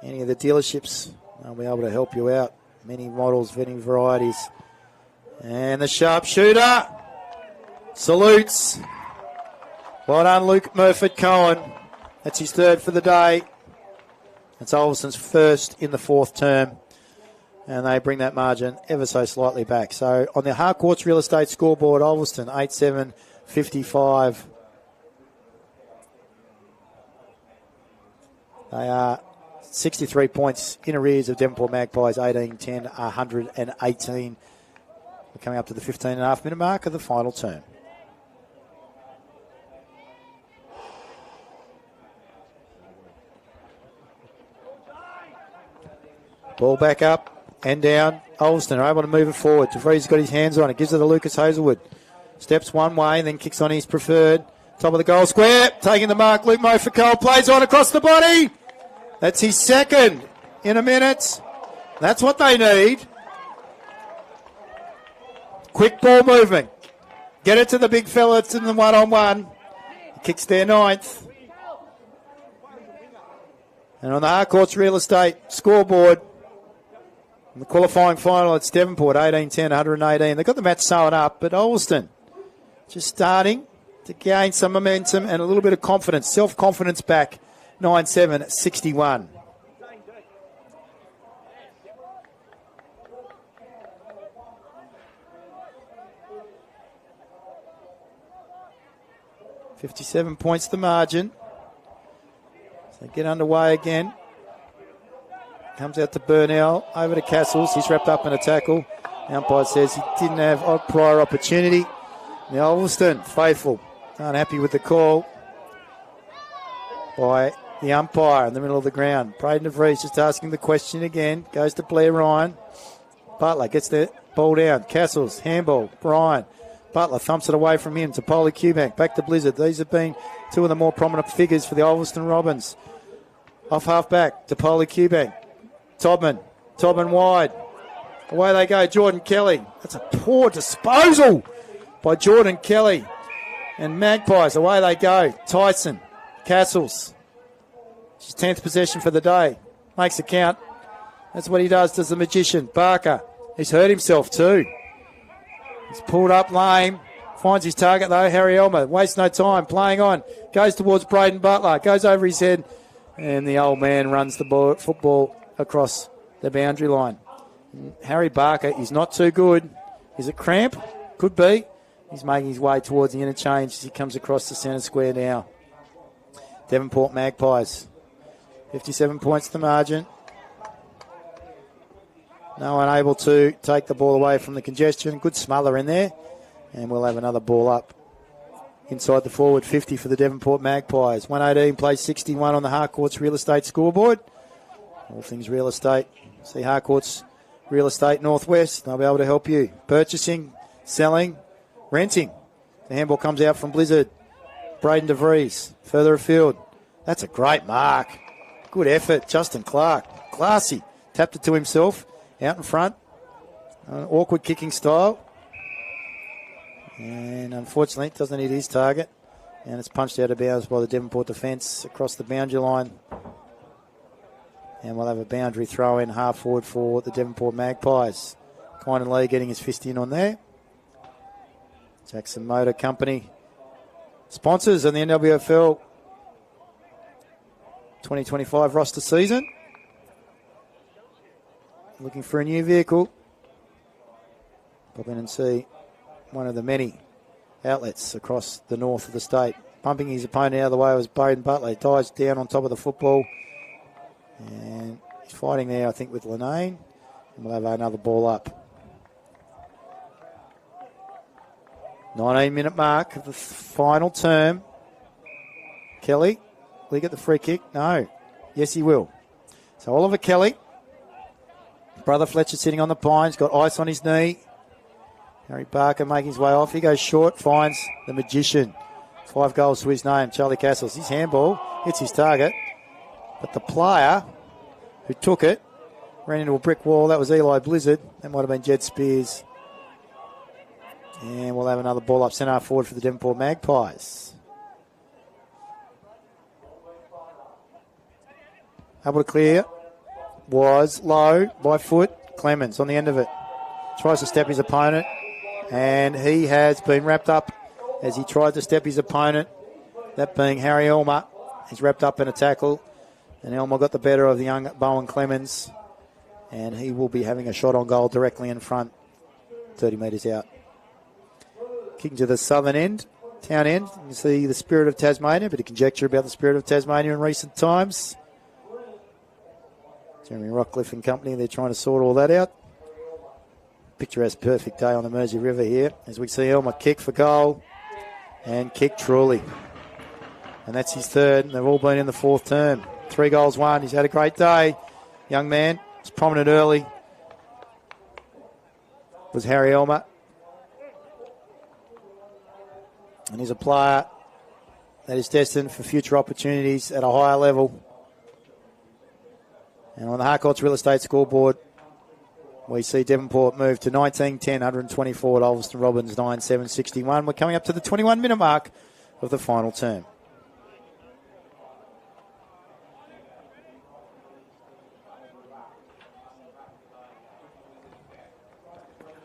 Speaker 3: Any of the dealerships, they'll be able to help you out. Many models, many varieties. And the sharpshooter salutes. Well done, Luke Murford-Cohen. That's his 3rd for the day. It's Ulverstone's 1st in the 4th term. And they bring that margin ever so slightly back. So on the Harcourt's Real Estate scoreboard, Ulverstone 8-7-55. They are 63 points in arrears of Devonport Magpies, 18-10, 118. We're coming up to the 15.5-minute mark of the final term. Ball back up and down. Ulverstone are able to move it forward. DeVries got his hands on it. Gives it to Lucas Hazelwood. Steps one way and then kicks on his preferred. Top of the goal square. Taking the mark. Luke Mofakol plays on across the body. That's his 2nd in a minute. That's what they need. Quick ball movement. Get it to the big fella. It's in the 1-on-1. He kicks their 9th. And on the Harcourt's Real Estate scoreboard, in the qualifying final, it's Devonport, 18-10, 118. They've got the match sewn up, but Ulverstone just starting to gain some momentum and a little bit of confidence, self-confidence back, 9-7, 61. $57 points the margin. So get underway again. Comes out to Burnell, over to Castles. He's wrapped up in a tackle. The umpire says he didn't have a prior opportunity. Now Ulverstone, faithful, unhappy with the call by the umpire in the middle of the ground. Braden DeVries just asking the question again. Goes to Blair Ryan. Butler gets the ball down. Castles, handball, Ryan. Butler thumps it away from him to Polly Qbank. Back to Blizzard. These have been 2 of the more prominent figures for the Ulverstone Robins. Off half back to Polly Qbank. Todman wide. Away they go, Jordan Kelly. That's a poor disposal by Jordan Kelly. And Magpies, away they go. Tyson, Castles. His 10th possession for the day. Makes it count. That's what he does the magician. Barker, he's hurt himself too. He's pulled up lame. Finds his target, though. Harry Elmer wastes no time. Playing on. Goes towards Braden Butler. Goes over his head. And the old man runs the football across the boundary line. Harry Barker is not too good. Is it cramp? Could be. He's making his way towards the interchange as he comes across the centre square now. Devonport Magpies. 57 points to the margin. No one able to take the ball away from the congestion. Good smother in there. And we'll have another ball up inside the forward 50 for the Devonport Magpies. 118 plays 61 on the Harcourt's Real Estate scoreboard. All things real estate. See Harcourt's Real Estate Northwest. They'll be able to help you. Purchasing, selling, renting. The handball comes out from Blizzard. Braden DeVries, further afield. That's a great mark. Good effort, Justin Clark. Classy. Tapped it to himself. Out in front. Awkward kicking style. And unfortunately, it doesn't hit his target. And it's punched out of bounds by the Devonport defence across the boundary line. And we'll have a boundary throw in half forward for the Devonport Magpies. Kynan Lee getting his fist in on there. Jackson Motor Company. Sponsors on the NWFL 2025 roster season. Looking for a new vehicle. Pop in and see one of the many outlets across the north of the state. Pumping his opponent out of the way was Braden Butler. He dives down on top of the football. And he's fighting there, I think, with Lenane. And we'll have another ball up. 19-minute mark of the final term. Kelly, will he get the free kick? No. Yes, he will. So Oliver Kelly. Brother Fletcher sitting on the pines, got ice on his knee. Harry Barker making his way off. He goes short, finds the magician. 5 goals to his name, Charlie Castles. His handball hits his target. But the player who took it ran into a brick wall. That was Eli Blizzard. That might have been Jed Spears. And we'll have another ball up centre forward for the Devonport Magpies. Able to clear. Was low by foot. Clemens on the end of it. Tries to step his opponent. And he has been wrapped up as he tried to step his opponent. That being Harry Elmer. He's wrapped up in a tackle. And Elmer got the better of the young Bowen Clemens. And he will be having a shot on goal directly in front. 30 metres out. Kicking to the southern end, town end. You can see the Spirit of Tasmania. A bit of conjecture about the Spirit of Tasmania in recent times. Jeremy Rockcliffe and company, they're trying to sort all that out. Picturesque, perfect day on the Mersey River here as we see Elmer kick for goal and kick truly. And that's his third, and they've all been in the fourth term. 3 goals, 1. He's had a great day. Young man, was prominent early. Was Harry Elmer. And he's a player that is destined for future opportunities at a higher level. And on the Harcourt's Real Estate scoreboard, we see Devonport move to 19-10, 124 at Ulverstone Robbins, 9-7-61. We're coming up to the 21-minute mark of the final term.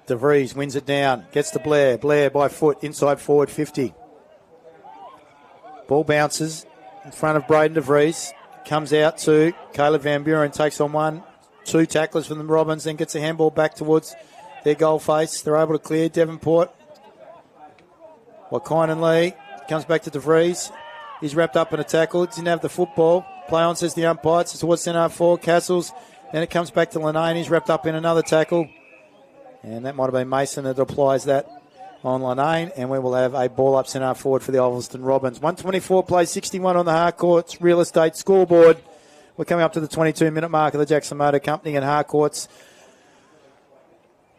Speaker 3: DeVries wins it down, gets to Blair. Blair by foot, inside forward 50. Ball bounces in front of Braden DeVries. Comes out to Caleb Van Buren, takes on 1, 2 tacklers from the Robins, then gets a handball back towards their goal face. They're able to clear Devonport. While Kynan Lee comes back to DeVries. He's wrapped up in a tackle. Didn't have the football. Play on, says the umpire. It's towards centre forward, Castles. Then it comes back to Lenane. He's wrapped up in another tackle. And that might have been Mason that applies that on Lenane. And we will have a ball up centre forward for the Ulverstone Robins. 124 plays 61 on the Harcourt's Real Estate scoreboard. We're coming up to the 22-minute mark of the Jackson Motor Company and Harcourt's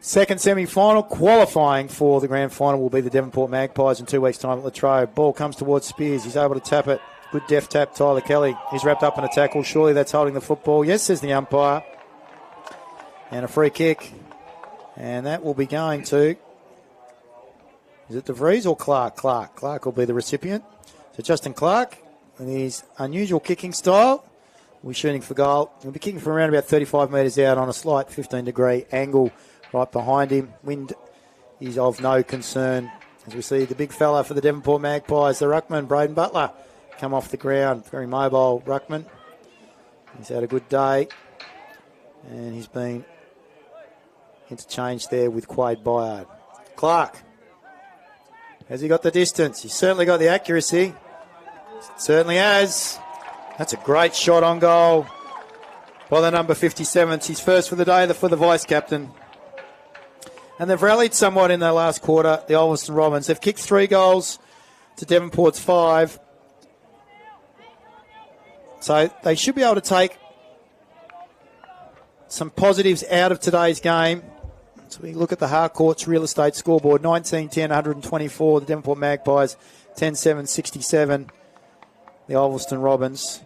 Speaker 3: second semi-final. Qualifying for the grand final will be the Devonport Magpies in 2 weeks' time at Latrobe. Ball comes towards Spears. He's able to tap it. Good deft tap, Tyler Kelly. He's wrapped up in a tackle. Surely that's holding the football. Yes, says the umpire. And a free kick. And that will be going to... Is it DeVries or Clark? Clark will be the recipient. So Justin Clark, with his unusual kicking style, will be shooting for goal. He'll be kicking from around about 35 metres out on a slight 15-degree angle right behind him. Wind is of no concern As we see the big fella for the Devonport Magpies, the ruckman, Braden Butler, come off the ground. Very mobile ruckman. He's had a good day. And he's been interchanged there with Quade Byard. Clark. Has he got the distance? He's certainly got the accuracy. Certainly has. That's a great shot on goal by the number 57. It's his first for the day for the vice-captain. And they've rallied somewhat in their last quarter, the Ulverstone Robins. They've kicked 3 goals to Devonport's 5. So they should be able to take some positives out of today's game. So we look at the Harcourt's real estate scoreboard, 19-10, 124. The Devonport Magpies, 10-7, 67. The Ulverstone Robins.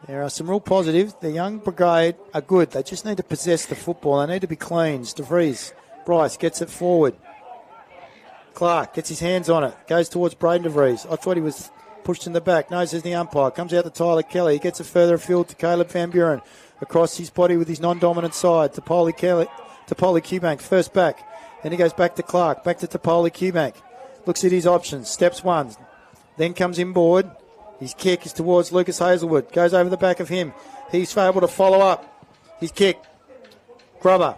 Speaker 3: There are some real positives. The young brigade are good. They just need to possess the football. They need to be clean. DeVries. Bryce gets it forward. Clark gets his hands on it. Goes towards Braden DeVries. I thought he was pushed in the back. No, says the umpire. Comes out to Tyler Kelly. He gets it further afield to Caleb Van Buren. Across his body with his non-dominant side. To Paulie Cubank. First back. Then he goes back to Clark. Back to Paulie Cubank. Looks at his options. Steps one. Then comes inboard. His kick is towards Lucas Hazelwood. Goes over the back of him. He's able to follow up. His kick. Grubber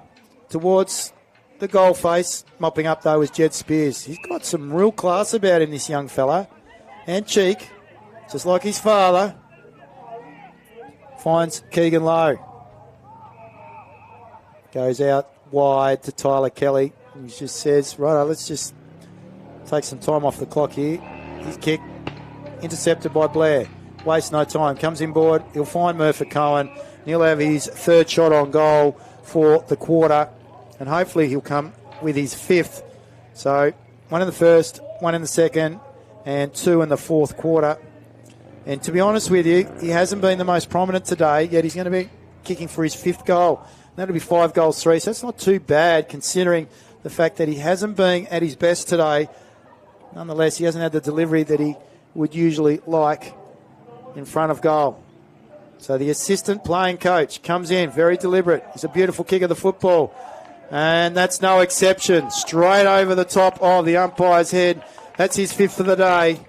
Speaker 3: towards the goal face. Mopping up, though, is Jed Spears. He's got some real class about him, this young fella. And cheek, just like his father. Finds Keegan Lowe. Goes out wide to Tyler Kelly. He just says, right, let's just take some time off the clock here. His kick. Intercepted by Blair. Waste no time. Comes inboard. He'll find Murphy Cohen. And he'll have his 3rd shot on goal for the quarter. And hopefully he'll come with his 5th. So 1 in the first, 1 in the second, and 2 in the 4th quarter. And to be honest with you, he hasn't been the most prominent today, yet he's going to be kicking for his 5th goal. And that'll be 5 goals, 3. So that's not too bad considering the fact that he hasn't been at his best today. Nonetheless, he hasn't had the delivery that he would usually like in front of goal. So the assistant playing coach comes in, very deliberate. It's a beautiful kick of the football. And that's no exception. Straight over the top of the umpire's head. That's his 5th of the day.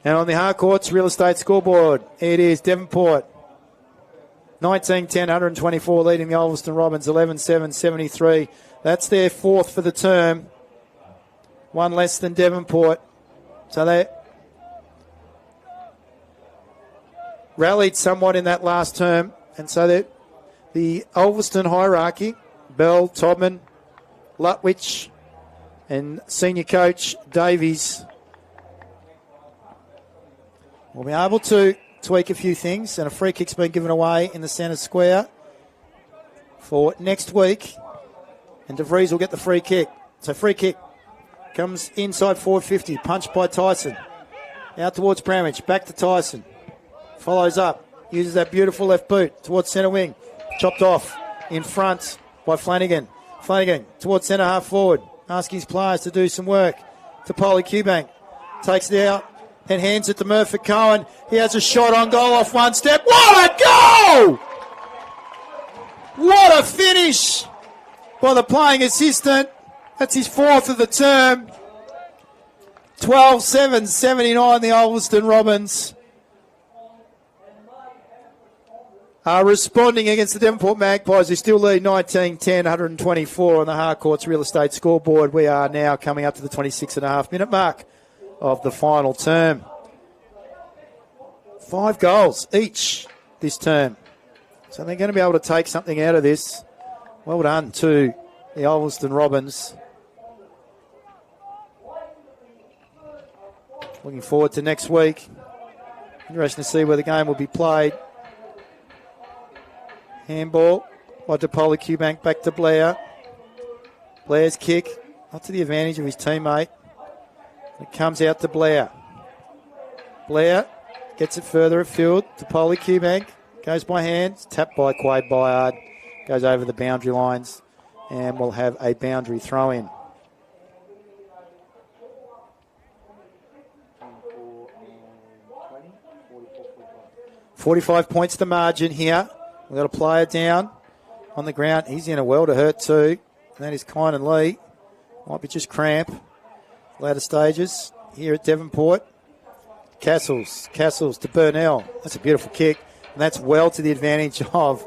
Speaker 3: And on the Harcourt's real estate scoreboard, it is Devonport. 19-10, 124, leading the Ulverstone Robins, 11-7, 73. That's their 4th for the term. 1 less than Devonport. So they rallied somewhat in that last term. And so the Ulverstone hierarchy, Bell, Todman, Lutwich, and senior coach Davies will be able to tweak a few things. And a free kick's been given away in the centre square for next week. And DeVries will get the free kick. So free kick. Comes inside forward 50, punched by Tyson. Out towards Bramage, back to Tyson. Follows up, uses that beautiful left boot towards centre wing. Chopped off in front by Flanagan. Flanagan towards centre half forward. Asking his players to do some work. To Paulie Cubank. Takes it out, then hands it to Murphy Cohen. He has a shot on goal off one step. What a goal! What a finish by the playing assistant. That's his 4th of the term. 12-7, 79, the Ulverstone Robins are responding against the Devonport Magpies, who still lead 19-10, 124 on the Harcourt's real estate scoreboard. We are now coming up to the 26.5-minute mark of the final term. 5 goals each this term. So they're going to be able to take something out of this. Well done to the Ulverstone Robins. Looking forward to next week. Interesting to see where the game will be played. Handball by DePaulie Cubank back to Blair. Blair's kick, not to the advantage of his teammate. It comes out to Blair. Blair gets it further afield. DePaulie Cubank goes by hand. Tapped by Quade Byard. Goes over the boundary lines. And we'll have a boundary throw in. 45 points the margin here. We've got a player down. on the ground. He's in a well to hurt too. And that is Kynan Lee. Might be just cramp. Latter stages here at Devonport. Castles to Burnell. That's a beautiful kick. And that's well to the advantage of,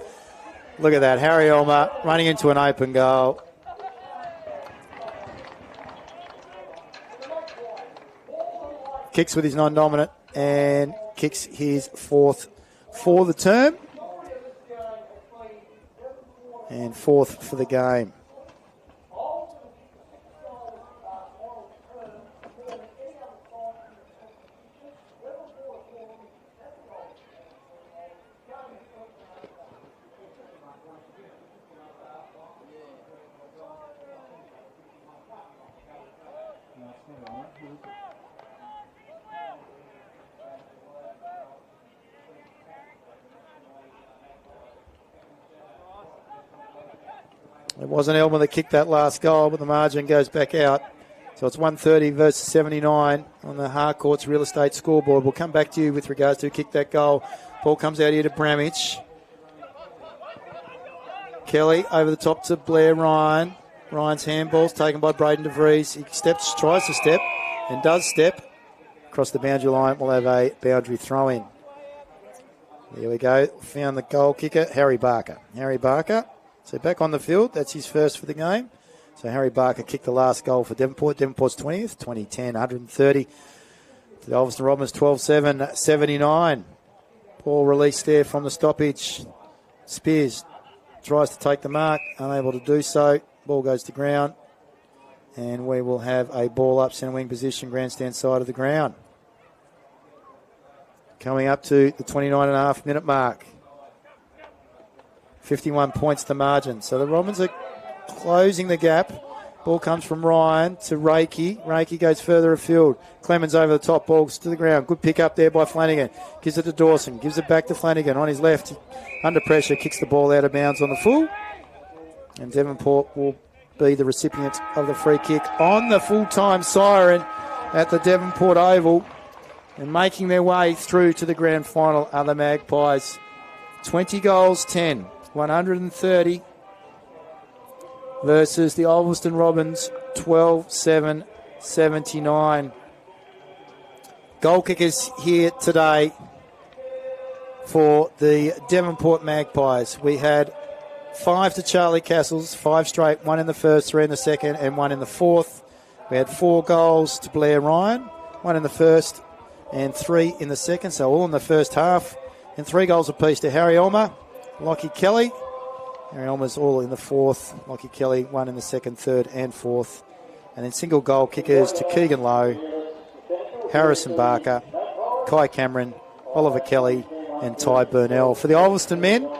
Speaker 3: look at that, Harry Elmer running into an open goal. Kicks with his non-dominant and kicks his fourth for the term. And fourth for the game. It wasn't Elmer that kicked that last goal, but the margin goes back out. So it's 130 versus 79 on the Harcourt's real estate scoreboard. We'll come back to you with regards to who kicked that goal. Ball comes out here to Bramich. Kelly over the top to Blair Ryan. Ryan's handball's taken by Braden DeVries. He tries to step, and does step. Across the boundary line, we'll have a boundary throw-in. There we go. Found the goal kicker, Harry Barker. So back on the field. That's his first for the game. So Harry Barker kicked the last goal for Devonport. Devonport's 20th, 2010, 130. The Ulverstone Robins 12-7, 79. Ball released there from the stoppage. Spears tries to take the mark, unable to do so. Ball goes to ground. And we will have a ball up centre wing position, grandstand side of the ground. Coming up to the 29.5 minute mark. 51 points to margin. So the Robins are closing the gap. Ball comes from Ryan to Reiki. Reiki goes further afield. Clemens over the top. Ball to the ground. Good pick up there by Flanagan. Gives it to Dawson. Gives it back to Flanagan on his left. Under pressure. Kicks the ball out of bounds on the full. And Devonport will be the recipient of the free kick on the full-time siren at the Devonport Oval. And making their way through to the grand final are the Magpies. 20 goals, 10. 130 versus the Ulverstone Robins 12-7, 79. Goal kickers here today for the Devonport Magpies. We had 5 to Charlie Castles, 5 straight, 1 in the first, 3 in the second, and 1 in the fourth. We had 4 goals to Blair Ryan, 1 in the first and 3 in the second, so all in the first half. And 3 goals apiece to Harry Elmer, Lockie Kelly. Harry Elmer's all in the fourth. Lockie Kelly, 1 in the second, third and fourth. And then single goal kickers to Keegan Lowe, Harrison Barker, Kai Cameron, Oliver Kelly and Ty Burnell. For the Ulverstone men,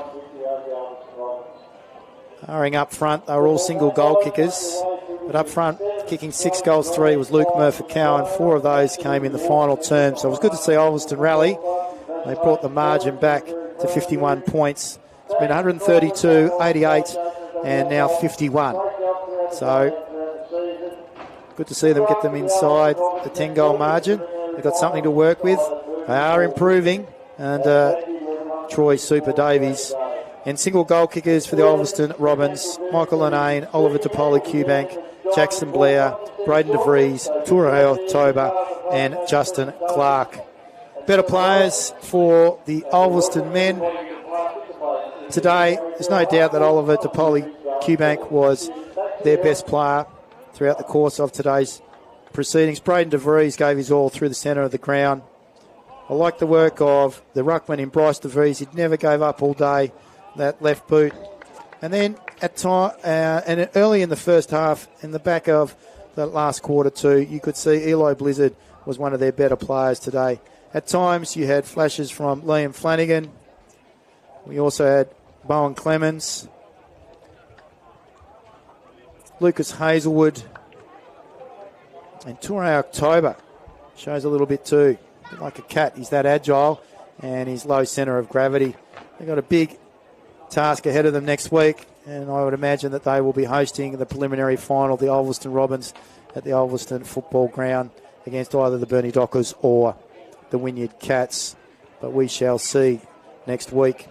Speaker 3: hurrying up front, they were all single goal kickers. But up front, kicking 6 goals, 3 was Luke Murphy-Cowan. 4 of those came in the final term. So it was good to see Ulverstone rally. They brought the margin back to 51 points. It's been 132, 88, and now 51. So good to see them get them inside the 10-goal margin. They've got something to work with. They are improving. And Troy Super Davies. And single goal kickers for the Ulverstone Robins, Michael Linane, Oliver DePoli Cubank, Jackson Blair, Braden DeVries, Turao Toba, and Justin Clark. Better players for the Ulverstone men today. There's no doubt that Oliver DePoli Cubank was their best player throughout the course of today's proceedings. Braden DeVries gave his all through the centre of the ground. I like the work of the ruckman in Bryce DeVries. He never gave up all day, that left boot. And then at time and early in the first half, in the back of the last quarter too, you could see Eli Blizzard was one of their better players today. At times you had flashes from Liam Flanagan. We also had Bowen Clemens, Lucas Hazelwood, and Toure October shows a little bit too. A bit like a cat, he's that agile and he's low centre of gravity. They've got a big task ahead of them next week, and I would imagine that they will be hosting the preliminary final, the Ulverstone Robins, at the Ulverstone Football Ground against either the Burnie Dockers or the Wynyard Cats, but we shall see next week.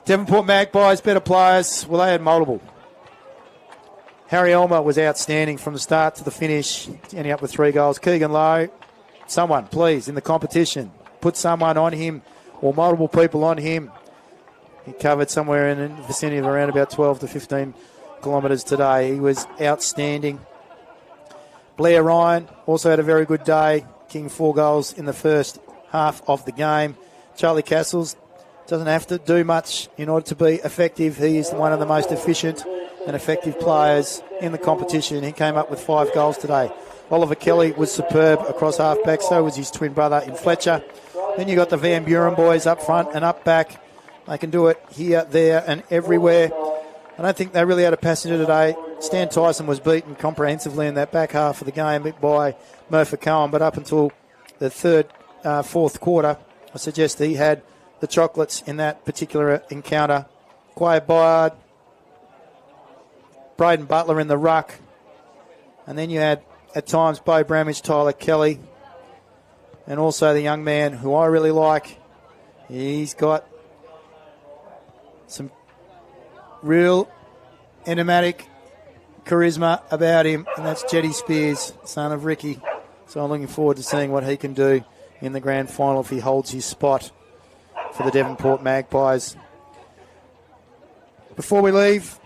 Speaker 3: Devonport Magpies, better players. Well, they had multiple. Harry Elmer was outstanding from the start to the finish, ending up with 3 goals. Keegan Lowe, someone, please, in the competition, put someone on him or multiple people on him. He covered somewhere in the vicinity of around about 12 to 15 kilometres today. He was outstanding. Blair Ryan also had a very good day, kicking 4 goals in the first half of the game. Charlie Castles doesn't have to do much in order to be effective. He is one of the most efficient and effective players in the competition. He came up with 5 goals today. Oliver Kelly was superb across half-back, so was his twin brother in Fletcher. Then you got the Van Buren boys up front and up back. They can do it here, there and everywhere. I don't think they really had a passenger today. Stan Tyson was beaten comprehensively in that back half of the game by Murphy Cohen, but up until the fourth quarter, I suggest he had the chocolates in that particular encounter. Quaid Byard, Braden Butler in the ruck, and then you had at times Bo Bramage, Tyler Kelly, and also the young man who I really like. He's got some real enigmatic charisma about him, and that's Jetty Spears, son of Ricky. So I'm looking forward to seeing what he can do in the grand final if he holds his spot for the Devonport Magpies. Before we leave,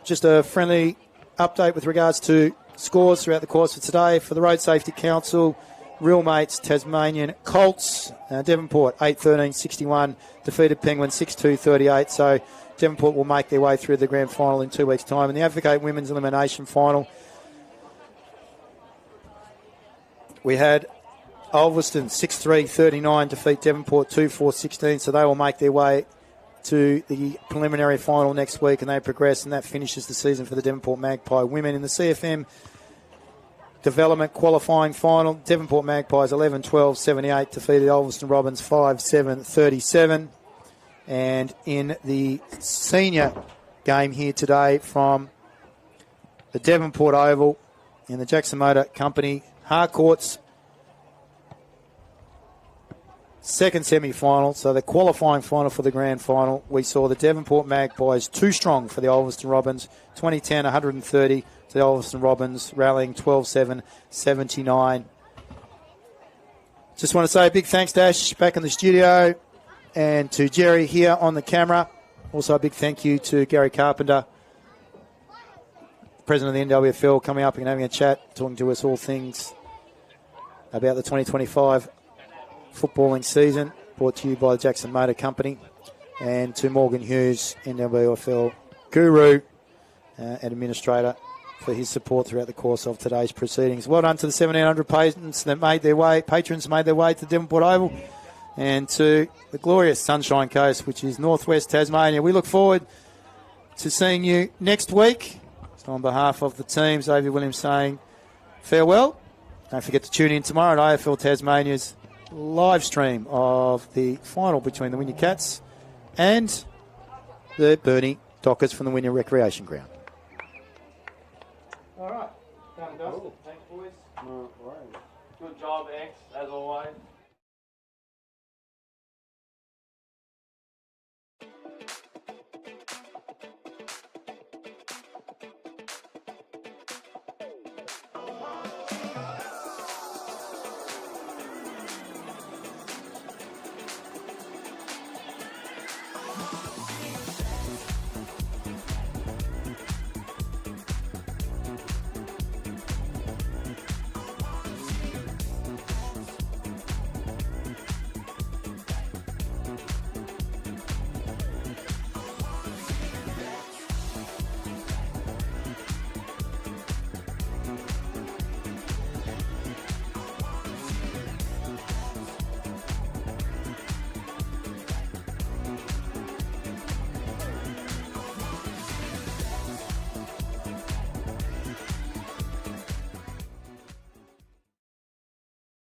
Speaker 3: just a friendly update with regards to scores throughout the course of today. For the Road Safety Council, Real Mates, Tasmanian Colts, Devonport 8-13-61, defeated Penguin 6-2-38. So Devonport will make their way through the grand final in 2 weeks' time. In the Advocate Women's Elimination Final, we had Ulverstone 6-3-39 defeat Devonport 2-4-16. So they will make their way to the preliminary final next week, and they progress, and that finishes the season for the Devonport Magpie women. In the CFM development qualifying final, Devonport Magpies 11-12-78 defeated Ulverstone Robins 5-7-37. And in the senior game here today from the Devonport Oval in the Jackson Motor Company Harcourts second semi-final, so the qualifying final for the grand final, we saw the Devonport Magpies too strong for the Ulverstone Robins, 20-10, 130 to the Ulverstone Robins, rallying 12-7, 79. Just want to say a big thanks to Ash back in the studio and to Jerry here on the camera. Also a big thank you to Gary Carpenter, President of the NWFL, coming up and having a chat, talking to us all things about the 2025 footballing season, brought to you by the Jackson Motor Company, and to Morgan Hughes, NWFL guru and administrator, for his support throughout the course of today's proceedings. Well done to the 1,700 patrons that made their way to the Devonport Oval, and to the glorious Sunshine Coast, which is northwest Tasmania. We look forward to seeing you next week. So on behalf of the team, Xavier Williams saying farewell. Don't forget to tune in tomorrow at AFL Tasmania's live stream of the final between the Wynyard Cats and the Burnie Dockers from the Wynyard Recreation Ground.
Speaker 2: All right. Done, Dustin. Thanks, boys. Good job, X, as always.